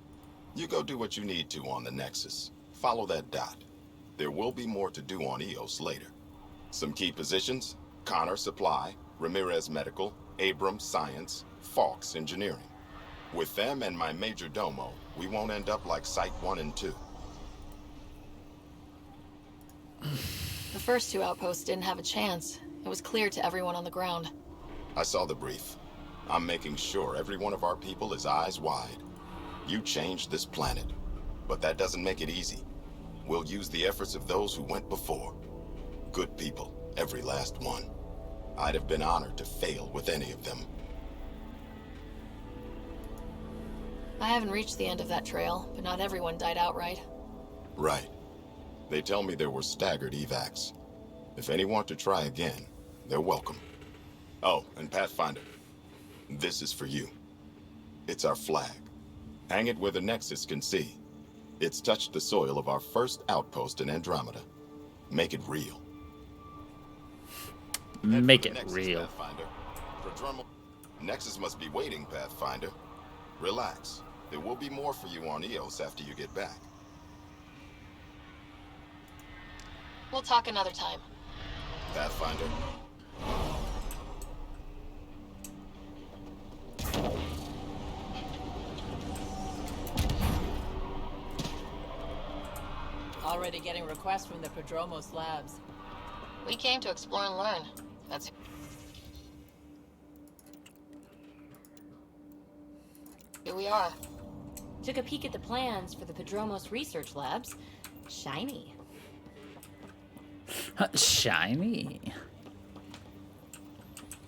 You go do what you need to on the Nexus. Follow that dot. There will be more to do on EOS later. Some key positions: Connor Supply, Ramirez Medical, Abrams Science, Fawkes Engineering. With them and my major domo, we won't end up like Site 1 and 2. The first two outposts didn't have a chance. It was clear to everyone on the ground. I saw the brief. I'm making sure every one of our people is eyes wide. You changed this planet, but that doesn't make it easy. We'll use the efforts of those who went before. Good people, every last one. I'd have been honored to fail with any of them. I haven't reached the end of that trail, but not everyone died outright. Right. They tell me there were staggered evacs. If any want to try again, they're welcome. Oh, and Pathfinder, this is for you. It's our flag. Hang it where the Nexus can see. It's touched the soil of our first outpost in Andromeda. Make it real. Make it Nexus, real. Pathfinder. Prodromal. Nexus must be waiting, Pathfinder. Relax. There will be more for you on Eos after you get back. We'll talk another time. Pathfinder. Already getting requests from the Prodromos labs. We came to explore and learn. That's... Here we are. Took a peek at the plans for the Prodromos research labs. Shiny. Shiny.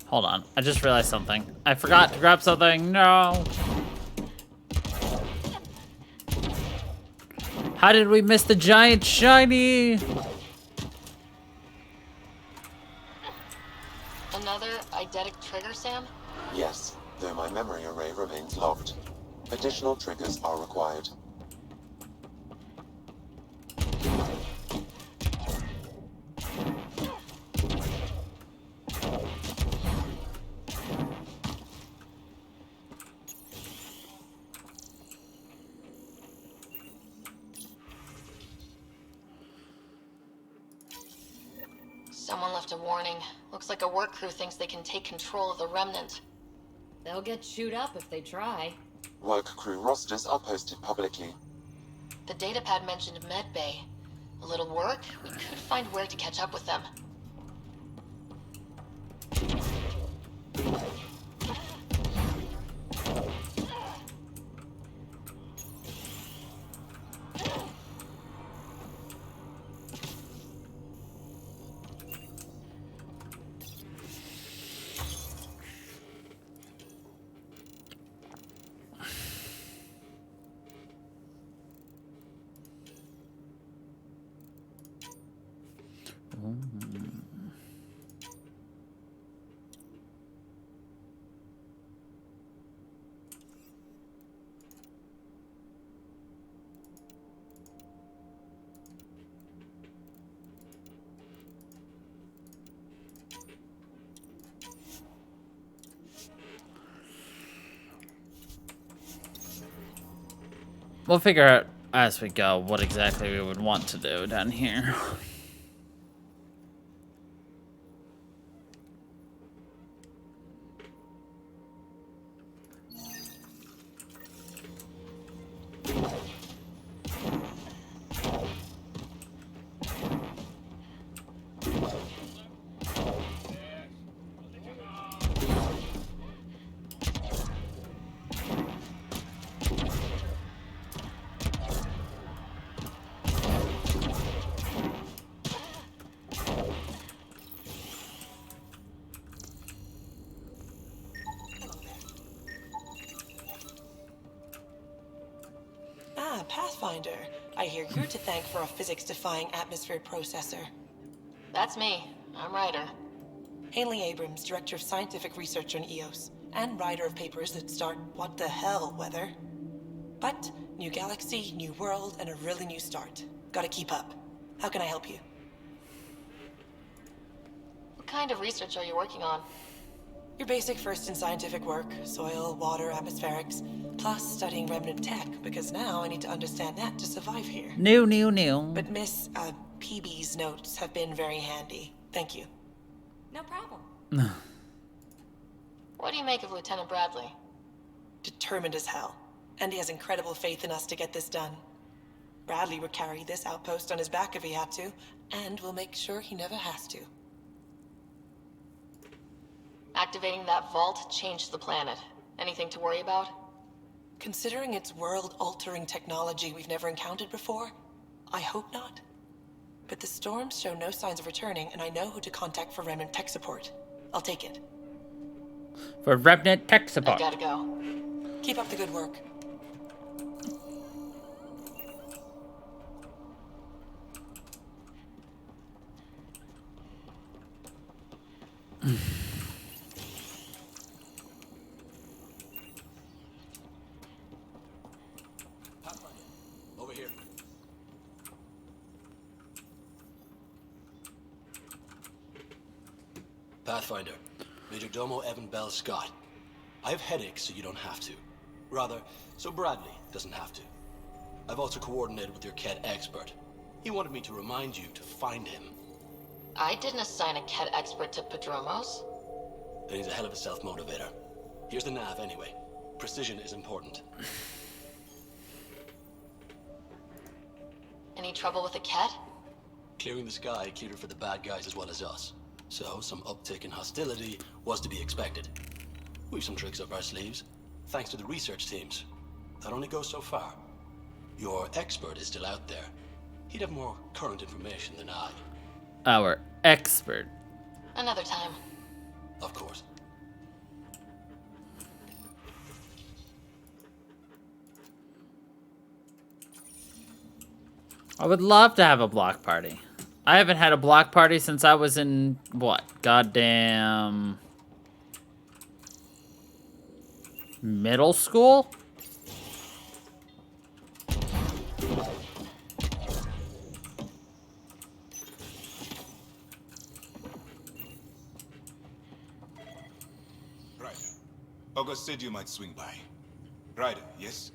Hold on. I just realized something. I forgot to grab something. No. How did we miss the giant shiny? Another eidetic trigger, Sam? Yes, though my memory array remains locked. Additional triggers are required. Someone left a warning. Looks like a work crew thinks they can take control of the remnant. They'll get chewed up if they try. Work crew rosters are posted publicly. The datapad mentioned medbay. A little work, we could find where to catch up with them. We'll figure out as we go what exactly we would want to do down here. Pathfinder. I hear you're to thank for a physics-defying atmosphere processor. That's me. I'm Ryder. Haley Abrams, Director of Scientific Research on EOS, and writer of papers that start what the hell weather. But, new galaxy, new world, and a really new start. Gotta keep up. How can I help you? What kind of research are you working on? Your basic first in scientific work, soil, water, atmospherics, plus studying remnant tech, because now I need to understand that to survive here. New. But Miss, PB's notes have been very handy. Thank you. No problem. What do you make of Lieutenant Bradley? Determined as hell. And he has incredible faith in us to get this done. Bradley would carry this outpost on his back if he had to, and we'll make sure he never has to. Activating that vault changed the planet. Anything to worry about? Considering it's world-altering technology we've never encountered before, I hope not. But the storms show no signs of returning, and I know who to contact for Remnant tech support. I'll take it. For Remnant tech support. I gotta go. Keep up the good work. Over here. Pathfinder, Major Domo Evan Bell Scott. I have headaches, so you don't have to. Rather, so Bradley doesn't have to. I've also coordinated with your Ket expert. He wanted me to remind you to find him. I didn't assign a Ket expert to Padromos. Then he's a hell of a self-motivator. Here's the nav anyway. Precision is important. Any trouble with the Ket? Clearing the sky cleared it for the bad guys as well as us. So some uptick in hostility was to be expected. We've some tricks up our sleeves, thanks to the research teams. That only goes so far. Your expert is still out there. He'd have more current information than I. Our expert. Another time. Of course. I would love to have a block party. I haven't had a block party since I was in, what, goddamn middle school? Ryder, August said you might swing by. Ryder, yes?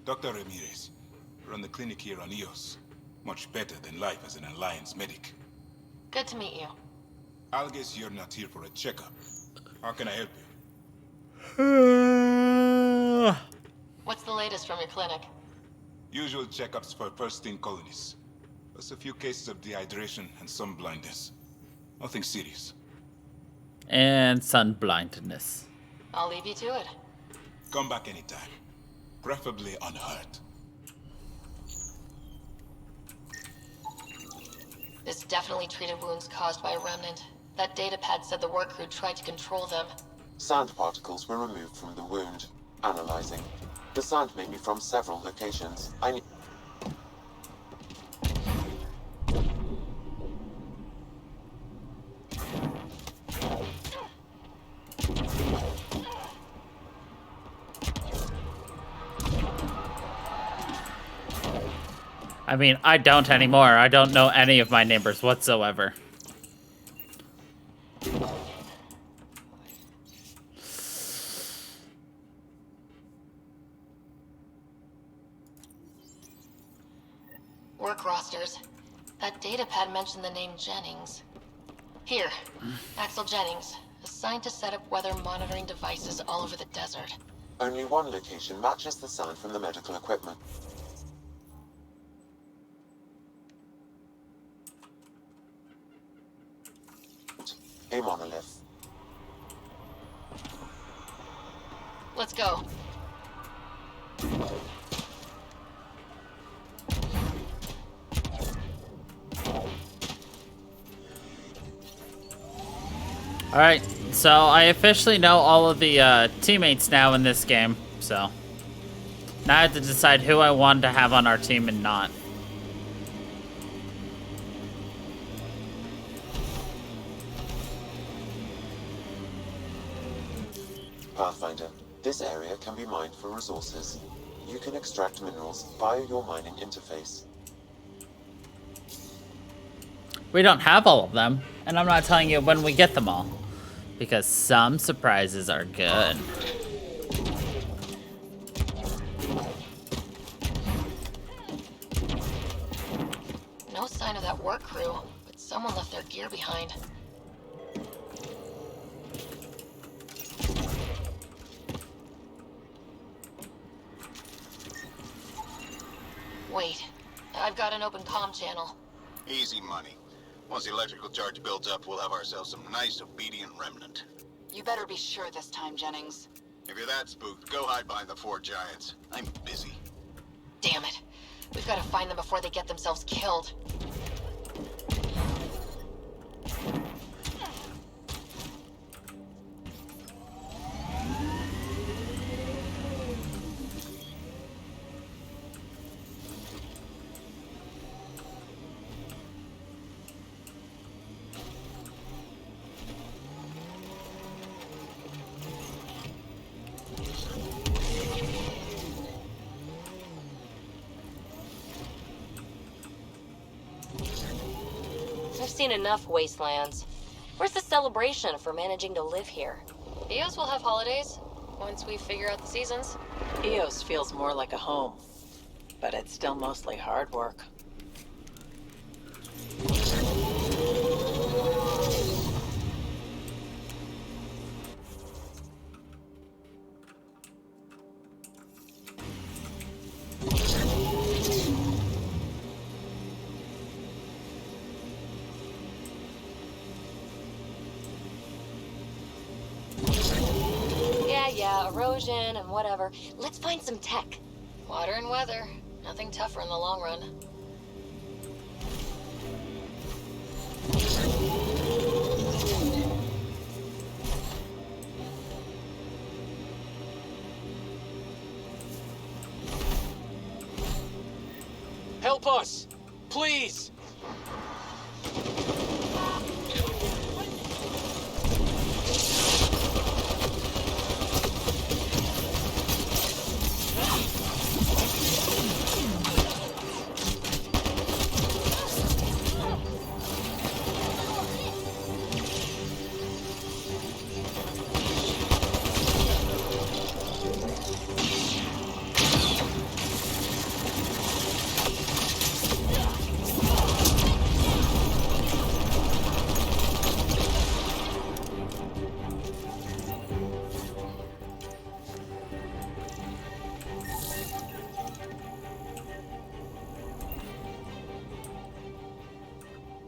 Dr. Ramirez. Run the clinic here on Eos. Much better than life as an Alliance medic. Good to meet you. I'll guess you're not here for a checkup. How can I help you? What's the latest from your clinic? Usual checkups for first-in colonists. Plus a few cases of dehydration and sun blindness. Nothing serious. And sun blindness. I'll leave you to it. Come back anytime. Preferably unhurt. This definitely treated wounds caused by a remnant. That datapad said the work crew tried to control them. Sand particles were removed from the wound. Analyzing. The sand may be from several locations. I need... I mean, I don't anymore. I don't know any of my neighbors whatsoever. Work rosters. That datapad mentioned the name Jennings. Here, Axel Jennings, assigned to set up weather monitoring devices all over the desert. Only one location matches the sand from the medical equipment. A monolith. Let's go. Alright, so I officially know all of the teammates now in this game, so now I have to decide who I want to have on our team and not. Pathfinder, this area can be mined for resources. You can extract minerals via your mining interface. We don't have all of them, and I'm not telling you when we get them all, because some surprises are good. No sign of that work crew, but someone left their gear behind. Wait, I've got an open comm channel. Easy money. Once the electrical charge builds up, we'll have ourselves some nice, obedient remnant. You better be sure this time, Jennings. If you're that spooked, go hide behind the 4 giants. I'm busy. Damn it. We've got to find them before they get themselves killed. I've seen enough wastelands. Where's the celebration for managing to live here? EOS will have holidays, once we figure out the seasons. EOS feels more like a home, but it's still mostly hard work. Yeah, erosion and whatever. Let's find some tech. Water and weather. Nothing tougher in the long run. Help us! Please!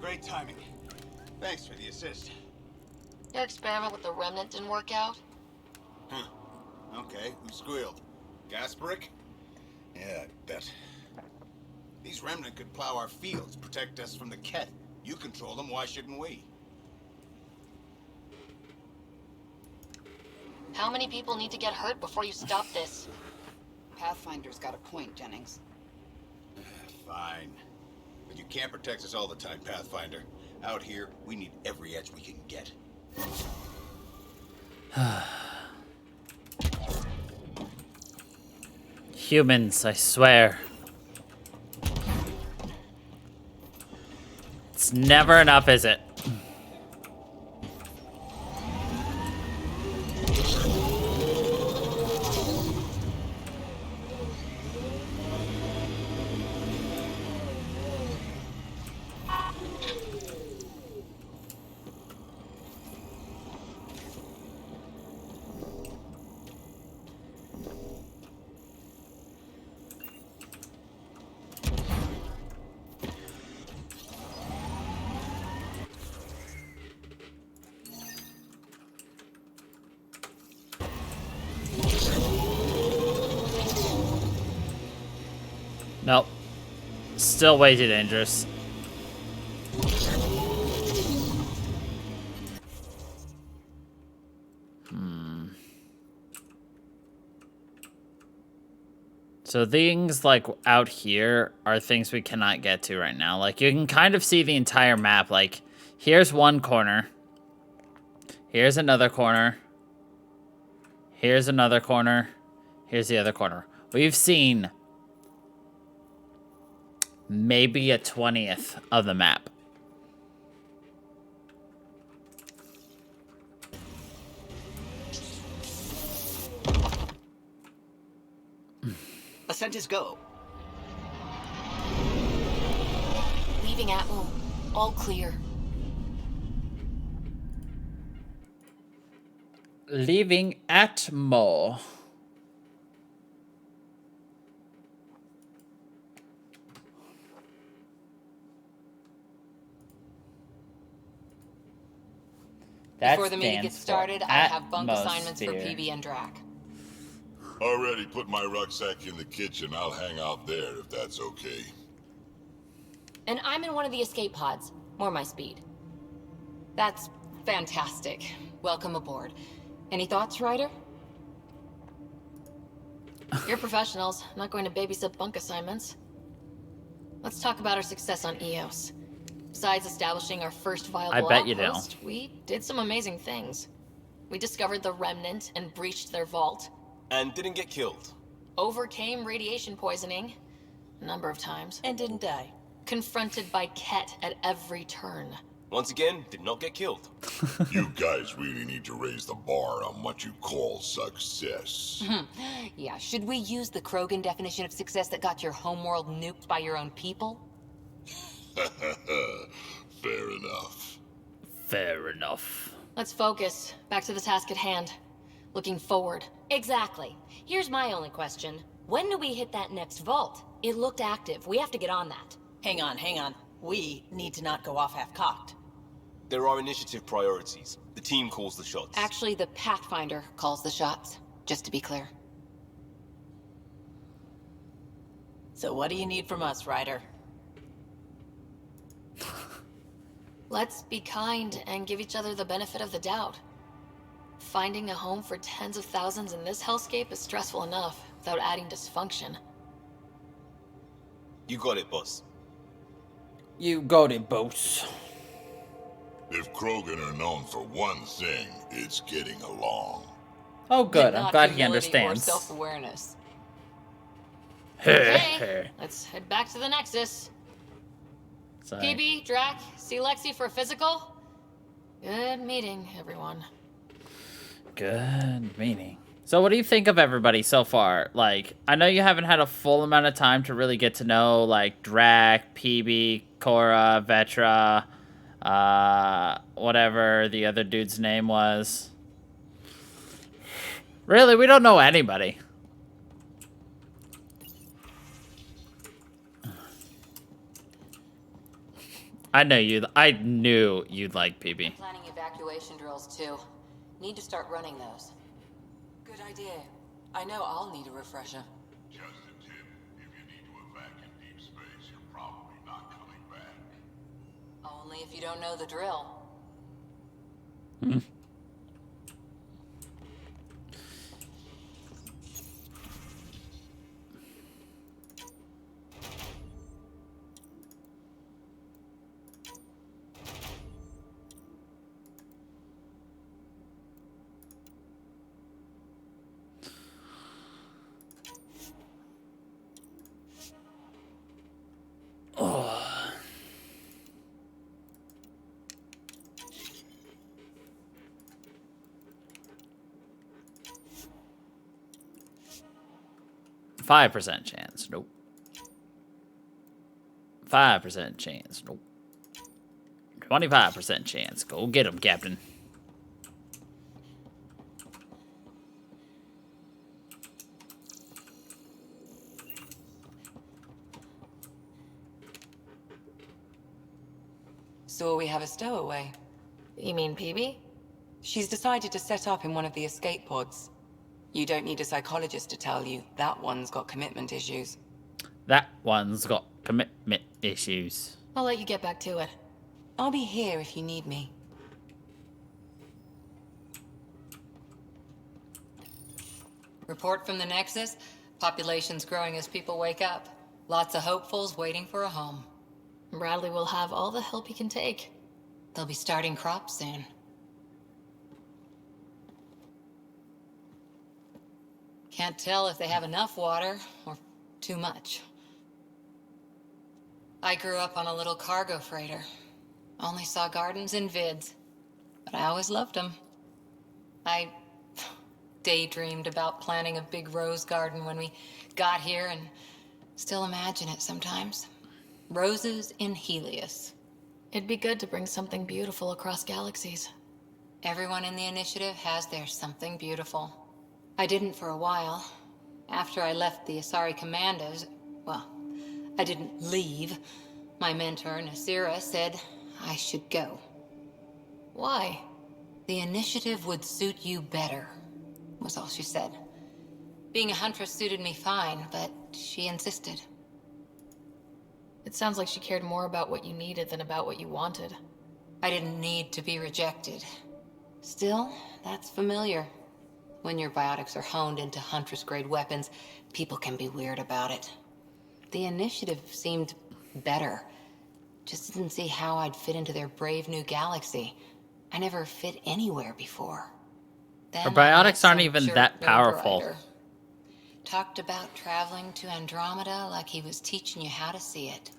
Great timing. Thanks for the assist. Your experiment with the remnant didn't work out? Huh. Okay, who squealed? Gasparic? Yeah, I bet. These remnant could plow our fields, protect us from the Ket. You control them, why shouldn't we? How many people need to get hurt before you stop this? Pathfinder's got a point, Jennings. Fine. But you can't protect us all the time, Pathfinder. Out here, we need every edge we can get. Humans, I swear. It's never enough, is it? Nope. Still way too dangerous. So things like out here are things we cannot get to right now. Like you can kind of see the entire map. Like here's one corner. Here's another corner. Here's another corner. Here's the other corner. We've seen maybe a 20th of the map. Ascent is go. Leaving Atmo. All clear. Leaving Atmo. That Before the meeting stands gets for started, I have bunk assignments for atmosphere. PB and Drac. Already put my rucksack in the kitchen. I'll hang out there if that's okay. And I'm in one of the escape pods. More my speed. That's fantastic. Welcome aboard. Any thoughts, Ryder? You're professionals. I'm not going to babysit bunk assignments. Let's talk about our success on Eos. Besides establishing our first viable bet you do. outpost, we did some amazing things. We discovered the Remnant and breached their vault. And didn't get killed. Overcame radiation poisoning a number of times. And didn't die. Confronted by Ket at every turn. Once again, did not get killed. You guys really need to raise the bar on what you call success. Yeah, should we use the Krogan definition of success that got your homeworld nuked by your own people? Fair enough. Fair enough. Let's focus. Back to the task at hand. Looking forward. Exactly. Here's my only question. When do we hit that next vault? It looked active. We have to get on that. Hang on. We need to not go off half-cocked. There are initiative priorities. The team calls the shots. Actually, the Pathfinder calls the shots, just to be clear. So what do you need from us, Ryder? Let's be kind and give each other the benefit of the doubt. Finding a home for tens of thousands in this hellscape is stressful enough without adding dysfunction. You got it, boss. You got it, boss. If Krogan are known for one thing, it's getting along. Oh, good. I'm Not glad he humility or understands. self-awareness. Okay, let's head back to the Nexus. Sorry. PB, Drac, see Lexi for a physical? Good meeting, everyone. Good meeting. So what do you think of everybody so far? Like, I know you haven't had a full amount of time to really get to know, like, Drac, PB, Cora, Vetra, whatever the other dude's name was. Really, we don't know anybody. I knew you'd like PB. Planning evacuation drills, too. Need to start running those. Good idea. I know I'll need a refresher. Just a tip, if you need to evac in deep space, you're probably not coming back. Only if you don't know the drill. Hmm. Oh. 5% chance. Nope. 5% chance. Nope. 25% chance. Go get him, Captain. So we have a stowaway. You mean PB? She's decided to set up in one of the escape pods. You don't need a psychologist to tell you that one's got commitment issues. That one's got commitment issues. I'll let you get back to it. I'll be here if you need me. Report from the Nexus. Population's growing as people wake up. Lots of hopefuls waiting for a home. Bradley will have all the help he can take. They'll be starting crops soon. Can't tell if they have enough water or too much. I grew up on a little cargo freighter. Only saw gardens in vids, but I always loved them. I daydreamed about planting a big rose garden when we got here and still imagine it sometimes. Roses in Helios. It'd be good to bring something beautiful across galaxies. Everyone in the initiative has their something beautiful. I didn't for a while. After I left the Asari Commandos, well, I didn't leave. My mentor, Nasira, said I should go. Why? The initiative would suit you better, was all she said. Being a huntress suited me fine, but she insisted. It sounds like she cared more about what you needed than about what you wanted. I didn't need to be rejected. Still, that's familiar. When your biotics are honed into huntress-grade weapons, people can be weird about it. The initiative seemed better. Just didn't see how I'd fit into their brave new galaxy. I never fit anywhere before. Then Her I met biotics aren't some even jerk that named powerful. Ryder. Talked about traveling to Andromeda like he was teaching you how to see it.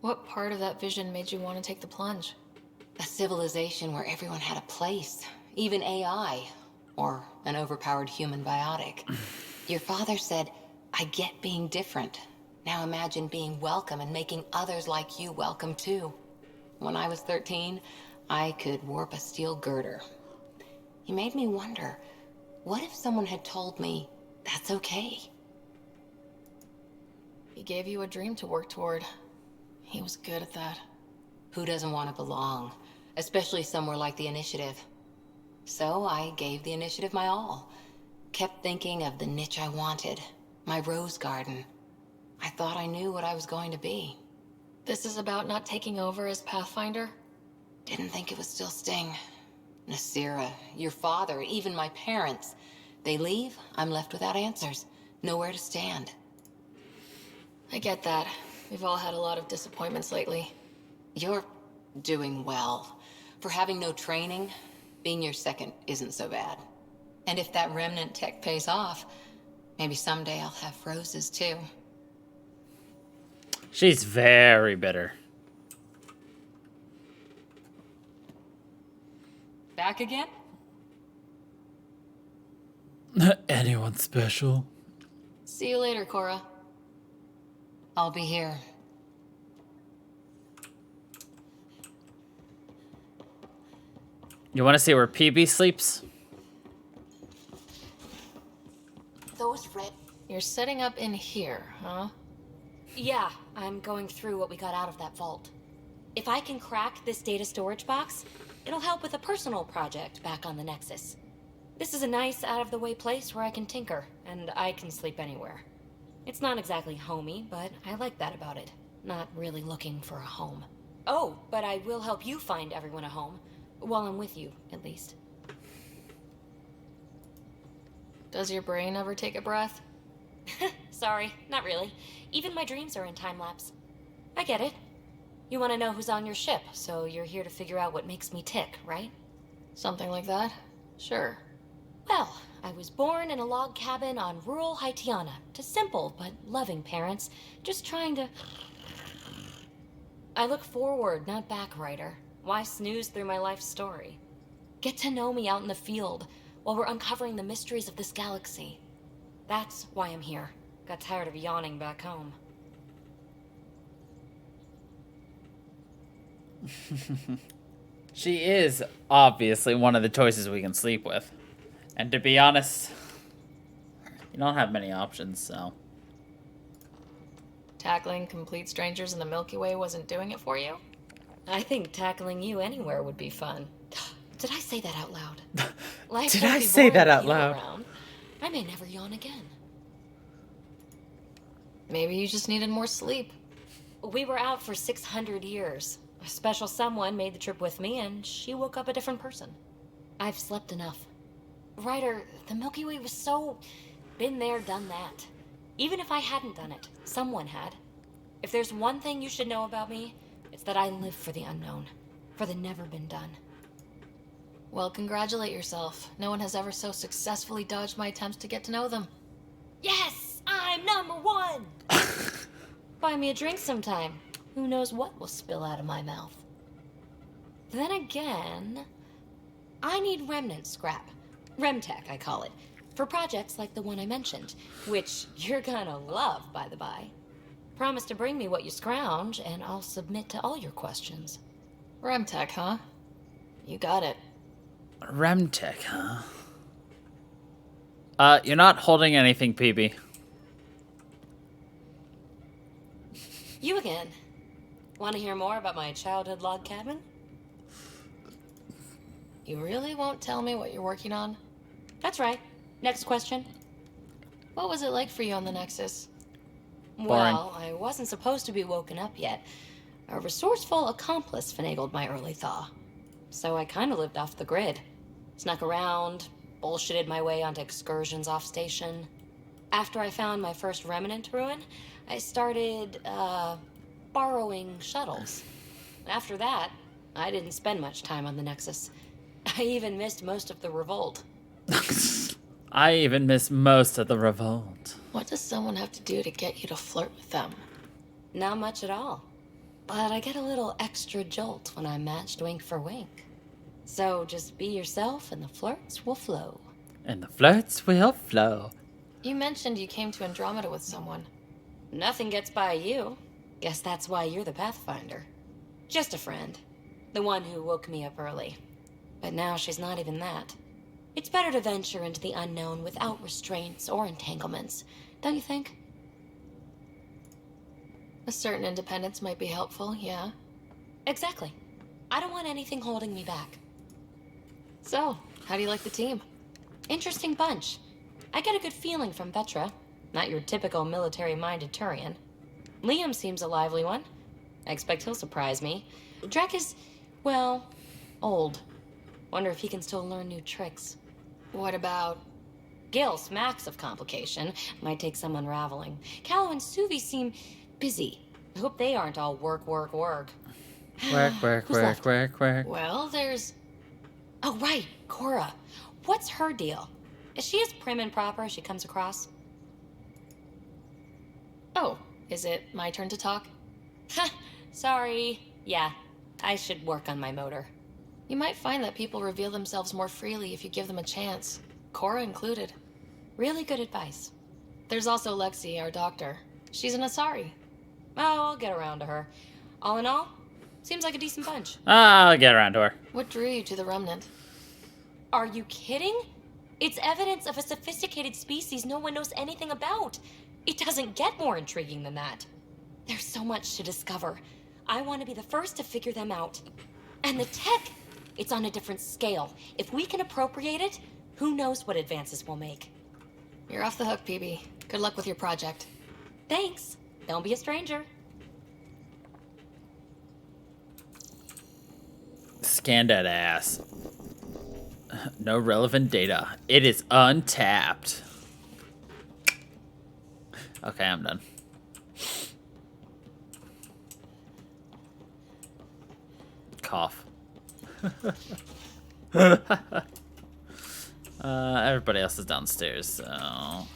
What part of that vision made you want to take the plunge? A civilization where everyone had a place, even AI, or an overpowered human biotic. Your father said, I get being different. Now imagine being welcome and making others like you welcome too. When I was 13, I could warp a steel girder. He made me wonder, what if someone had told me that's okay? He gave you a dream to work toward. He was good at that. Who doesn't want to belong? Especially somewhere like the Initiative. So I gave the Initiative my all. Kept thinking of the niche I wanted. My rose garden. I thought I knew what I was going to be. This is about not taking over as Pathfinder? Didn't think it would still sting. Nasira, your father, even my parents. They leave, I'm left without answers. Nowhere to stand. I get that. We've all had a lot of disappointments lately. You're doing well. For having no training, being your second isn't so bad. And if that remnant tech pays off, maybe someday I'll have roses too. She's very bitter. Back again? Anyone special? See you later, Cora. I'll be here. You want to see where PB sleeps? Those red... You're setting up in here, huh? Yeah, I'm going through what we got out of that vault. If I can crack this data storage box, it'll help with a personal project back on the Nexus. This is a nice, out-of-the-way place where I can tinker, and I can sleep anywhere. It's not exactly homey, but I like that about it. Not really looking for a home. Oh, but I will help you find everyone a home. While I'm with you, at least. Does your brain ever take a breath? Sorry, not really. Even my dreams are in time-lapse. I get it. You want to know who's on your ship, so you're here to figure out what makes me tick, right? Something like that? Sure. Well, I was born in a log cabin on rural Haitiana to simple but loving parents, just trying to... I look forward, not back, Ryder. Why snooze through my life story? Get to know me out in the field while we're uncovering the mysteries of this galaxy. That's why I'm here. Got tired of yawning back home. She is obviously one of the choices we can sleep with. And to be honest, you don't have many options, so. Tackling complete strangers in the Milky Way wasn't doing it for you? I think tackling you anywhere would be fun. Did I say that out loud? Life Did won't I be say boring that with out you loud? around. I may never yawn again. Maybe you just needed more sleep. We were out for 600 years. A special someone made the trip with me, and she woke up a different person. I've slept enough. Ryder, the Milky Way was so... been there, done that. Even if I hadn't done it, someone had. If there's one thing you should know about me, it's that I live for the unknown. For the never been done. Well, congratulate yourself. No one has ever so successfully dodged my attempts to get to know them. Yes! I'm #1! Buy me a drink sometime. Who knows what will spill out of my mouth. Then again, I need remnant scrap. Remtech, I call it. For projects like the one I mentioned, which you're gonna love, by the by. Promise to bring me what you scrounge, and I'll submit to all your questions. Remtech, huh? You got it. Remtech, huh? You're not holding anything, PB. You again. Want to hear more about my childhood log cabin? You really won't tell me what you're working on? That's right. Next question. What was it like for you on the Nexus? Well, I wasn't supposed to be woken up yet. A resourceful accomplice finagled my early thaw. So I kind of lived off the grid. Snuck around, bullshitted my way onto excursions off station. After I found my first remnant ruin, I started, borrowing shuttles. After that, I didn't spend much time on the Nexus. I even missed most of the revolt. I even missed most of the revolt. What does someone have to do to get you to flirt with them? Not much at all. But I get a little extra jolt when I'm matched wink for wink. So just be yourself and the flirts will flow. And the flirts will flow. You mentioned you came to Andromeda with someone. Nothing gets by you. Guess that's why you're the Pathfinder. Just a friend. The one who woke me up early. But now she's not even that. It's better to venture into the unknown without restraints or entanglements, don't you think? A certain independence might be helpful, yeah. Exactly. I don't want anything holding me back. So, how do you like the team? Interesting bunch. I get a good feeling from Vetra. Not your typical military-minded Turian. Liam seems a lively one. I expect he'll surprise me. Drek is, well, old. Wonder if he can still learn new tricks. What about... Gil smacks of complication. Might take some unraveling. Callow and Suvi seem busy. I hope they aren't all work. Work. Well, there's... Oh, right, Cora. What's her deal? Is she as prim and proper as she comes across? Oh, is it my turn to talk? Ha! Sorry. Yeah, I should work on my motor. You might find that people reveal themselves more freely if you give them a chance. Cora included. Really good advice. There's also Lexi, our doctor. She's an Asari. Oh, I'll get around to her. All in all, seems like a decent bunch. I'll get around to her. What drew you to the Remnant? Are you kidding? It's evidence of a sophisticated species no one knows anything about. It doesn't get more intriguing than that. There's so much to discover. I want to be the first to figure them out. And the tech, it's on a different scale. If we can appropriate it, who knows what advances we'll make. You're off the hook, PB. Good luck with your project. Thanks. Don't be a stranger. Scan that ass. No relevant data. It is untapped. Okay, I'm done. Cough. Everybody else is downstairs, so...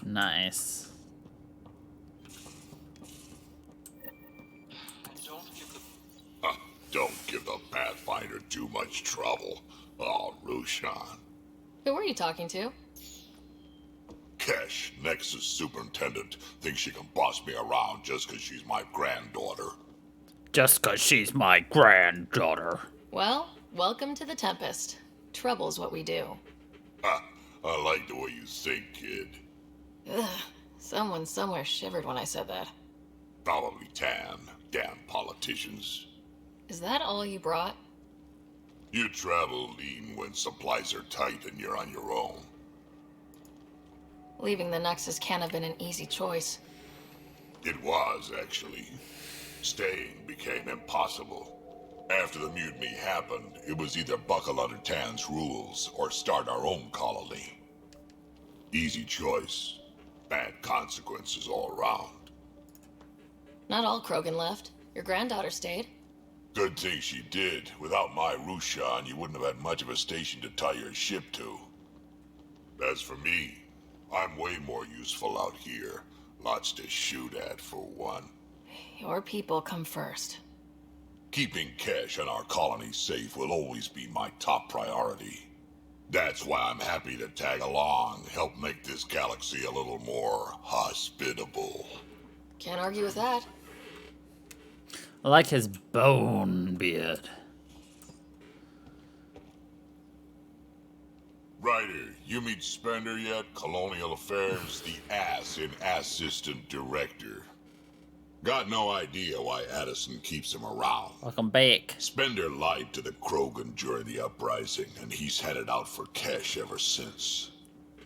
Nice. Don't give the Pathfinder too much trouble. Oh, Rushan. Who were you talking to? Kesh, Nexus Superintendent, thinks she can boss me around just because she's my granddaughter. Just because she's my granddaughter. Well, welcome to the Tempest. Trouble's what we do. I like the way you think, kid. Ugh, someone somewhere shivered when I said that. Probably Tan. Damn politicians. Is that all you brought? You travel lean when supplies are tight and you're on your own. Leaving the Nexus can't have been an easy choice. It was, actually. Staying became impossible. After the mutiny happened, it was either buckle under Tan's rules or start our own colony. Easy choice. Bad consequences all around. Not all Krogan left. Your granddaughter stayed. Good thing she did. Without my Rushan, you wouldn't have had much of a station to tie your ship to. As for me, I'm way more useful out here. Lots to shoot at, for one. Your people come first. Keeping Kesh and our colony safe will always be my top priority. That's why I'm happy to tag along, help make this galaxy a little more hospitable. Can't argue with that. I like his bone beard. Ryder, you meet Spender yet? Colonial Affairs, the ass in Assistant Director. Got no idea why Addison keeps him around. Welcome back. Spender lied to the Krogan during the uprising, and he's headed out for Kesh ever since.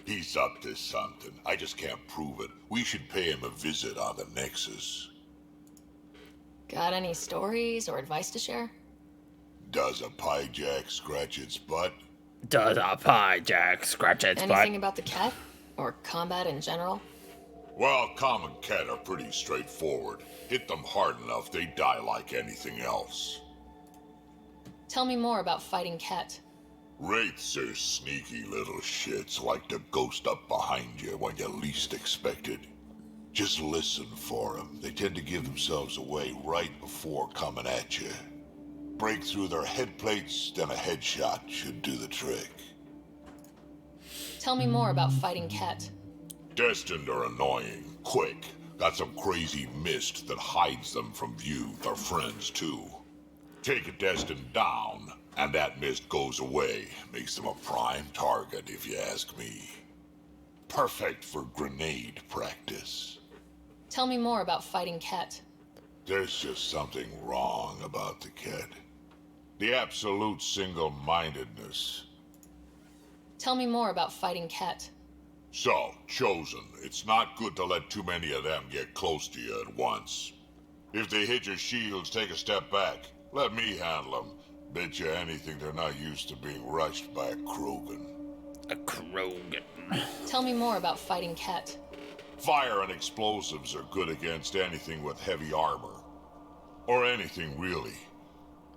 He's up to something. I just can't prove it. We should pay him a visit on the Nexus. Got any stories or advice to share? Does a pie jack scratch its butt? Does a pie jack scratch its butt? Anything about the Ket? Or combat in general? Well, common Ket are pretty straightforward. Hit them hard enough, they die like anything else. Tell me more about fighting Ket. Wraiths are sneaky little shits, like to ghost up behind you when you least expect it. Just listen for them. They tend to give themselves away right before coming at you. Break through their head plates, then a headshot should do the trick. Tell me more about fighting Ket. Destined are annoying, quick. Got some crazy mist that hides them from view. They're friends too. Take a Destined down, and that mist goes away. Makes them a prime target, if you ask me. Perfect for grenade practice. Tell me more about fighting Ket. There's just something wrong about the Ket. The absolute single-mindedness. Tell me more about fighting Ket. So, Chosen, it's not good to let too many of them get close to you at once. If they hit your shields, take a step back. Let me handle them. Bet you anything they're not used to being rushed by a Krogan. A Krogan. Tell me more about fighting Ket. Fire and explosives are good against anything with heavy armor. Or anything, really.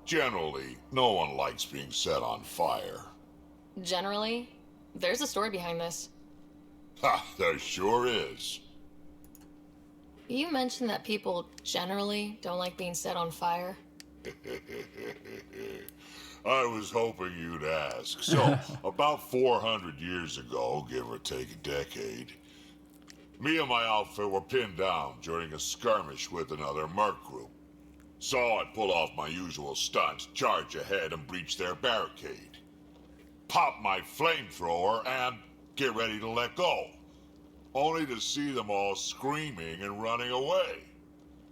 Generally, no one likes being set on fire. Generally? There's a story behind this. Ha, there sure is. You mentioned that people generally don't like being set on fire. I was hoping you'd ask. So, about 400 years ago, give or take a decade, me and my outfit were pinned down during a skirmish with another merc group. So I pull off my usual stunts, charge ahead and breach their barricade. Pop my flamethrower and get ready to let go. Only to see them all screaming and running away.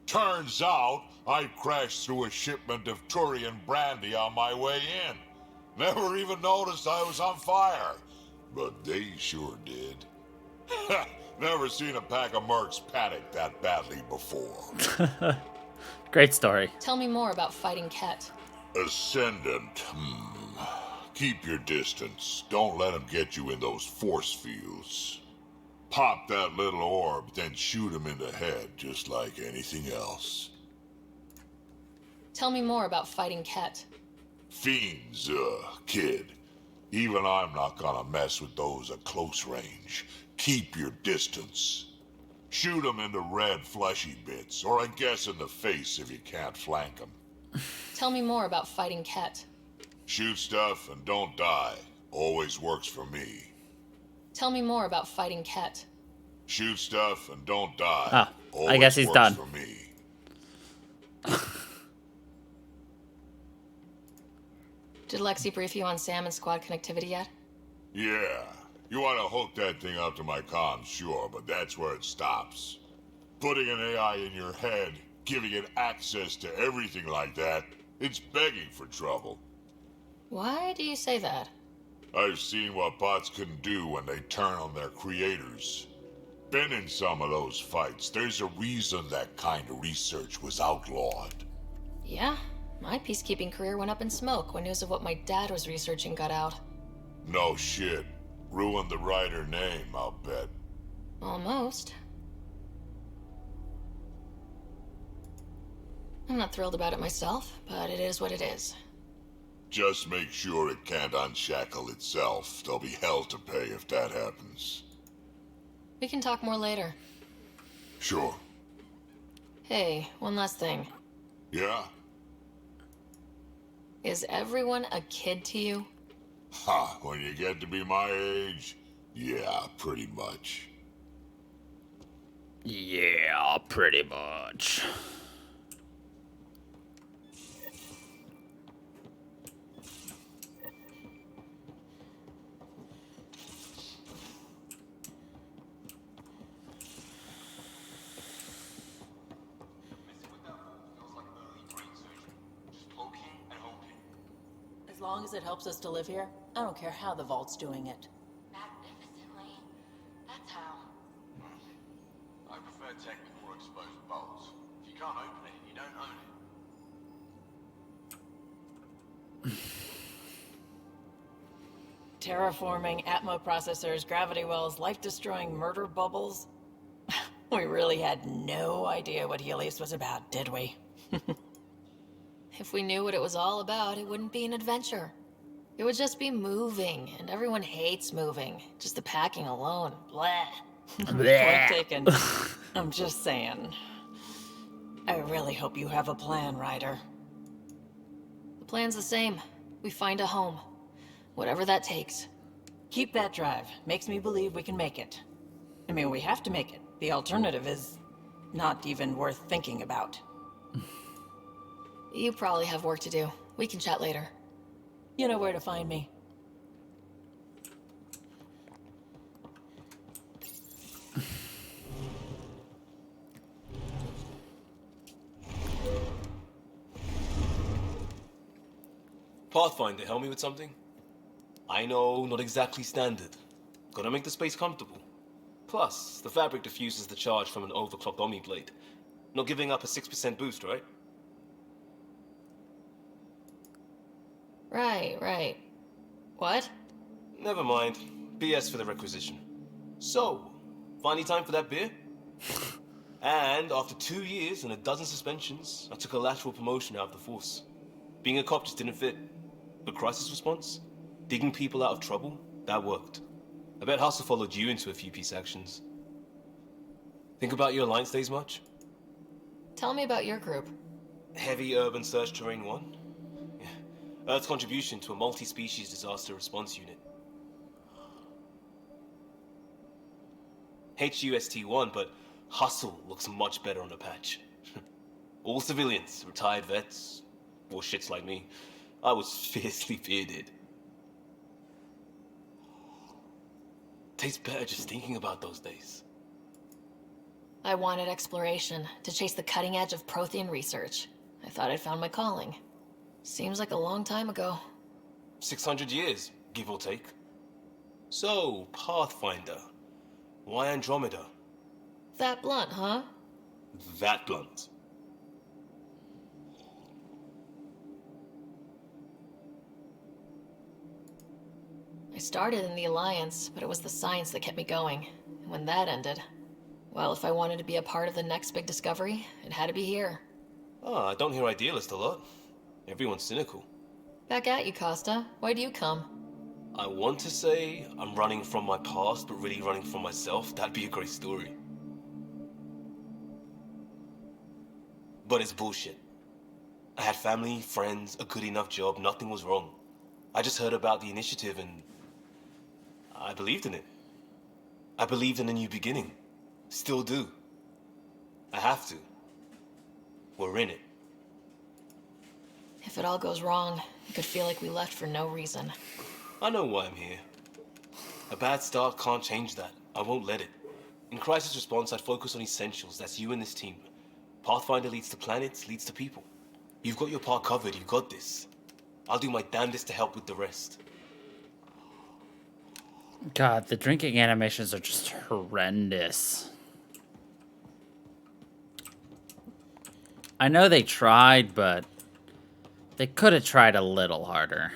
Turns out, I crashed through a shipment of Turian brandy on my way in. Never even noticed I was on fire. But they sure did. Never seen a pack of mercs panic that badly before. Great story. Tell me more about fighting Ket. Ascendant. Keep your distance. Don't let them get you in those force fields. Pop that little orb, then shoot him in the head, just like anything else. Tell me more about fighting Ket. Fiends, kid. Even I'm not gonna mess with those at close range. Keep your distance. Shoot them in the red fleshy bits, or I guess in the face if you can't flank them. Tell me more about fighting Ket. Shoot stuff and don't die. Always works for me. Tell me more about fighting Ket. Shoot stuff and don't die. Ah, Always I guess he's works done. for me. Did Lexi brief you on Sam and squad connectivity yet? Yeah. You want to hook that thing up to my comms, sure, but that's where it stops. Putting an AI in your head, giving it access to everything like that, it's begging for trouble. Why do you say that? I've seen what bots can do when they turn on their creators. Been in some of those fights. There's a reason that kind of research was outlawed. Yeah, my peacekeeping career went up in smoke when news of what my dad was researching got out. No shit. Ruined the writer name, I'll bet. Almost. I'm not thrilled about it myself, but it is what it is. Just make sure it can't unshackle itself. There'll be hell to pay if that happens. We can talk more later. Sure. Hey, one last thing. Yeah? Is everyone a kid to you? Ha, when you get to be my age, yeah, pretty much. Yeah, pretty much. As long as it helps us to live here, I don't care how the Vault's doing it. Magnificently. That's how. I prefer tech with more exposed bolts. If you can't open it, you don't own it. Terraforming, Atmo processors, gravity wells, life-destroying murder bubbles. We really had no idea what Helios was about, did we? If we knew what it was all about, it wouldn't be an adventure. It would just be moving, and everyone hates moving. Just the packing alone. Bleh. Point taken. I'm just saying. I really hope you have a plan, Ryder. The plan's the same. We find a home. Whatever that takes. Keep that drive. Makes me believe we can make it. I mean, we have to make it. The alternative is not even worth thinking about. You probably have work to do. We can chat later. You know where to find me. Pathfinder, help me with something? I know, not exactly standard. Gotta make the space comfortable. Plus, the fabric diffuses the charge from an overclocked Omni blade. Not giving up a 6% boost, right? Right. What? Never mind. BS for the requisition. So, finally time for that beer? And after 2 years and a dozen suspensions, I took a lateral promotion out of the force. Being a cop just didn't fit. But crisis response? Digging people out of trouble? That worked. I bet Hustle followed you into a few peace actions. Think about your Alliance days much? Tell me about your group. Heavy Urban Search Terrain 1? Yeah. Earth's contribution to a multi-species disaster response unit. HUST-1, but Hustle looks much better on the patch. All civilians, retired vets, or shits like me. I was fiercely bearded. Tastes better just thinking about those days. I wanted exploration, to chase the cutting edge of Prothean research. I thought I'd found my calling. Seems like a long time ago. 600 years, give or take. So, Pathfinder. Why Andromeda? That blunt, huh? That blunt. I started in the Alliance, but it was the science that kept me going. And when that ended, well, if I wanted to be a part of the next big discovery, it had to be here. Ah, I don't hear idealist a lot. Everyone's cynical. Back at you, Costa. Why do you come? I want to say I'm running from my past, but really running from myself. That'd be a great story. But it's bullshit. I had family, friends, a good enough job, nothing was wrong. I just heard about the initiative and I believed in it. I believed in a new beginning. Still do. I have to. We're in it. If it all goes wrong, it could feel like we left for no reason. I know why I'm here. A bad start can't change that. I won't let it. In crisis response, I'd focus on essentials. That's you and this team. Pathfinder leads to planets, leads to people. You've got your part covered. You've got this. I'll do my damnedest to help with the rest. God, the drinking animations are just horrendous. I know they tried, but they could have tried a little harder.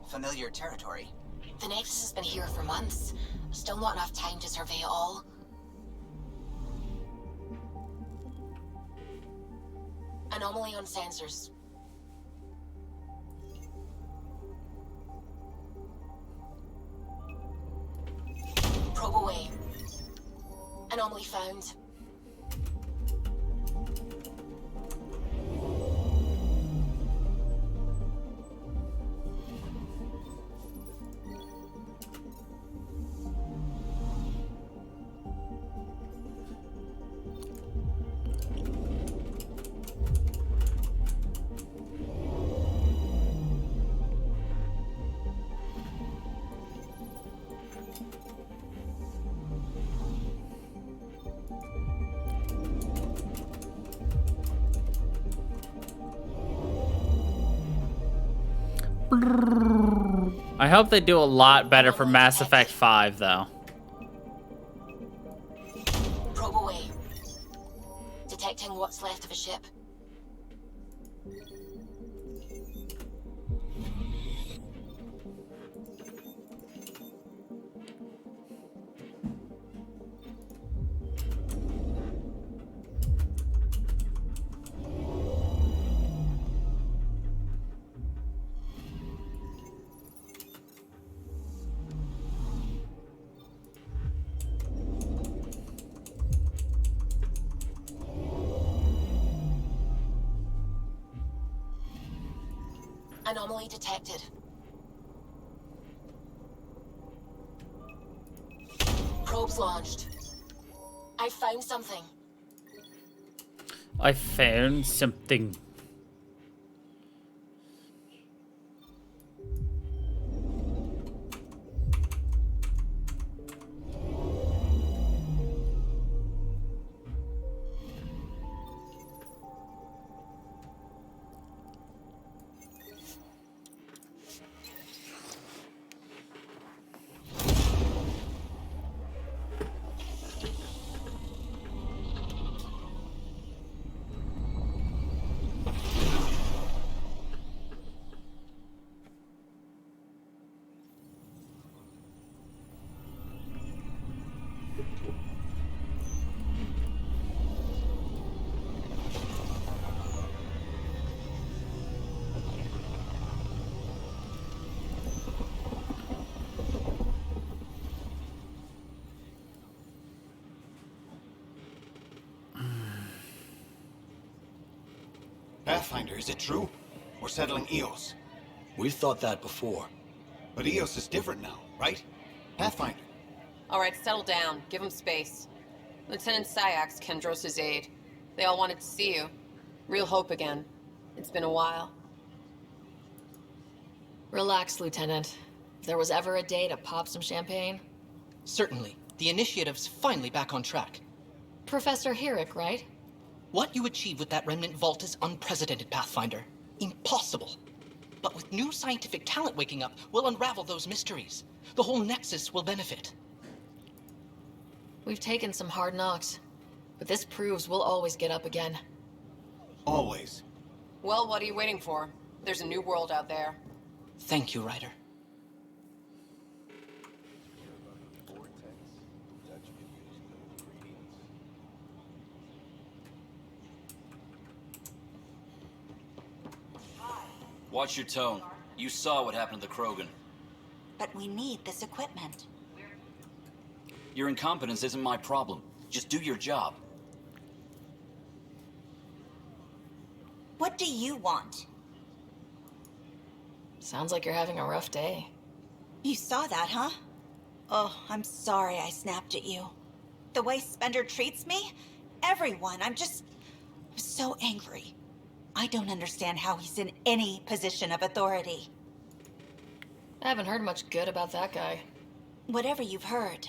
Familiar territory. The Nexus has been here for months. Still not enough time to survey it all. Anomaly on sensors. Probe away. Anomaly found. I hope they do a lot better for Mass Effect 5, though. Probe away. Detecting what's left of a ship. Anomaly detected. Probes launched. I found something. I found something. Pathfinder, is it true? We're settling Eos. We've thought that before. But Eos is different now, right? Pathfinder. All right, settle down. Give him space. Lieutenant Syax, Kendros' aide. They all wanted to see you. Real hope again. It's been a while. Relax, Lieutenant. If there was ever a day to pop some champagne. Certainly. The initiative's finally back on track. Professor Herrick, right? What you achieve with that remnant vault is unprecedented, Pathfinder. Impossible. But with new scientific talent waking up, we'll unravel those mysteries. The whole Nexus will benefit. We've taken some hard knocks, but this proves we'll always get up again. Always. Well, what are you waiting for? There's a new world out there. Thank you, Ryder. Watch your tone. You saw what happened to the Krogan. But we need this equipment. Your incompetence isn't my problem. Just do your job. What do you want? Sounds like you're having a rough day. You saw that, huh? Oh, I'm sorry I snapped at you. The way Spender treats me? Everyone, I'm so angry. I don't understand how he's in any position of authority. I haven't heard much good about that guy. Whatever you've heard,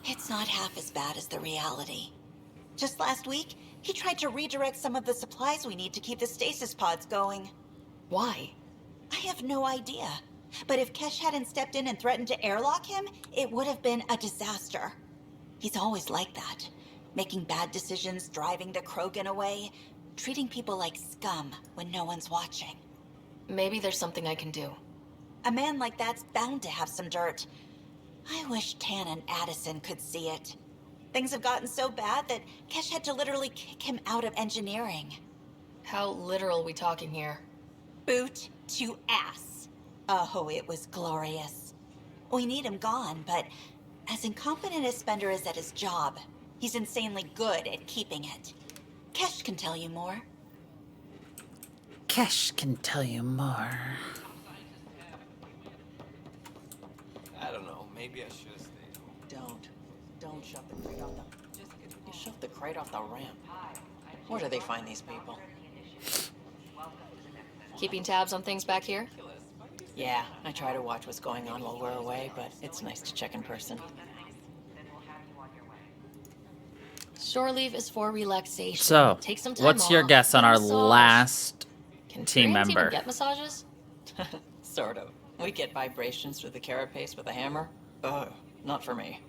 it's not half as bad as the reality. Just last week, he tried to redirect some of the supplies we need to keep the stasis pods going. Why? I have no idea. But if Kesh hadn't stepped in and threatened to airlock him, it would have been a disaster. He's always like that. Making bad decisions, driving the Krogan away, treating people like scum when no one's watching. Maybe there's something I can do. A man like that's bound to have some dirt. I wish Tan and Addison could see it. Things have gotten so bad that Kesh had to literally kick him out of engineering. How literal we talking here? Boot to ass. Oh, it was glorious. We need him gone, but as incompetent as Spender is at his job, he's insanely good at keeping it. Kesh can tell you more. Kesh can tell you more. I don't know. Maybe I should have stayed home. Don't shove the crate off the... You shove the crate off the ramp. Where do they find these people? Keeping tabs on things back here? Yeah, I try to watch what's going on while we're away, but it's nice to check in person. Shore leave is for relaxation. So, take some time what's your off, guess on get a our massage. last Can team Trans member? even get massages? Sort of. We get vibrations through the carapace with a hammer. Ugh, not for me.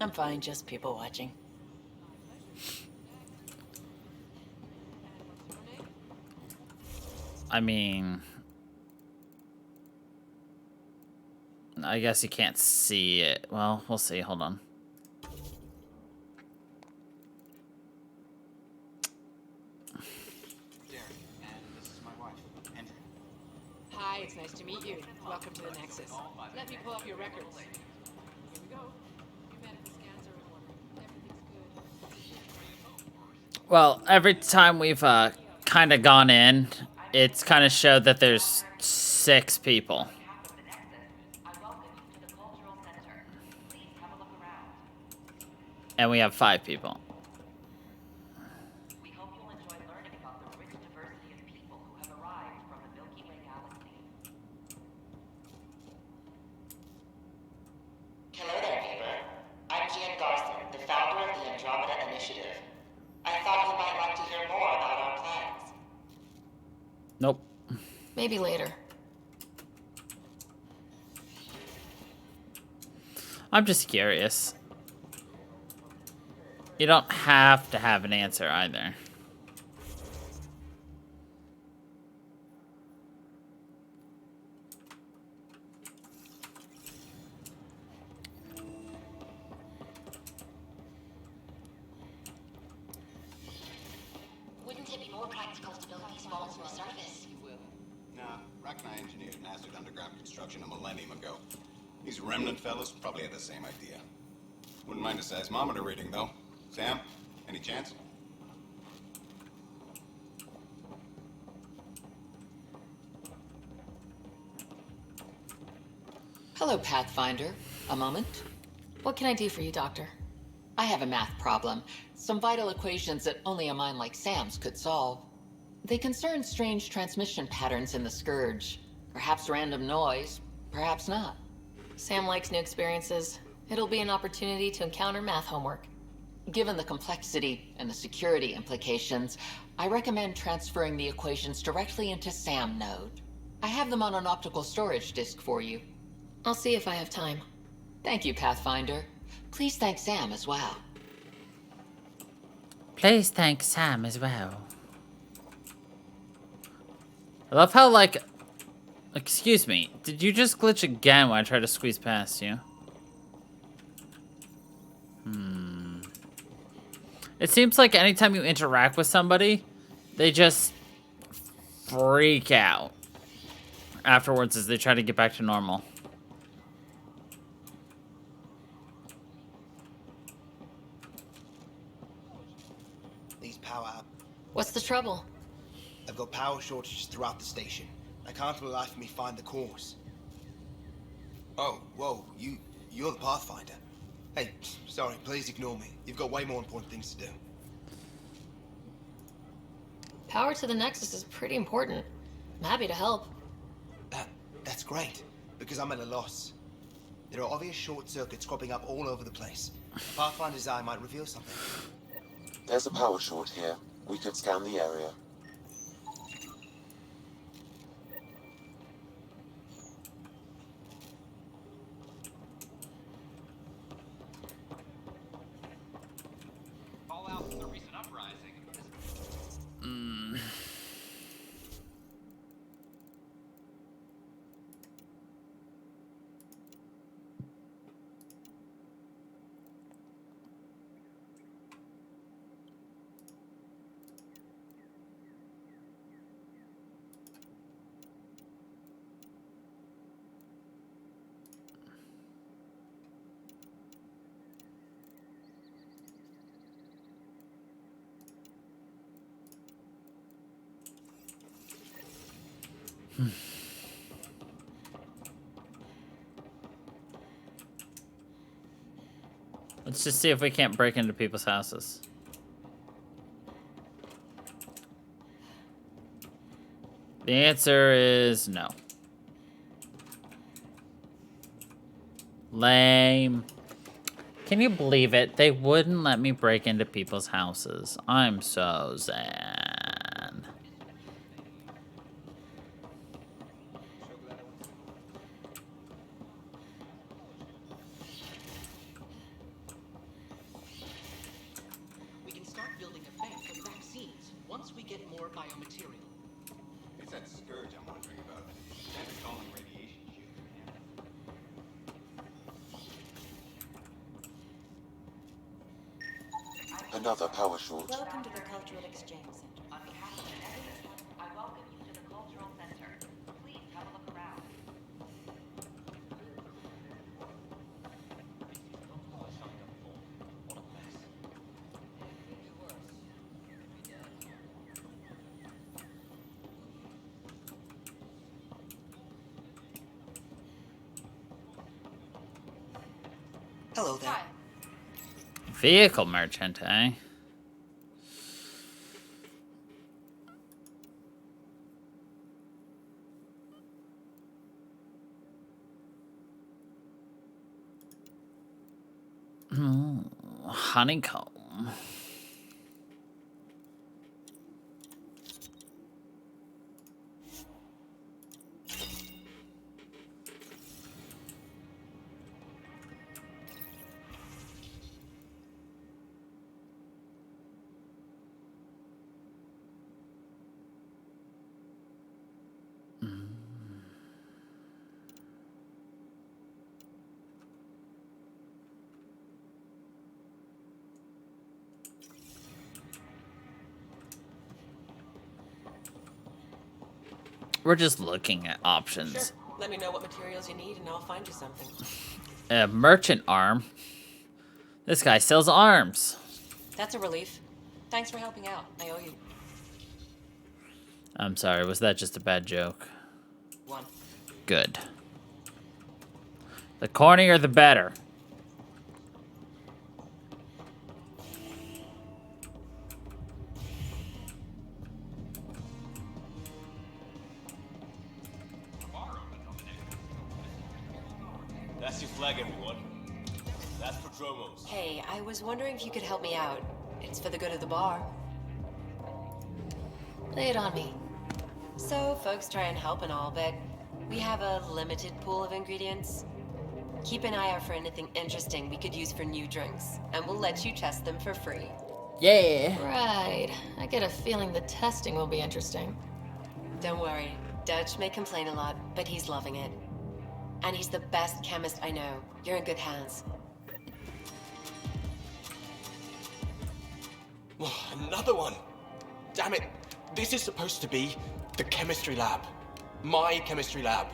I'm fine, just people watching. I mean, I guess you can't see it. Well, we'll see. Hold on. Hi, it's nice to meet you. Welcome to the Nexus. Let me pull up your records. Here we go. Your medical scans are in order. Everything's good. Well, every time we've kind of gone in, it's kind of showed that there's 6 people. And we have 5 people. We hope you'll enjoy learning about the rich diversity of people who have arrived from the Milky Way galaxy. Hello there, Viewer. I'm Gian Garson, the founder of the Andromeda Initiative. I thought you might like to hear more about our plans. Nope. Maybe later. I'm just curious. You don't have to have an answer either. Wouldn't it be more practical to build these vaults from the surface? Nah, Rachni engineers mastered underground construction a millennium ago. These remnant fellas probably had the same idea. Wouldn't mind a seismometer reading, though. Sam, any chance? Hello, Pathfinder. A moment? What can I do for you, Doctor? I have a math problem. Some vital equations that only a mind like Sam's could solve. They concern strange transmission patterns in the Scourge. Perhaps random noise, perhaps not. Sam likes new experiences. It'll be an opportunity to encounter math homework. Given the complexity and the security implications, I recommend transferring the equations directly into SAM node. I have them on an optical storage disk for you. I'll see if I have time. Thank you, Pathfinder. Please thank Sam as well. Please thank Sam as well. I love how, like... Excuse me. Did you just glitch again when I tried to squeeze past you? It seems like anytime you interact with somebody, they just freak out. afterwards as they try to get back to normal. These power... What's the trouble? I've got power shortages throughout the station. I can't for the life of me find the cause. Oh, whoa, you're the Pathfinder. Hey, sorry, please ignore me. You've got way more important things to do. Power to the Nexus is pretty important. I'm happy to help. That's great, because I'm at a loss. There are obvious short circuits cropping up all over the place. A Pathfinder's eye might reveal something. There's a power short here. We could scan the area. Fallout from the recent uprising. Let's just see if we can't break into people's houses. The answer is no. Lame. Can you believe it? They wouldn't let me break into people's houses. I'm so sad. We can start building a bank of vaccines once we get more biomaterial. It's that scourge I'm wondering about. That's calling radiation shield. Another power short. Welcome to the Cultural Exchange Center. On behalf of the Nexus, I welcome you to the Cultural Center. Please have a look around. Hello there. Vehicle merchant, eh? Honeycomb. We're just looking at options. Sure. Let me know what materials you need and I'll find you something. A merchant arm. This guy sells arms. That's a relief. Thanks for helping out. I owe you. I'm sorry, was that just a bad joke? One. Good. The cornier, the better. That's your flag, everyone. That's Prodromos. Hey, I was wondering if you could help me out. It's for the good of the bar. Lay it on me. So, folks try and help and all, but we have a limited pool of ingredients. Keep an eye out for anything interesting we could use for new drinks, and we'll let you test them for free. Yeah. Right. I get a feeling the testing will be interesting. Don't worry. Dutch may complain a lot, but he's loving it. And he's the best chemist I know. You're in good hands. Another one! Damn it! This is supposed to be the chemistry lab. My chemistry lab.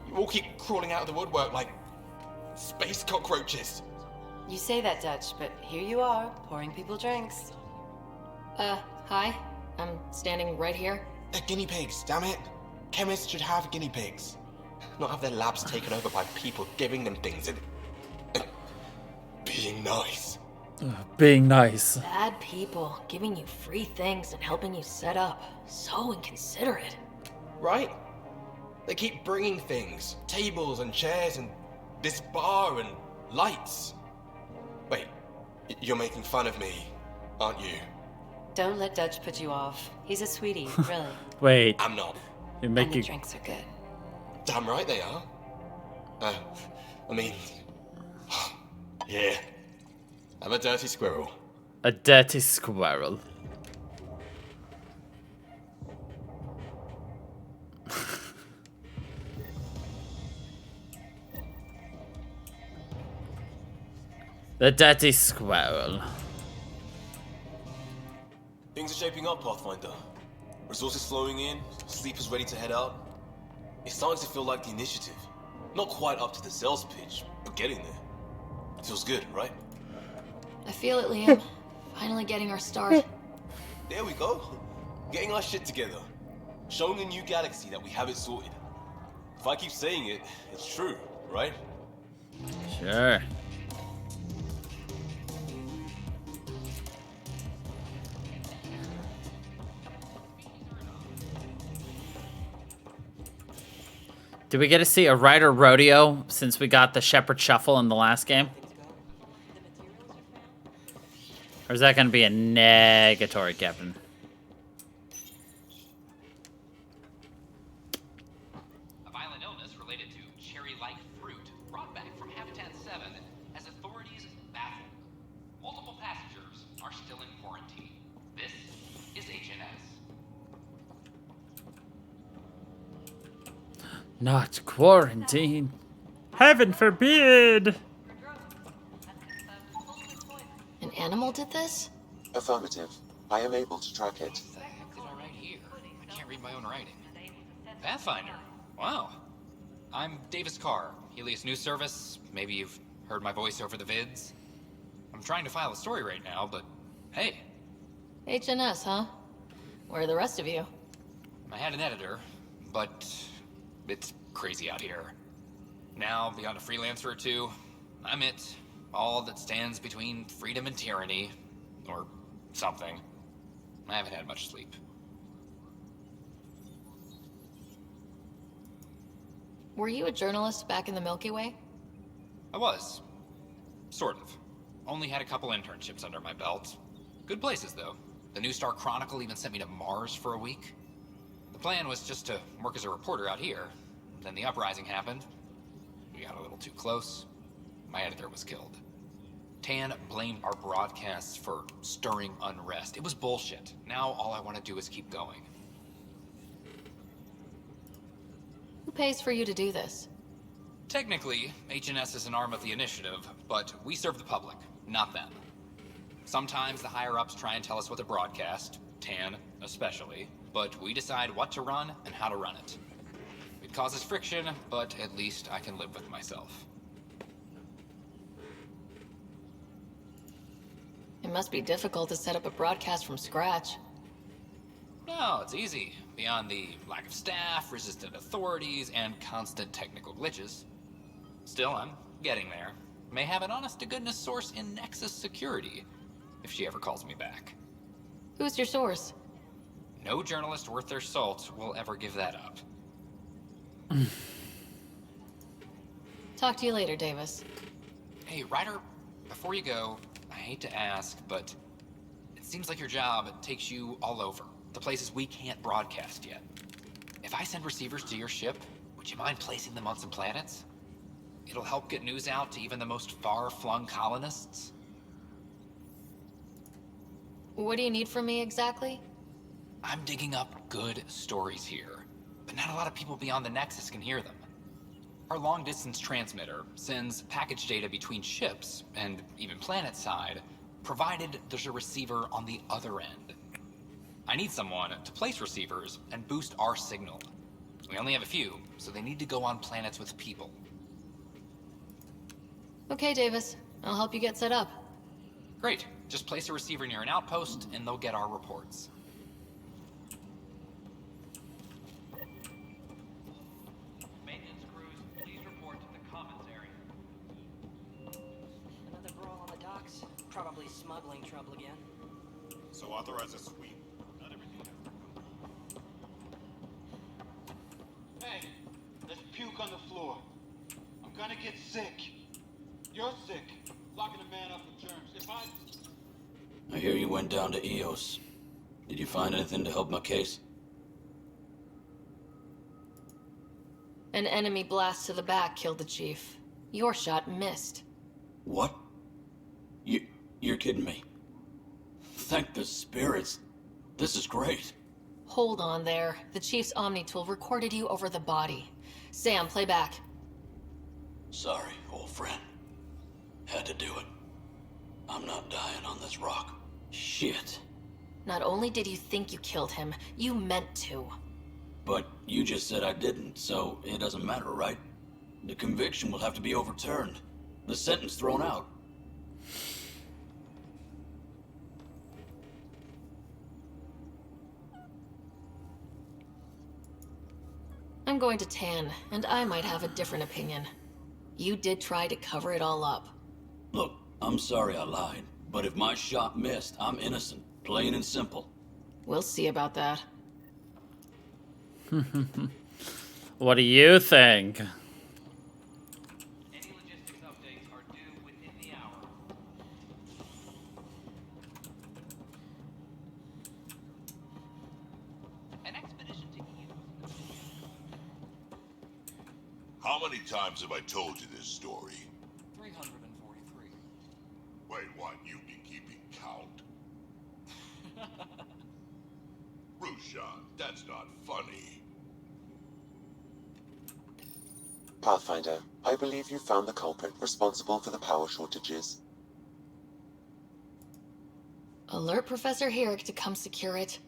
You all keep crawling out of the woodwork like space cockroaches. You say that, Dutch, but here you are, pouring people drinks. Hi. I'm standing right here. They're guinea pigs, damn it. Chemists should have guinea pigs. Not have their labs taken over by people giving them things and being nice. Being nice. Bad people giving you free things and helping you set up. So inconsiderate. Right? They keep bringing things. Tables and chairs and this bar and lights. Wait, you're making fun of me, aren't you? Don't let Dutch put you off. He's a sweetie, really. Wait. I'm not. You make And the you... drinks are good. Damn right they are. I mean... yeah. I'm a dirty squirrel. A dirty squirrel. The dirty squirrel. Things are shaping up, Pathfinder. Resources flowing in, sleepers ready to head out. It's starting to feel like the initiative. Not quite up to the sales pitch, but getting there. Feels good, right? I feel it, Liam. Finally getting our start. There we go. Getting our shit together. Showing the new galaxy that we have it sorted. If I keep saying it, it's true, right? Sure. Did we get to see a rider rodeo since we got the Shepherd Shuffle in the last game? Or is that going to be a negatory, Captain? A violent illness related to cherry-like fruit brought back from Habitat 7 as authorities baffled. Multiple passengers are still in quarantine. This is HNS. Not quarantine. Heaven forbid! An animal did this? Affirmative. I am able to track it. Did I write here? I can't read my own writing. Pathfinder. Wow. I'm Davis Carr, Helios News Service. Maybe you've heard my voice over the vids. I'm trying to file a story right now, but hey. HNS, huh? Where are the rest of you? I had an editor, but it's crazy out here. Now, beyond a freelancer or two, I'm it. All that stands between freedom and tyranny. Or something. I haven't had much sleep. Were you a journalist back in the Milky Way? I was. Sort of. Only had a couple internships under my belt. Good places, though. The New Star Chronicle even sent me to Mars for a week. The plan was just to work as a reporter out here. Then the uprising happened. We got a little too close. My editor was killed. Tan blamed our broadcasts for stirring unrest. It was bullshit. Now all I want to do is keep going. Who pays for you to do this? Technically, HNS is an arm of the initiative, but we serve the public, not them. Sometimes the higher-ups try and tell us what to broadcast, Tan especially, but we decide what to run and how to run it. It causes friction, but at least I can live with myself. It must be difficult to set up a broadcast from scratch. No, it's easy. Beyond the lack of staff, resistant authorities, and constant technical glitches. Still, I'm getting there. May have an honest-to-goodness source in Nexus Security, if she ever calls me back. Who's your source? No journalist worth their salt will ever give that up. Talk to you later, Davis. Hey, Ryder, before you go, I hate to ask, but it seems like your job takes you all over, the places we can't broadcast yet. If I send receivers to your ship, would you mind placing them on some planets? It'll help get news out to even the most far-flung colonists. What do you need from me exactly? I'm digging up good stories here, but not a lot of people beyond the Nexus can hear them. Our long-distance transmitter sends package data between ships, and even planet-side, provided there's a receiver on the other end. I need someone to place receivers and boost our signal. We only have a few, so they need to go on planets with people. Okay, Davis. I'll help you get set up. Great. Just place a receiver near an outpost, and they'll get our reports. Maintenance crews, please report to the commons area. Another brawl on the docks. Probably smuggling trouble again. So authorize a sweep. Not everything has Hey, there's puke on the floor. I'm gonna get sick. You're sick. Locking a man up with germs. If I hear you went down to EOS. Did you find anything to help my case? An enemy blast to the back killed the chief. Your shot missed. What? You're kidding me. Thank the spirits. This is great. Hold on there. The chief's Omni tool recorded you over the body. Sam, play back. Sorry, old friend. Had to do it. I'm not dying on this rock. Shit. Not only did you think you killed him, you meant to. But you just said I didn't, so it doesn't matter, right? The conviction will have to be overturned. The sentence thrown out. I'm going to Tan, and I might have a different opinion. You did try to cover it all up. Look, I'm sorry I lied, but if my shot missed, I'm innocent. Plain and simple. We'll see about that. What do you think? any logistics updates are due within the hour. An expedition to EOS. How many times have I told you this story? 343. Wait, what? You've been keeping count? Rushan, that's not funny. Pathfinder, I believe you found the culprit responsible for the power shortages. Alert Professor Herrick to come secure it.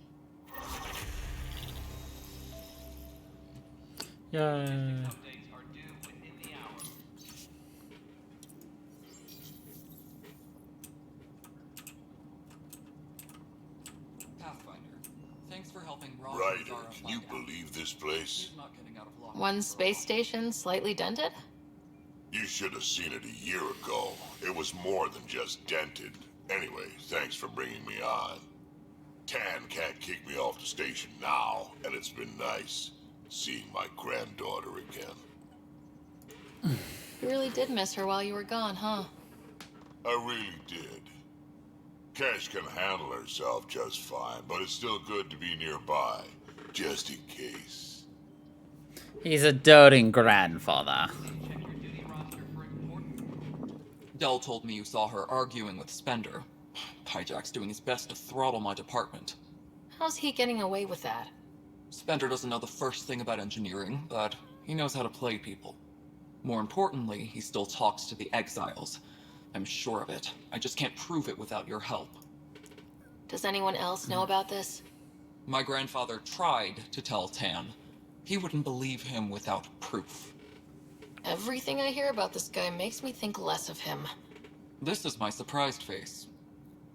Yeah. Pathfinder, thanks for helping Rob. Ryder, can you believe this place? Not getting out of luck. One space station slightly dented? You should have seen it a year ago. It was more than just dented. Anyway, thanks for bringing me on. Tan can't kick me off the station now, and it's been nice seeing my granddaughter again. You really did miss her while you were gone, huh? I really did. Cash can handle herself just fine, but it's still good to be nearby, just in case. He's a doting grandfather. Dell told me you saw her arguing with Spender. Hijack's doing his best to throttle my department. How's he getting away with that? Spender doesn't know the first thing about engineering, but he knows how to play people. More importantly, he still talks to the exiles. I'm sure of it. I just can't prove it without your help. Does anyone else know about this? My grandfather tried to tell Tan. He wouldn't believe him without proof. Everything I hear about this guy makes me think less of him. This is my surprised face.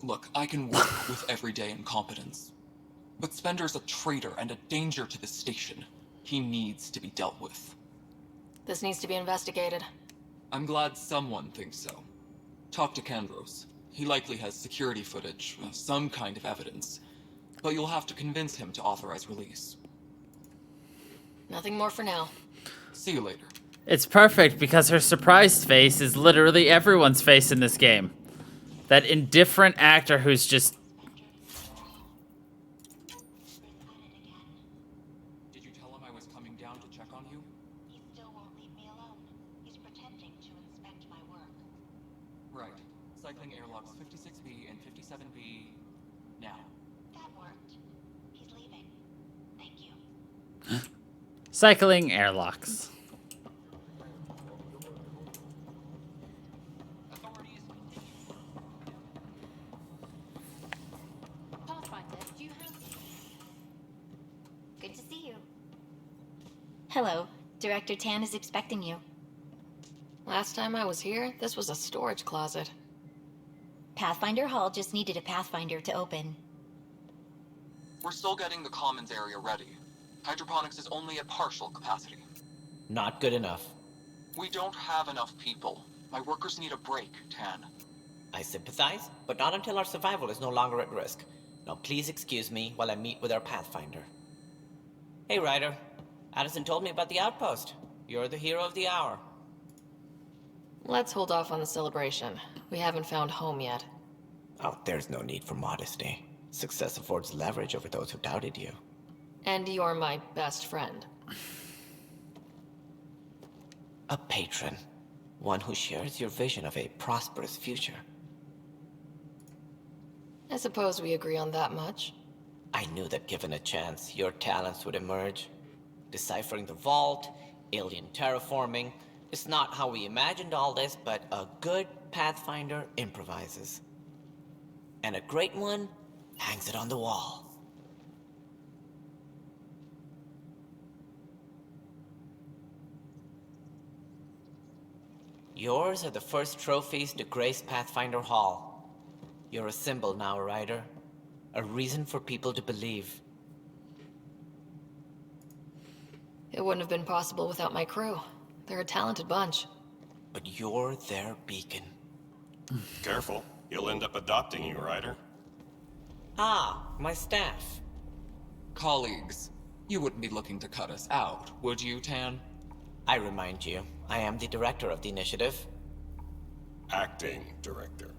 Look, I can work with everyday incompetence. But Spender's a traitor and a danger to the station. He needs to be dealt with. This needs to be investigated. I'm glad someone thinks so. Talk to Kandros. He likely has security footage, some kind of evidence. But you'll have to convince him to authorize release. Nothing more for now. See you later. It's perfect because her surprised face is literally everyone's face in this game. That indifferent actor who's just... Did you tell him I was coming down to check on you? He still won't leave me alone. He's pretending to inspect my work. Right. Cycling airlocks 56B and 57B now. That worked. He's leaving. Thank you. Cycling airlocks. Pathfinder, do you have... Good to see you. Hello. Director Tan is expecting you. Last time I was here, this was a storage closet. Pathfinder Hall just needed a Pathfinder to open. We're still getting the commons area ready. Hydroponics is only at partial capacity. Not good enough. We don't have enough people. My workers need a break, Tan. I sympathize, but not until our survival is no longer at risk. Now please excuse me while I meet with our Pathfinder. Hey, Ryder. Addison told me about the outpost. You're the hero of the hour. Let's hold off on the celebration. We haven't found home yet. Oh, there's no need for modesty. Success affords leverage over those who doubted you. And you're my best friend. A patron. One who shares your vision of a prosperous future. I suppose we agree on that much. I knew that given a chance, your talents would emerge. Deciphering the vault, alien terraforming. It's not how we imagined all this, but a good Pathfinder improvises. And a great one hangs it on the wall. Yours are the first trophies to grace Pathfinder Hall. You're a symbol now, Ryder. A reason for people to believe. It wouldn't have been possible without my crew. They're a talented bunch. But you're their beacon. Careful. He'll end up adopting you, Ryder. Ah, my staff. Colleagues, you wouldn't be looking to cut us out, would you, Tan? I remind you, I am the director of the initiative. Acting director.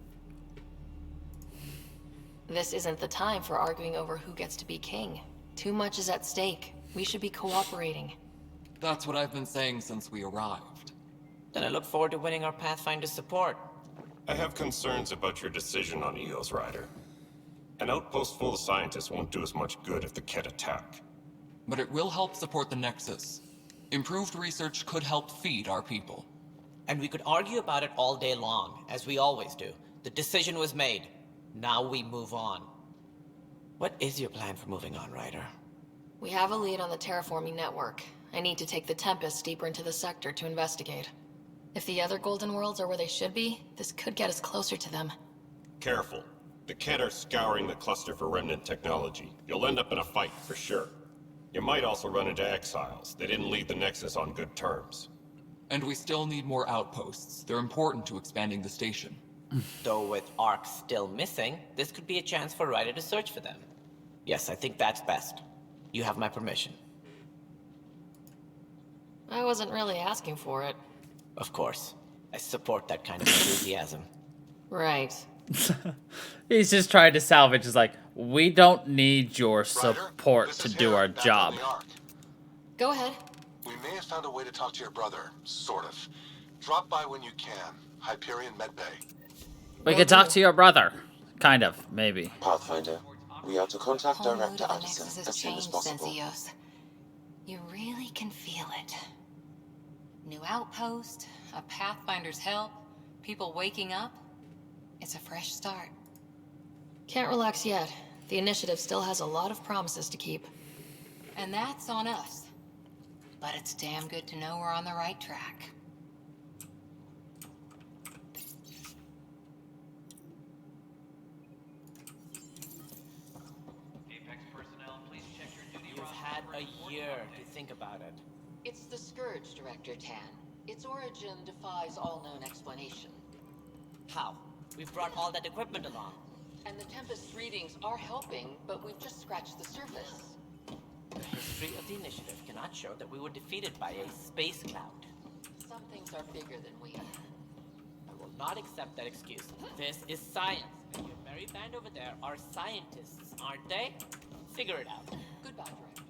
This isn't the time for arguing over who gets to be king. Too much is at stake. We should be cooperating. That's what I've been saying since we arrived. Then I look forward to winning our Pathfinder's support. I have concerns about your decision on Eos, Ryder. An outpost full of scientists won't do us much good if the Kett attack. But it will help support the Nexus. Improved research could help feed our people. And we could argue about it all day long, as we always do. The decision was made. Now we move on. What is your plan for moving on, Ryder? We have a lead on the terraforming network. I need to take the Tempest deeper into the sector to investigate. If the other Golden Worlds are where they should be, this could get us closer to them. Careful. The Kett are scouring the cluster for remnant technology. You'll end up in a fight, for sure. You might also run into exiles. They didn't leave the Nexus on good terms. And we still need more outposts. They're important to expanding the station. Though with Ark still missing, this could be a chance for Ryder to search for them. Yes, I think that's best. You have my permission. I wasn't really asking for it. Of course. I support that kind of enthusiasm. Right. He's just trying to salvage. Is like, we don't need your support to do our job. Go ahead. We may have found a way to talk to your brother, sort of. Drop by when you can. Hyperion Medbay. We could talk to your brother. Kind of, maybe. Pathfinder, we are to contact Whole mood Director of the Addison Nexus as has soon as changed since possible. Eos. You really can feel it. New outpost, a Pathfinder's help, people waking up. It's a fresh start. Can't relax yet. The initiative still has a lot of promises to keep. And that's on us. But it's damn good to know we're on the right track. You've had a year to think about it. It's the Scourge, Director Tan. Its origin defies all known explanation. How? We've brought all that equipment along. And the Tempest readings are helping, but we've just scratched the surface. The history of the initiative cannot show that we were defeated by a space cloud. Some things are bigger than we are. I will not accept that excuse. This is science, and your merry band over there are scientists, aren't they? Figure it out. Goodbye, Director.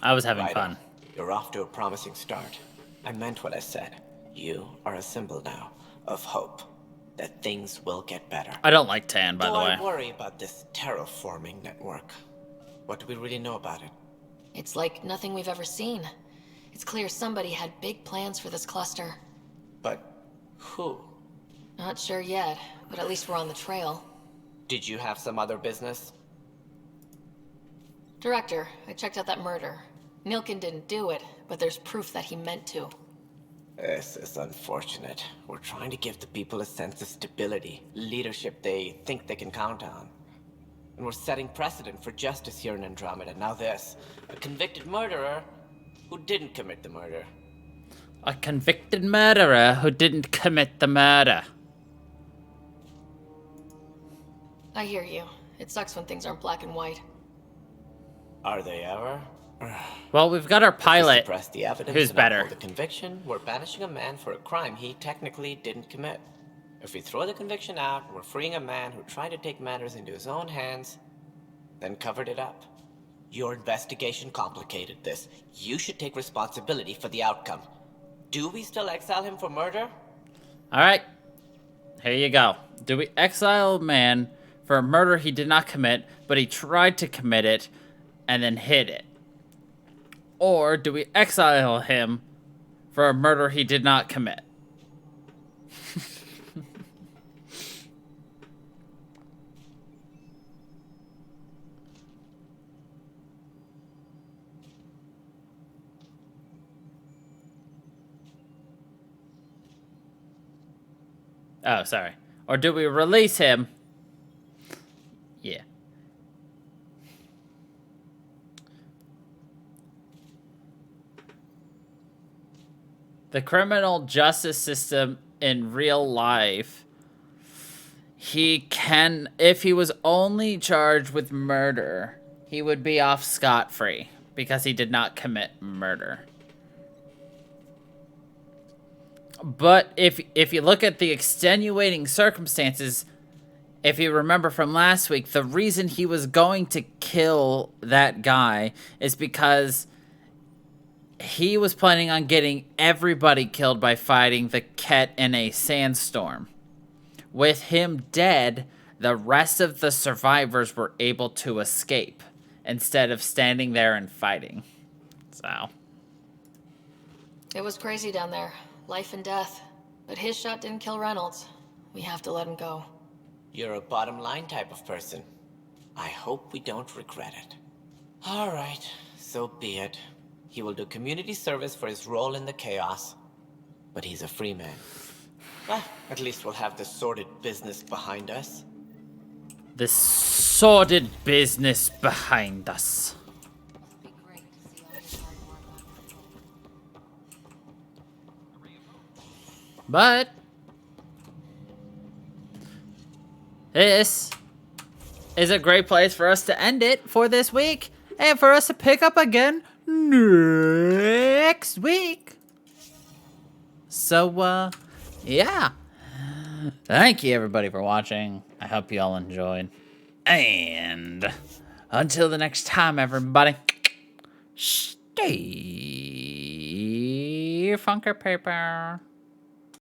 I was having Ryder, fun. You're off to a promising start. I meant what I said. You are a symbol now of hope. That things will get better. I don't like Tan, by the way. I worry about this terraforming network. What do we really know about it? It's like nothing we've ever seen. It's clear somebody had big plans for this cluster. But who? Not sure yet, but at least we're on the trail. Did you have some other business? Director, I checked out that murder. Nilkin didn't do it, but there's proof that he meant to. This is unfortunate. We're trying to give the people a sense of stability, leadership they think they can count on. And we're setting precedent for justice here in Andromeda. Now this, a convicted murderer who didn't commit the murder. A convicted murderer who didn't commit the murder. I hear you. It sucks when things aren't black and white. Are they ever? Well, we've got our pilot, If we suppress the evidence who's and better. uphold the conviction, we're banishing a man for a crime he technically didn't commit. If we throw the conviction out, we're freeing a man who tried to take matters into his own hands, then covered it up. Your investigation complicated this. You should take responsibility for the outcome. Do we still exile him for murder? All right, here you go. Do we exile a man for a murder he did not commit, but he tried to commit it and then hid it? Or do we exile him for a murder he did not commit? Oh, sorry. Or do we release him? Yeah. The criminal justice system in real life, he can, if he was only charged with murder, he would be off scot-free because he did not commit murder. But if you look at the extenuating circumstances, if you remember from last week, the reason he was going to kill that guy is because he was planning on getting everybody killed by fighting the Ket in a sandstorm. With him dead, the rest of the survivors were able to escape instead of standing there and fighting. So. It was crazy down there. Life and death. But his shot didn't kill Reynolds. We have to let him go. You're a bottom line type of person. I hope we don't regret it. All right, so be it. He will do community service for his role in the chaos. But he's a free man. Well, at least we'll have the sordid business behind us. The sordid business behind us. But this is a great place for us to end it for this week and for us to pick up again next week. So, yeah. Thank you, everybody, for watching. I hope you all enjoyed. And until the next time, everybody, stay funker paper.